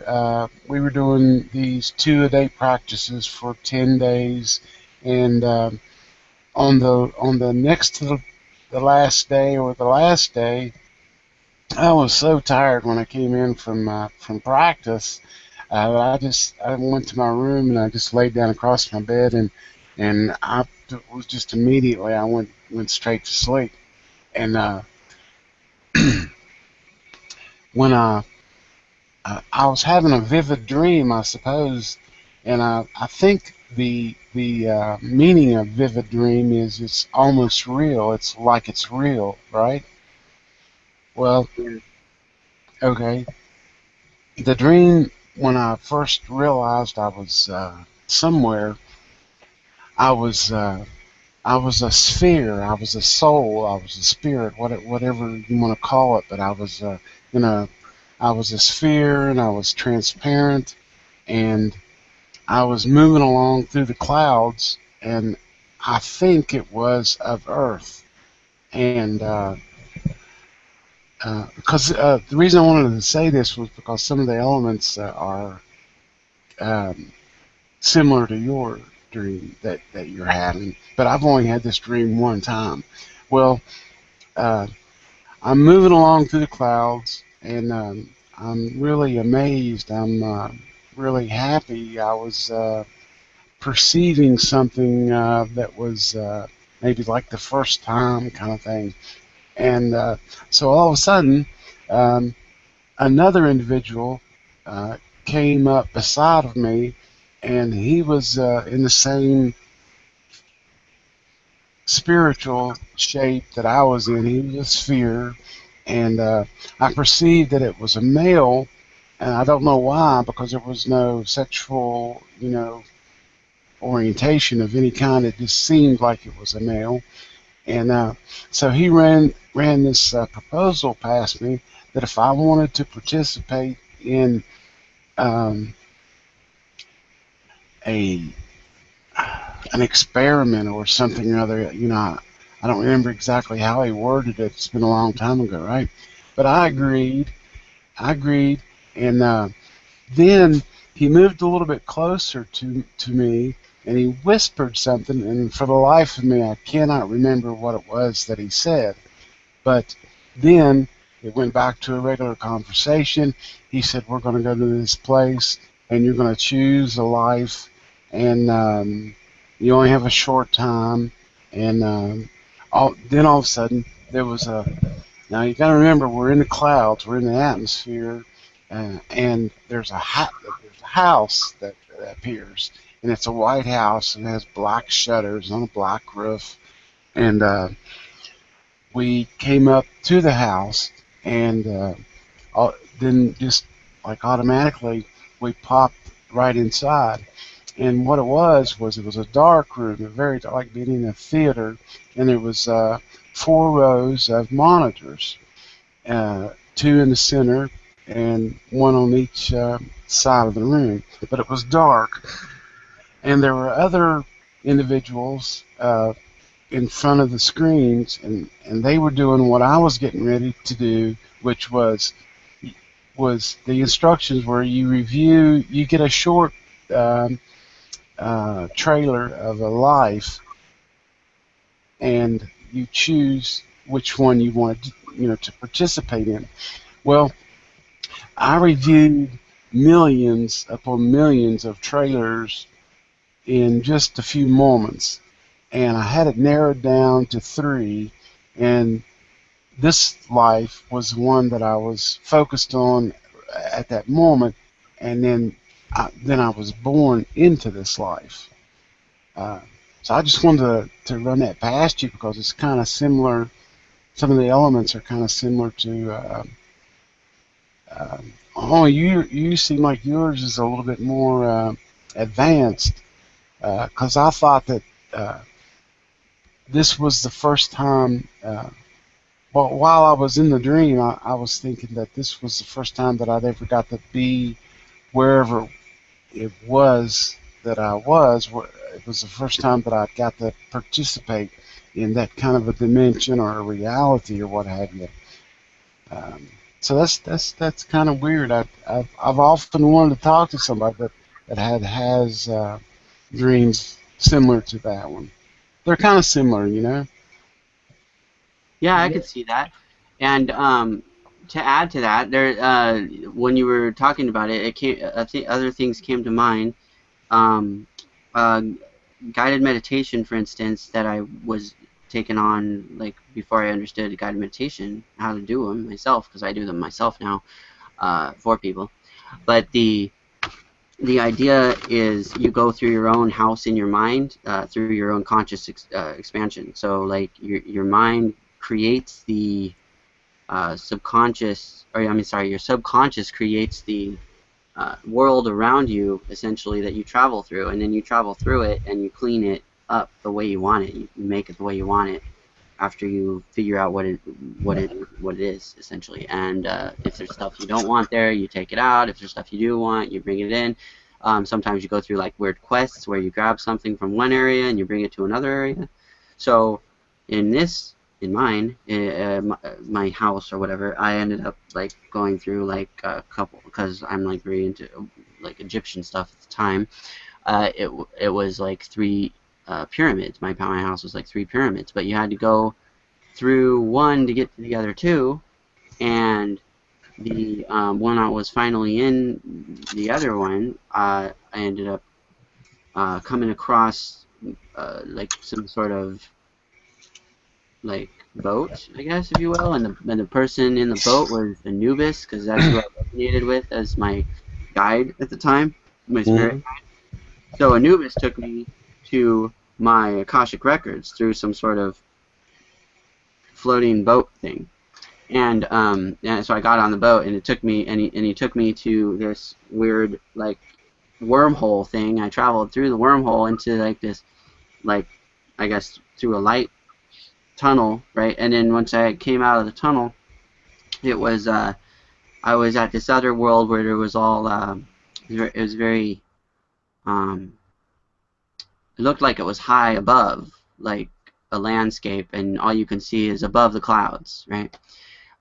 we were doing these 2-a-day practices for 10 days, and on the next to the last day or the last day, I was so tired when I came in from practice. I went to my room and I just laid down across my bed, and I was just immediately I went straight to sleep. And when I was having a vivid dream, I suppose, and I think the meaning of vivid dream is it's almost real. It's like it's real, right? Well, okay. The dream, when I first realized I was somewhere, I was a sphere, I was a soul, I was a spirit, whatever you want to call it. But I was, I was a sphere, and I was transparent, and I was moving along through the clouds, and I think it was of Earth, and because the reason I wanted to say this was because some of the elements are similar to your dream that you're having, but I've only had this dream one time. Well, I'm moving along through the clouds, and I'm really amazed. I'm really happy. I was perceiving something that was maybe like the first time kind of thing. And so all of a sudden, another individual came up beside of me, and he was in the same spiritual shape that I was in. He was a sphere, and I perceived that it was a male, and I don't know why, because there was no sexual, orientation of any kind. It just seemed like it was a male. And so he ran this proposal past me that if I wanted to participate in an experiment or something or other, I don't remember exactly how he worded it. It's been a long time ago, right? But I agreed, and then he moved a little bit closer to me, and he whispered something, and for the life of me, I cannot remember what it was that he said. But then it went back to a regular conversation. He said, we're going to go to this place, and you're going to choose a life, and you only have a short time. And then all of a sudden, there was now you got to remember, we're in the clouds, we're in the atmosphere, and there's a house that appears. And it's a white house, and it has black shutters on a black roof. And we came up to the house, and then just like automatically we popped right inside. And what it was a dark room, very like being in a theater, and there was 4 rows of monitors, 2 in the center, and one on each side of the room. But it was dark, and there were other individuals in front of the screens, and they were doing what I was getting ready to do, which was the instructions where you get a short trailer of a life, and you choose which one you want to participate in. Well, I reviewed millions upon millions of trailers in just a few moments, and I had it narrowed down to 3, and this life was one that I was focused on at that moment, and then I was born into this life. So I just wanted to run that past you because it's kind of similar. Some of the elements are kind of similar to. Oh, you seem like yours is a little bit more advanced, because I thought that this was the first time. Well, while I was in the dream, I was thinking that this was the first time that I'd ever got to be wherever it was that I was. It was the first time that I got to participate in that kind of a dimension or a reality or what have you. So that's kind of weird. I've often wanted to talk to somebody that has dreams similar to that one. They're kind of similar, you know. Yeah, I could see that. And to add to that, there when you were talking about it, other things came to mind. Um, uh, Guided meditation, for instance, that I was taken on like before I understood guided meditation, how to do them myself, because I do them myself now for people. But the idea is you go through your own house in your mind through your own conscious expansion. So like your mind creates the subconscious, or I mean, sorry, your subconscious creates the world around you, essentially, that you travel through, and then you travel through it and you clean it up the way you want it. You make it the way you want it after you figure out what it is, essentially. And if there's stuff you don't want there, you take it out. If there's stuff you do want, you bring it in. Sometimes you go through like weird quests where you grab something from one area and you bring it to another area. So in mine, my house or whatever, I ended up like going through like a couple, because I'm like very into like Egyptian stuff at the time. It was like 3 pyramids. My house was like 3 pyramids, but you had to go through one to get to the other 2, and the when I was finally in the other one, I ended up coming across like some sort of like boat, I guess, if you will, and the person in the boat was Anubis, because that's who I resonated with as my guide at the time, my spirit guide. So Anubis took me to my Akashic records through some sort of floating boat thing, and so I got on the boat, and it took me, and he took me to this weird like wormhole thing. I traveled through the wormhole into like this, like I guess through a light tunnel, right? And then once I came out of the tunnel, it was I was at this other world where there was all it was very it looked like it was high above, like a landscape, and all you can see is above the clouds, right?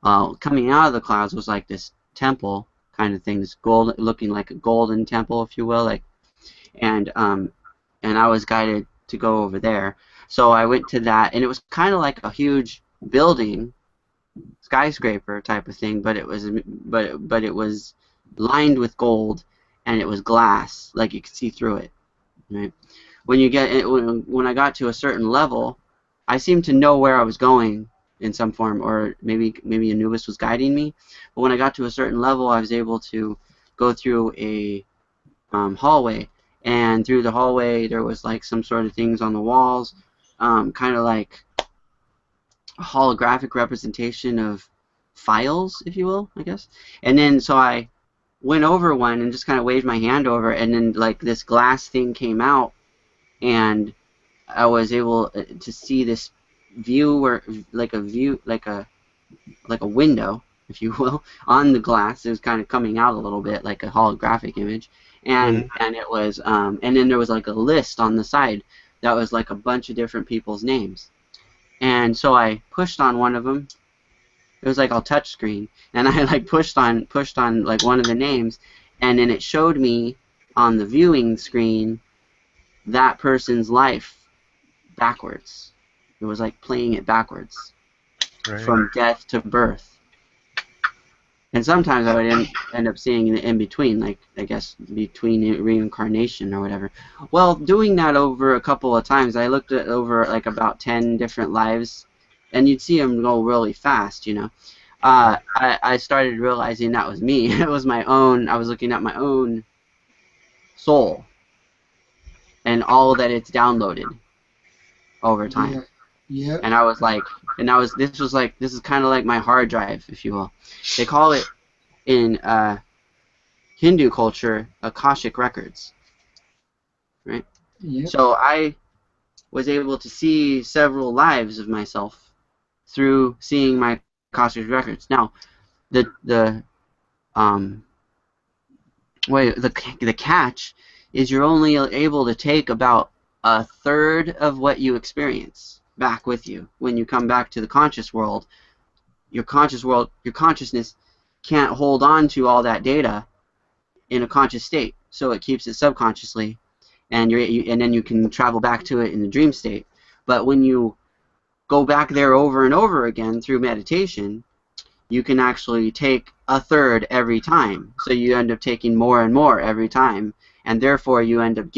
Coming out of the clouds was like this temple kind of thing, this gold, looking like a golden temple, if you will, like, and I was guided to go over there. So I went to that, and it was kind of like a huge building, skyscraper type of thing, but it was lined with gold, and it was glass, like you could see through it. Right? When I got to a certain level, I seemed to know where I was going in some form, or maybe Anubis was guiding me. But when I got to a certain level, I was able to go through a hallway, and through the hallway there was like some sort of things on the walls, kind of like a holographic representation of files, if you will, I guess. And then so I went over one and just kind of waved my hand over, and then like this glass thing came out, and I was able to see this view, where like a window, if you will, on the glass. It was kind of coming out a little bit like a holographic image, and it was and then there was like a list on the side that was like a bunch of different people's names, and so I pushed on one of them. It was like all touch screen, and I like pushed on like one of the names, and then it showed me on the viewing screen that person's life backwards. It was like playing it backwards, from death to birth. And sometimes I would end up seeing it in between, like I guess between reincarnation or whatever. Well, doing that over a couple of times, I looked at over like about 10 different lives, and you'd see them go really fast, you know. I started realizing that was me. It was my own. I was looking at my own soul and all that it's downloaded over time. Yeah. And I was like, this is kind of like my hard drive, if you will. They call it in Hindu culture Akashic records, right? Yeah. So I was able to see several lives of myself through seeing my Akashic records. Now, the catch is you're only able to take about a third of what you experience back with you when you come back to the conscious world. Your consciousness can't hold on to all that data in a conscious state, so it keeps it subconsciously, and then you can travel back to it in the dream state. But when you go back there over and over again through meditation, you can actually take a third every time. So you end up taking more and more every time, and therefore you end up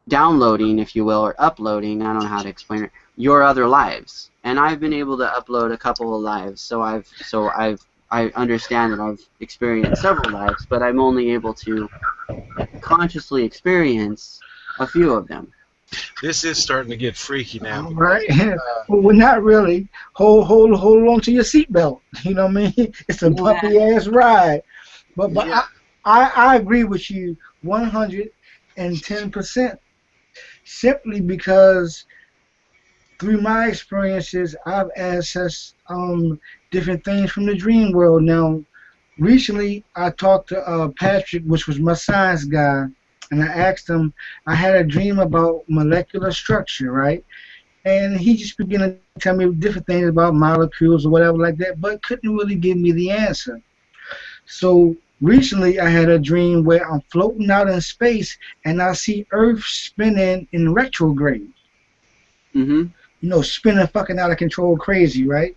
downloading, if you will, or uploading, I don't know how to explain it, your other lives. And I've been able to upload a couple of lives, so I understand that I've experienced several lives, but I'm only able to consciously experience a few of them. This is starting to get freaky now. Right. Well, not really. Hold on to your seatbelt. You know what I mean? It's a bumpy ass ride. But yeah. I agree with you 110%. Simply because through my experiences, I've accessed different things from the dream world. Now, recently I talked to Patrick, which was my science guy, and I asked him, I had a dream about molecular structure, right? And he just began to tell me different things about molecules or whatever like that, but couldn't really give me the answer. So recently I had a dream where I'm floating out in space and I see Earth spinning in retrograde. Mm-hmm. You know, spinning fucking out of control crazy, right?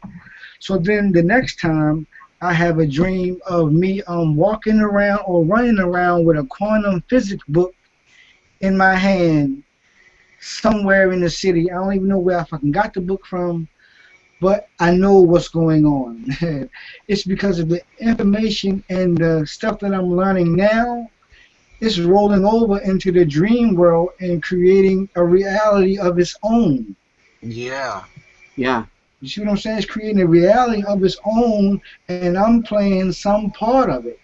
So then the next time I have a dream of me walking around or running around with a quantum physics book in my hand somewhere in the city. I don't even know where I fucking got the book from, but I know what's going on. It's because of the information and the stuff that I'm learning now. It's rolling over into the dream world and creating a reality of its own. Yeah. Yeah. You see what I'm saying? It's creating a reality of its own, and I'm playing some part of it.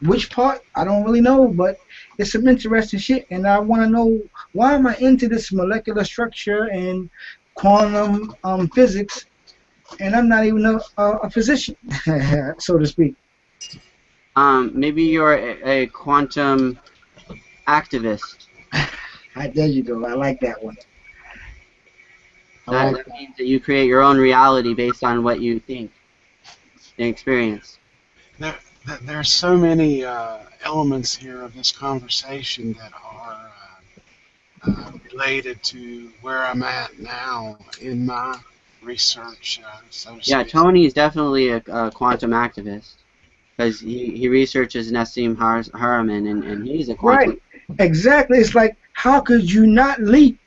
Which part? I don't really know, but it's some interesting shit, and I want to know, why am I into this molecular structure and quantum physics, and I'm not even a physician, so to speak. Maybe you're a quantum activist. There you go. I like that one. That means that you create your own reality based on what you think and experience. There are so many elements here of this conversation that are related to where I'm at now in my research. Yeah, Tony is definitely a quantum activist because he researches Nassim Haramein, and he's a quantum. Right, exactly. It's like, how could you not leap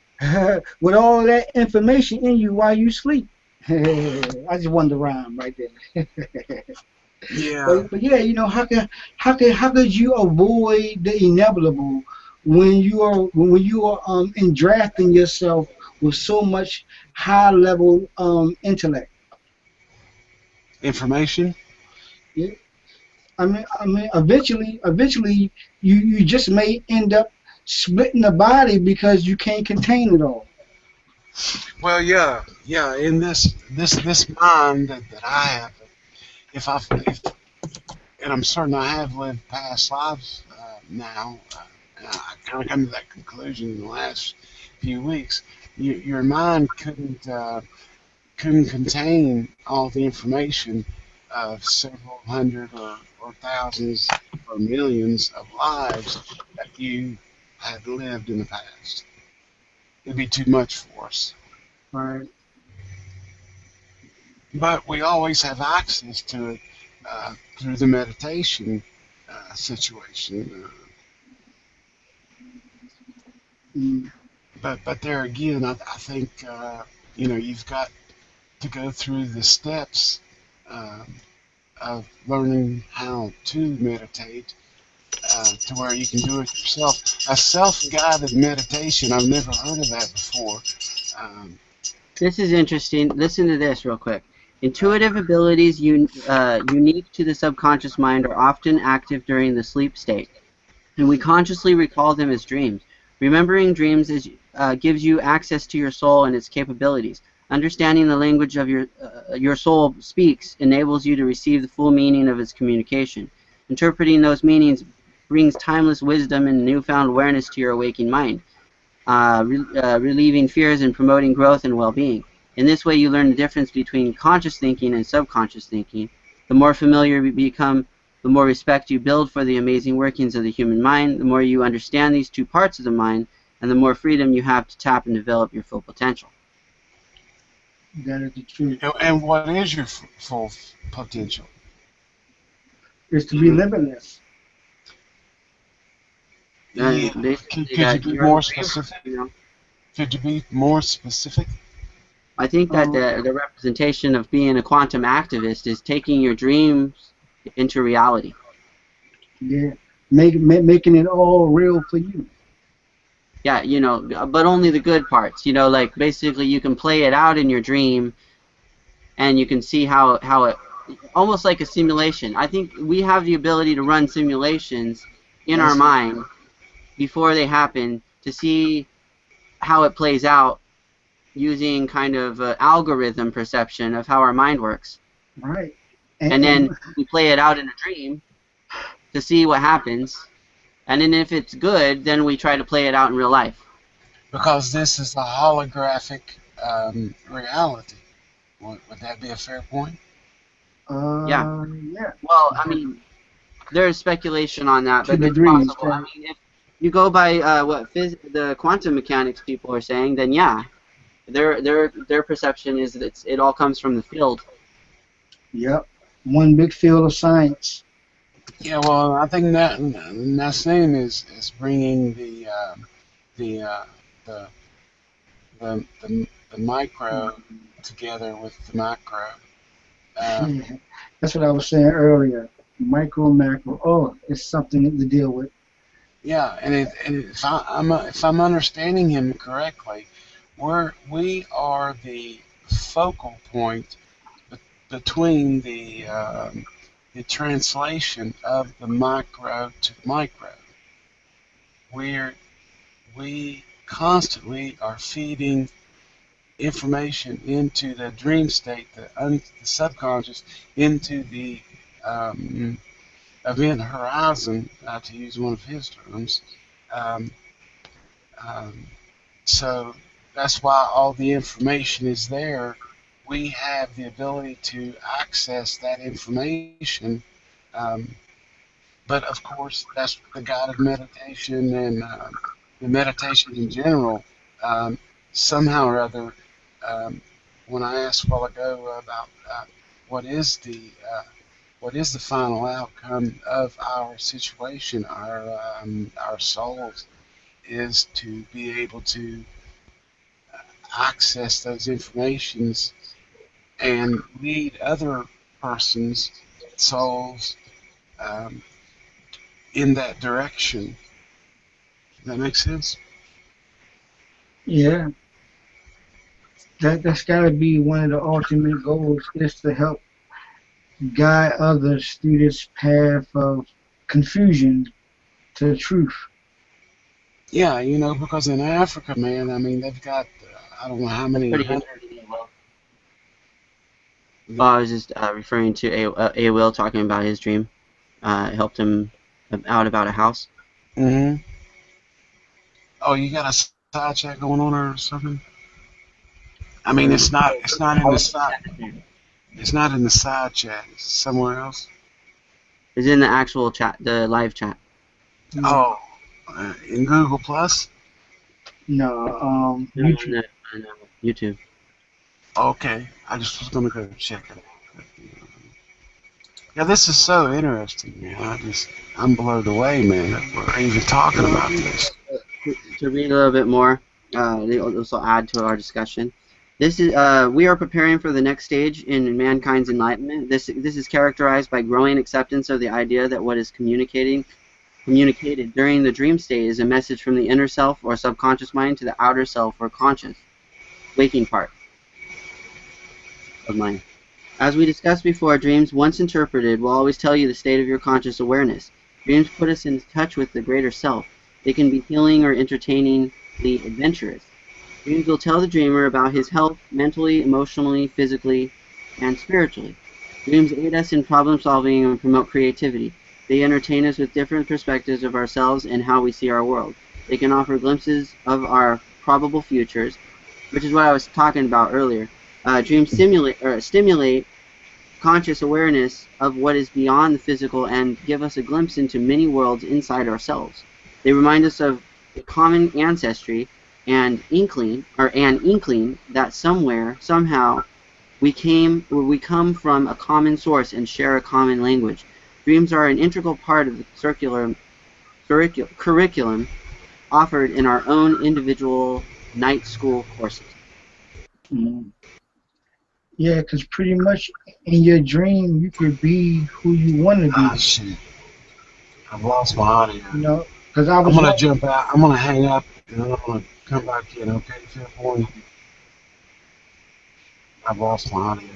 with all of that information in you while you sleep? I just wanted to rhyme right there. Yeah. But yeah, you know, how could you avoid the inevitable when you are endrafting yourself with so much high level intellect? Information. Yeah. I mean, eventually, you just may end up splitting the body because you can't contain it all. Well, yeah. In this mind that I have, if and I'm certain I have lived past lives now. And I kind of come to that conclusion in the last few weeks. Your mind couldn't contain all the information of several hundred or thousands or millions of lives that you had lived in the past. It'd be too much for us. Right. But we always have access to it through the meditation situation. Mm. But there again, I think you've got to go through the steps um, of learning how to meditate to where you can do it yourself. A self-guided meditation, I've never heard of that before. Um, This is interesting. Listen to this real quick. Intuitive abilities unique to the subconscious mind are often active during the sleep state, and we consciously recall them as dreams. Remembering dreams gives you access to your soul and its capabilities. Understanding the language of your soul speaks enables you to receive the full meaning of its communication. Interpreting those meanings brings timeless wisdom and newfound awareness to your waking mind, relieving fears and promoting growth and well-being. In this way, you learn the difference between conscious thinking and subconscious thinking. The more familiar you become, the more respect you build for the amazing workings of the human mind, the more you understand these two parts of the mind, and the more freedom you have to tap and develop your full potential. That is the truth. and what is your full potential? It's to be limitless. Yeah. Basically, Could that you be you're more unbelievable, specific? you know? Could you be more specific? I think that the representation of being a quantum activist is taking your dreams into reality. Yeah. Making it all real for you. Yeah, but only the good parts. Like basically you can play it out in your dream, and you can see how it, almost like a simulation. I think we have the ability to run simulations in our That's it. mind before they happen to see how it plays out using kind of algorithm perception of how our mind works. Right. And then we play it out in a dream to see what happens. And then if it's good, then we try to play it out in real life. Because this is a holographic reality. Would that be a fair point? Yeah. Yeah. Well, I mean, there's speculation on that, To but the it's dreams. possible. I mean, if you go by what the quantum mechanics people are saying, then yeah, their perception is that it all comes from the field. Yep. One big field of science. Yeah, well, I think that same is bringing the uh, the, the micro together with the macro. That's what I was saying earlier. Micro, macro. Oh, it's something to deal with. Yeah, and if I'm understanding him correctly, we are the focal point between the translation of the macro to micro. We constantly are feeding information into the dream state, the subconscious, into the um, event horizon, to use one of his terms. Um, um, so that's why all the information is there. We have the ability to access that information. Um, but of course, that's the guided meditation and the meditation in general. Um, Somehow or other, um, when I asked a while ago about what is the uh, what is the final outcome of our situation, our souls, is to be able to access those informations and lead other persons, souls, um, in that direction. Does that make sense? Yeah. That's got to be one of the ultimate goals is to help guide others through this path of confusion to the truth. Yeah, because in Africa, man, I mean, they've got I don't know how many Pretty hundred. interesting. Well, Well, I was just referring to A. Will talking about his dream. It helped him out about a house. Hmm. Oh, you got a side chat going on or something? I mean, it's not in the side. It's not in the side chat. It's somewhere else. It's in the actual chat, the live chat. Oh, in Google Plus. No, No, YouTube. on YouTube. Okay, I just was gonna go check it out. Yeah, this is so interesting, man. I'm blown away, man. That we're even talking about this. To read a little bit more, this will add to our discussion. This is we are preparing for the next stage in mankind's enlightenment. This is characterized by growing acceptance of the idea that what is communicated during the dream state is a message from the inner self or subconscious mind to the outer self or conscious waking part of mind. As we discussed before, dreams, once interpreted, will always tell you the state of your conscious awareness. Dreams put us in touch with the greater self. They can be healing or entertainingly adventurous. Dreams will tell the dreamer about his health, mentally, emotionally, physically, and spiritually. Dreams aid us in problem solving and promote creativity. They entertain us with different perspectives of ourselves and how we see our world. They can offer glimpses of our probable futures, which is what I was talking about earlier. Dreams stimulate conscious awareness of what is beyond the physical and give us a glimpse into many worlds inside ourselves. They remind us of a common ancestry and an inkling that somewhere, somehow, we come from a common source and share a common language. Dreams are an integral part of the curriculum offered in our own individual night school courses. Mhm. Yeah, because pretty much in your dream, you could be who you want to Ah, be. shit. I've lost my audio. You know, because I I'm was gonna wondering. jump out. I'm gonna hang up and then I'm gonna come back in. Okay, Phil Boy? I've lost my audio.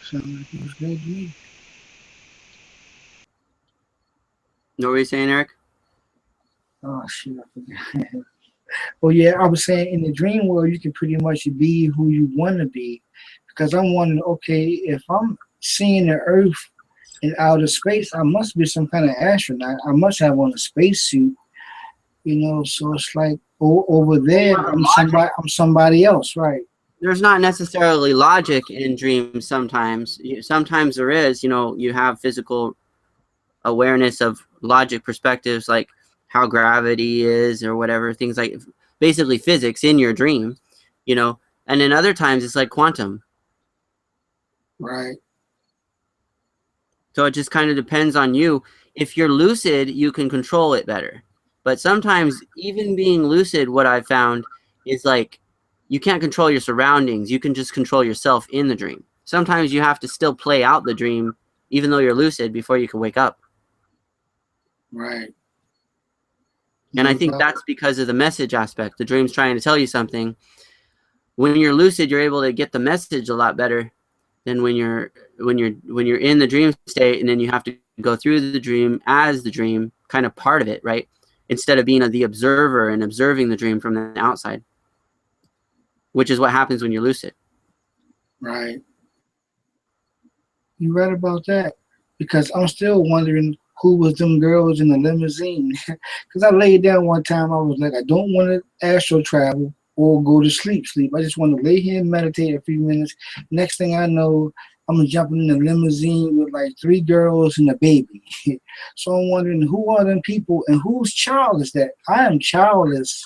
Sound like it was good to me. Know what you're saying, Eric? Oh shit, I forgot. Well, yeah, I was saying in the dream world, you can pretty much be who you want to be. Because I'm wondering, okay, if I'm seeing the Earth in outer space, I must be some kind of astronaut. I must have on a spacesuit, you know. So it's like over there, I'm somebody else, right? There's not necessarily logic in dreams sometimes. Sometimes there is, you have physical awareness of logic perspectives like how gravity is or whatever, things like basically physics in your dream, you know. And then other times it's like quantum. Right. So it just kind of depends on you. If you're lucid, you can control it better. But sometimes even being lucid, what I've found is like you can't control your surroundings. You can just control yourself in the dream. Sometimes you have to still play out the dream even though you're lucid before you can wake up. Right. And I No think doubt. that's because of the message aspect. The dream's trying to tell you something. When you're lucid, you're able to get the message a lot better than when you're in the dream state, and then you have to go through the dream as the dream, kind of part of it, right? Instead of being the observer and observing the dream from the outside, which is what happens when you're lucid. Right. You right about that. Because I'm still wondering who was them girls in the limousine. Because I laid down one time, I was like, I don't want to astral travel or go to sleep. I just want to lay here and meditate a few minutes. Next thing I know, I'm jumping in the limousine with like 3 girls and a baby. So I'm wondering who are them people and whose child is that? I am childless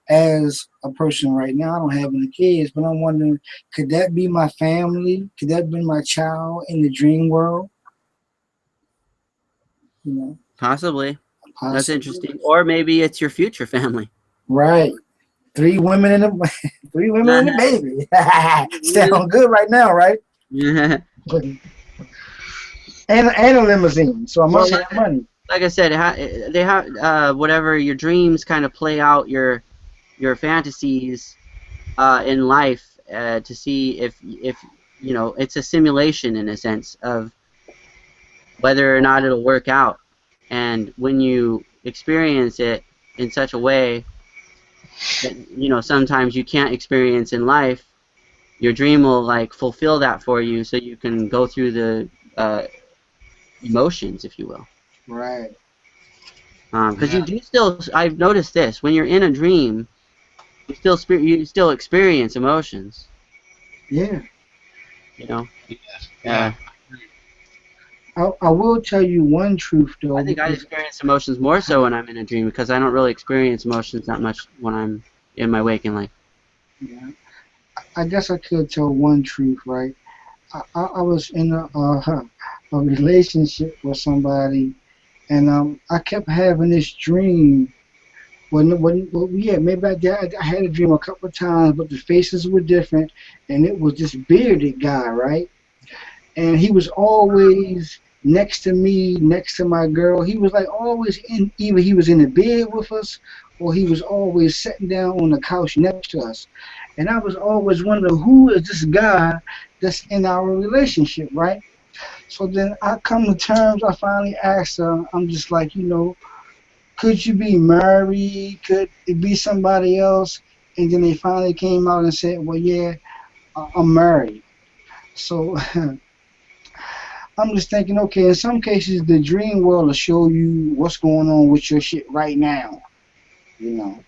as a person right now. I don't have any kids, but I'm wondering, could that be my family? Could that be my child in the dream world? You know, Possibly. That's possibly. interesting. Or maybe it's your future family. Right. 3 women and a 3 women and a baby. Sound good right now, right? And a limousine. So I must Well, have money. like I said, they have whatever your dreams kind of play out your fantasies in life to see if it's a simulation in a sense of whether or not it'll work out. And when you experience it in such a way that sometimes you can't experience in life, your dream will like fulfill that for you, so you can go through the emotions, if you will. Right. Because you do still, I've noticed this, when you're in a dream, you still experience emotions. Yeah. You know. Yeah. I will tell you one truth though. I think I experience emotions more so when I'm in a dream, because I don't really experience emotions that much when I'm in my waking life. Yeah. I guess I could tell one truth, right? I was in a relationship with somebody, and I kept having this dream. Well, yeah, maybe I had a dream a couple of times, but the faces were different, and it was this bearded guy, right? And he was always next to me, next to my girl. He was like always in, either he was in the bed with us, or he was always sitting down on the couch next to us. And I was always wondering, who is this guy that's in our relationship, right? So then I come to terms. I finally asked her. I'm just like, could you be married? Could it be somebody else? And then they finally came out and said, well, yeah, I'm married. So I'm just thinking, okay, in some cases, the dream world will show you what's going on with your shit right now, you know.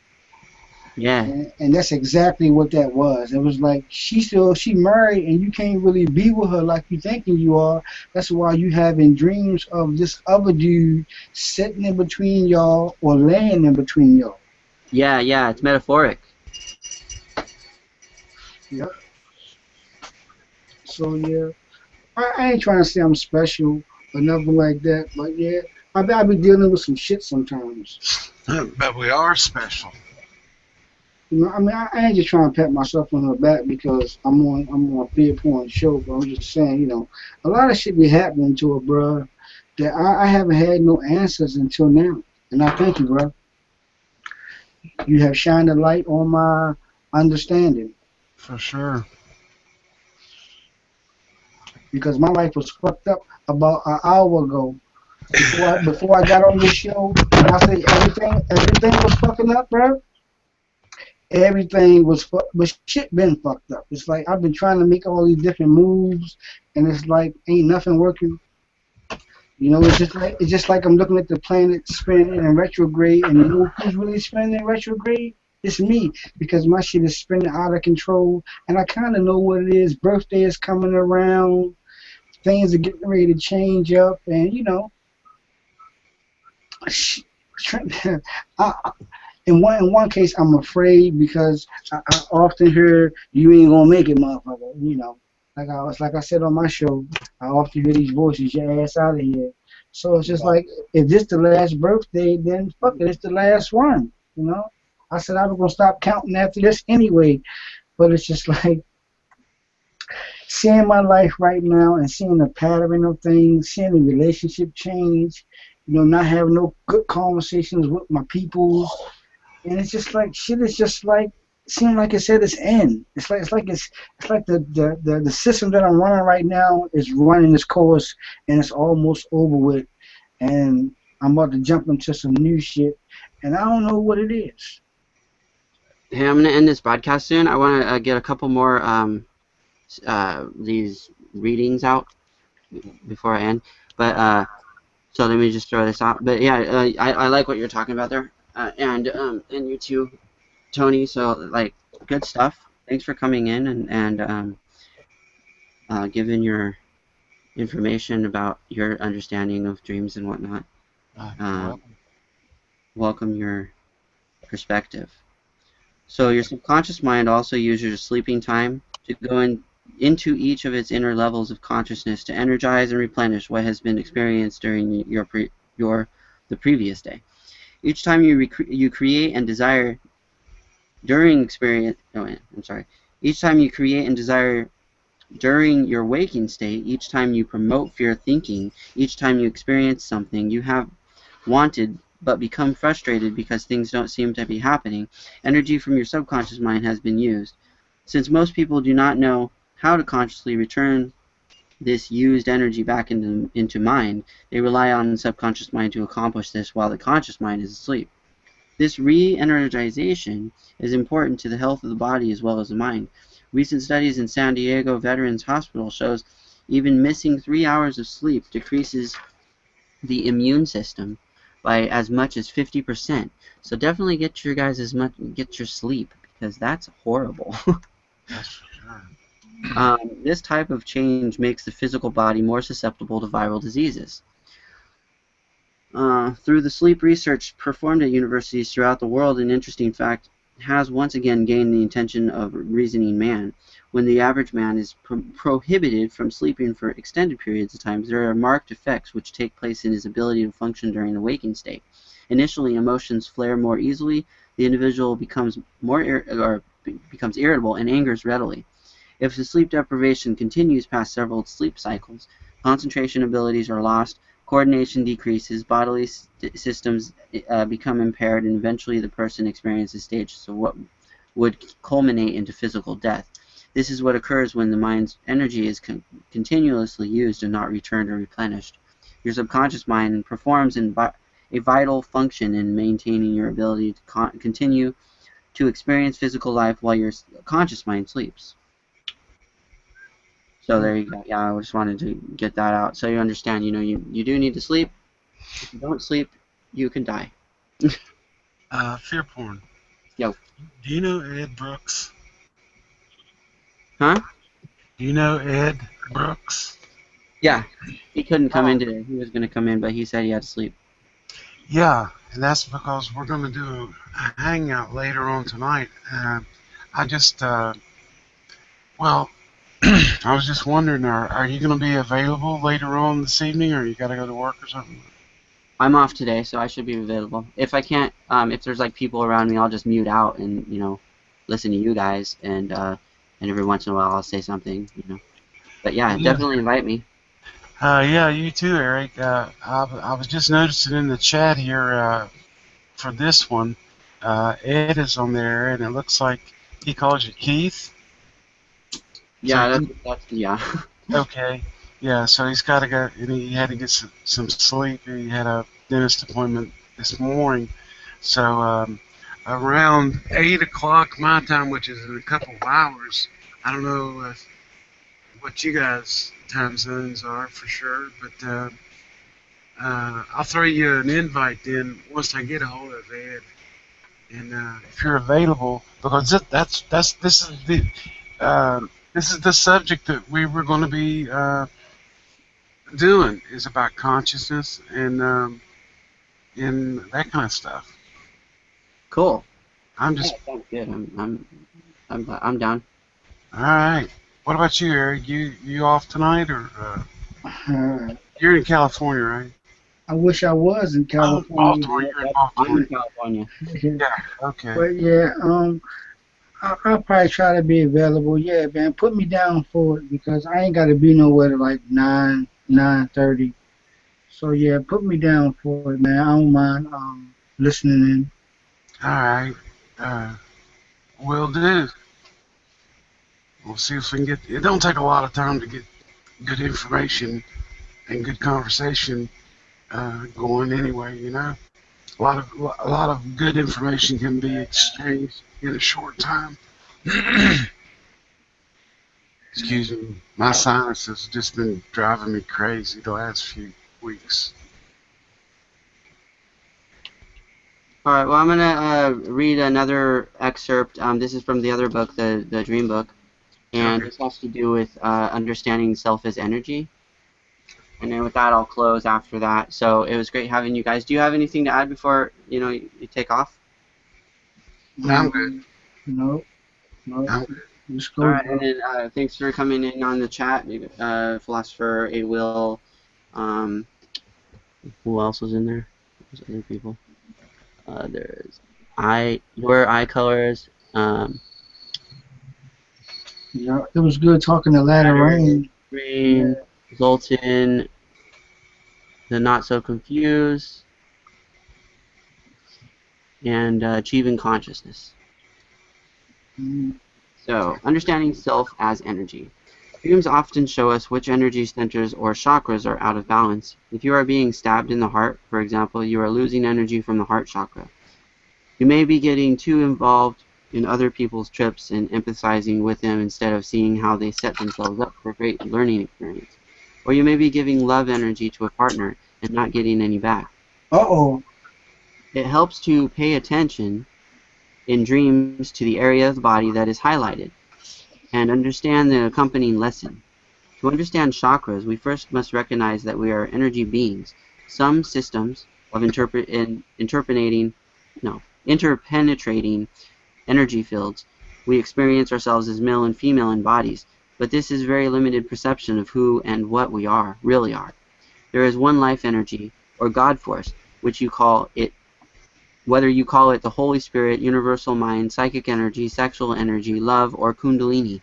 Yeah. And that's exactly what that was. It was like she married, and you can't really be with her like you thinking you are. That's why you having dreams of this other dude sitting in between y'all or laying in between y'all. Yeah, it's metaphoric. Yep. So yeah, I ain't trying to say I'm special or nothing like that, but yeah, I be dealing with some shit sometimes. But we are special. I mean, I ain't just trying to pat myself on the back because I'm on a big point show, but I'm just saying, a lot of shit be happening to a bruh that I haven't had no answers until now. And I thank you, bruh. You have shined a light on my understanding For sure. because my life was fucked up about an hour ago. Before I got on this show, and I say everything was fucking up, bruh. Everything was but shit been fucked up. It's like I've been trying to make all these different moves, and it's like ain't nothing working. It's just like I'm looking at the planet spinning in retrograde, and who's really spinning in retrograde? It's me, because my shit is spinning out of control, and I kind of know what it is. Birthday is coming around, things are getting ready to change up, and I, in one case, I'm afraid because I often hear you ain't gonna make it, motherfucker. Like I said on my show, I often hear these voices, your ass out of here. So it's just like, if this the last birthday, then fuck it, it's the last one. I said I was gonna stop counting after this anyway, but it's just like seeing my life right now and seeing the pattern of things, seeing the relationship change, not having no good conversations with my people. And it's just like shit is just like seem like it's at its end. It's like the system that I'm running right now is running its course and it's almost over with, and I'm about to jump into some new shit and I don't know what it is. Hey, I'm gonna end this broadcast soon. I want to get a couple more these readings out before I end. But so let me just throw this out. But yeah, I like what you're talking about there, and you too, Tony. So like, good stuff. Thanks for coming in and giving your information about your understanding of dreams and whatnot. Welcome your perspective. So your subconscious mind also uses sleeping time to go into each of its inner levels of consciousness to energize and replenish what has been experienced during the previous day. Each time you create and desire during experience. Oh, I'm sorry. Each time you create and desire during your waking state, each time you promote fear thinking, each time you experience something you have wanted but become frustrated because things don't seem to be happening, energy from your subconscious mind has been used. Since most people do not know how to consciously return this used energy back into mind, they rely on the subconscious mind to accomplish this while the conscious mind is asleep. This re-energization is important to the health of the body as well as the mind. Recent studies in San Diego Veterans Hospital shows even missing 3 hours of sleep decreases the immune system by as much as 50%. So definitely get your sleep, because that's horrible. That's for sure. This type of change makes the physical body more susceptible to viral diseases. Through the sleep research performed at universities throughout the world, an interesting fact has once again gained the attention of reasoning man. When the average man is prohibited from sleeping for extended periods of time, there are marked effects which take place in his ability to function during the waking state. Initially, emotions flare more easily. The individual becomes becomes irritable and angers readily. If the sleep deprivation continues past several sleep cycles, concentration abilities are lost, coordination decreases, bodily systems become impaired, and eventually the person experiences stages of what would culminate into physical death. This is what occurs when the mind's energy is continuously used and not returned or replenished. Your subconscious mind performs a vital function in maintaining your ability to continue to experience physical life while your conscious mind sleeps. So there you go. Yeah, I just wanted to get that out so you understand. You do need to sleep. If you don't sleep, you can die. Fear porn. Yo. Do you know Ed Brooks? Huh? Do you know Ed Brooks? Yeah. He couldn't come in today. He was going to come in, but he said he had to sleep. Yeah, and that's because we're going to do a hangout later on tonight. I just, well, I was just wondering, are you going to be available later on this evening, or you got to go to work or something? I'm off today, so I should be available. If I can't, if there's like people around me, I'll just mute out and listen to you guys, and every once in a while I'll say something, But yeah, definitely invite me. Yeah, you too, Eric. I was just noticing in the chat here for this one, Ed is on there, and it looks like he calls you Keith. Yeah, that's yeah. Okay. Yeah, so he's got to go, and he had to get some sleep. He had a dentist appointment this morning. So around 8 o'clock my time, which is in a couple of hours, I don't know what you guys' time zones are for sure, but I'll throw you an invite then once I get a hold of Ed. And if you're available, because this is the subject that we were going to be doing, is about consciousness and that kind of stuff. Cool. I'm just sounds good. I'm down. all right. What about you, Eric? You off tonight, or Uh, you're in California, right? I wish I was in California. Baltimore. You're in I'm Baltimore. in California. Yeah. Okay. But yeah, I'll probably try to be available. Yeah, man, put me down for it because I ain't got to be nowhere to like 9:30. So yeah, put me down for it, man. I don't mind listening in. All right. Will do. We'll see if we can get. It don't take a lot of time to get good information and good conversation going. Anyway, a lot of good information can be exchanged in a short time. Excuse me. My sinus has just been driving me crazy the last few weeks. All right. Well, I'm gonna read another excerpt. This is from the other book, the Dream Book, and this has to do with understanding self as energy. And then with that, I'll close after that. So it was great having you guys. Do you have anything to add before you take off? I'm good. No. I'm good. Just go. All right, and then thanks for coming in on the chat, Philosopher, A Will. Who else was in there? There's other people. There's your eye colors. Yeah, it was good talking to Ladder Rain. Green, Zoltan, the Not So Confused, and Achieving Consciousness. So, understanding self as energy. Dreams often show us which energy centers or chakras are out of balance. If you are being stabbed in the heart, for example, you are losing energy from the heart chakra. You may be getting too involved in other people's trips and empathizing with them instead of seeing how they set themselves up for a great learning experience. Or you may be giving love energy to a partner and not getting any back. Uh-oh. It helps to pay attention in dreams to the area of the body that is highlighted and understand the accompanying lesson. To understand chakras, we first must recognize that we are energy beings. Some systems of interpenetrating energy fields, we experience ourselves as male and female in bodies, but this is very limited perception of who and what we really are. There is one life energy, or God force, which you call it, whether you call it the Holy Spirit, universal mind, psychic energy, sexual energy, love, or kundalini.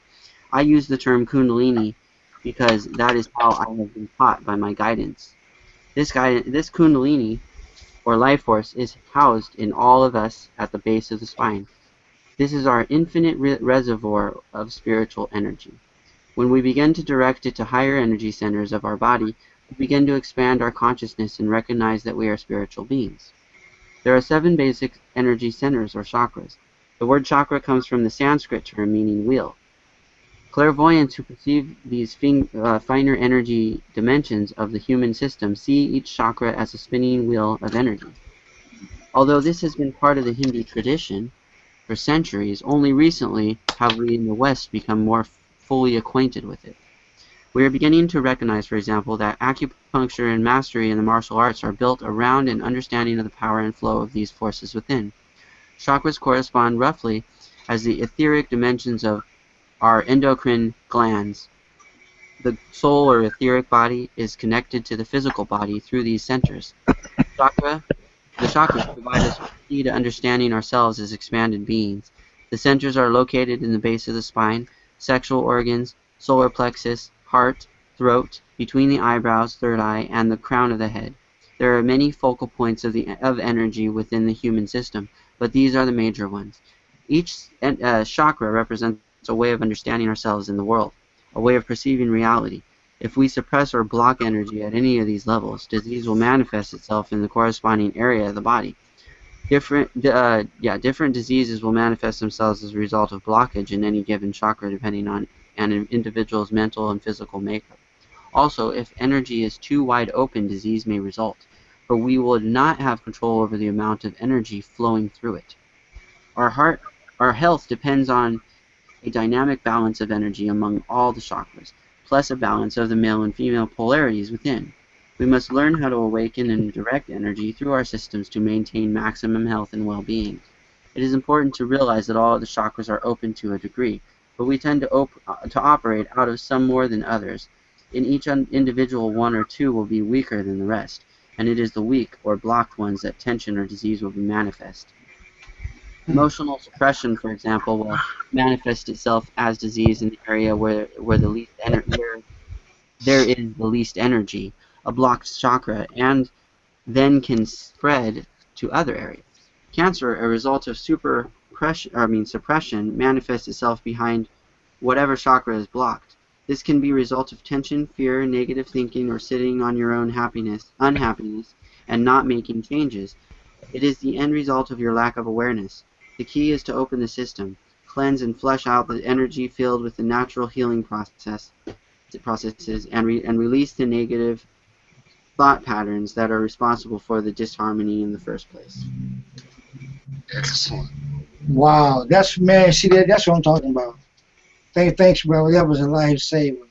I use the term kundalini because that is how I have been taught by my guidance. This kundalini, or life force, is housed in all of us at the base of the spine. This is our infinite reservoir of spiritual energy. When we begin to direct it to higher energy centers of our body, we begin to expand our consciousness and recognize that we are spiritual beings. There are 7 basic energy centers, or chakras. The word chakra comes from the Sanskrit term meaning wheel. Clairvoyants who perceive these finer energy dimensions of the human system see each chakra as a spinning wheel of energy. Although this has been part of the Hindu tradition for centuries, only recently have we in the West become more fully acquainted with it. We are beginning to recognize, for example, that acupuncture and mastery in the martial arts are built around an understanding of the power and flow of these forces within. Chakras correspond roughly as the etheric dimensions of our endocrine glands. The soul or etheric body is connected to the physical body through these centers. The chakras provide us with the key to understanding ourselves as expanded beings. The centers are located in the base of the spine, sexual organs, solar plexus, heart, throat, between the eyebrows, third eye, and the crown of the head. There are many focal points of energy within the human system, but these are the major ones. Each chakra represents a way of understanding ourselves in the world, a way of perceiving reality. If we suppress or block energy at any of these levels, disease will manifest itself in the corresponding area of the body. Different diseases will manifest themselves as a result of blockage in any given chakra depending on an individual's mental and physical makeup. Also, if energy is too wide open, disease may result, for we will not have control over the amount of energy flowing through it. Our health depends on a dynamic balance of energy among all the chakras, plus a balance of the male and female polarities within. We must learn how to awaken and direct energy through our systems to maintain maximum health and well-being. It is important to realize that all of the chakras are open to a degree, but we tend to operate out of some more than others. In each individual, 1 or 2 will be weaker than the rest, and it is the weak or blocked ones that tension or disease will be manifest. Emotional suppression, for example, will manifest itself as disease in the area where there is the least energy, a blocked chakra, and then can spread to other areas. Cancer, a result of suppression, manifests itself behind whatever chakra is blocked. This can be a result of tension, fear, negative thinking, or sitting on your own unhappiness, and not making changes. It is the end result of your lack of awareness. The key is to open the system, cleanse and flush out the energy filled with the natural healing processes, and release the negative thought patterns that are responsible for the disharmony in the first place. Excellent. Wow. That's, man, see, that's what I'm talking about. Thanks, brother. That was a lifesaver.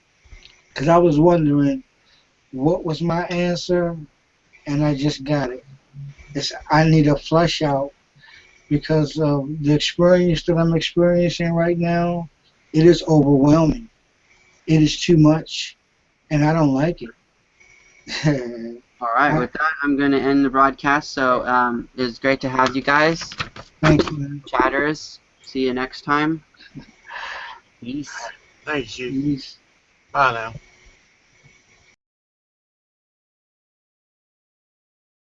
Because I was wondering what was my answer, and I just got it. I need a flush out because of the experience that I'm experiencing right now. It is overwhelming. It is too much, and I don't like it. All right, with that, I'm going to end the broadcast. So it was great to have you guys. Thank you, man. Chatters. See you next time. Peace. Thank you. Peace. Bye now.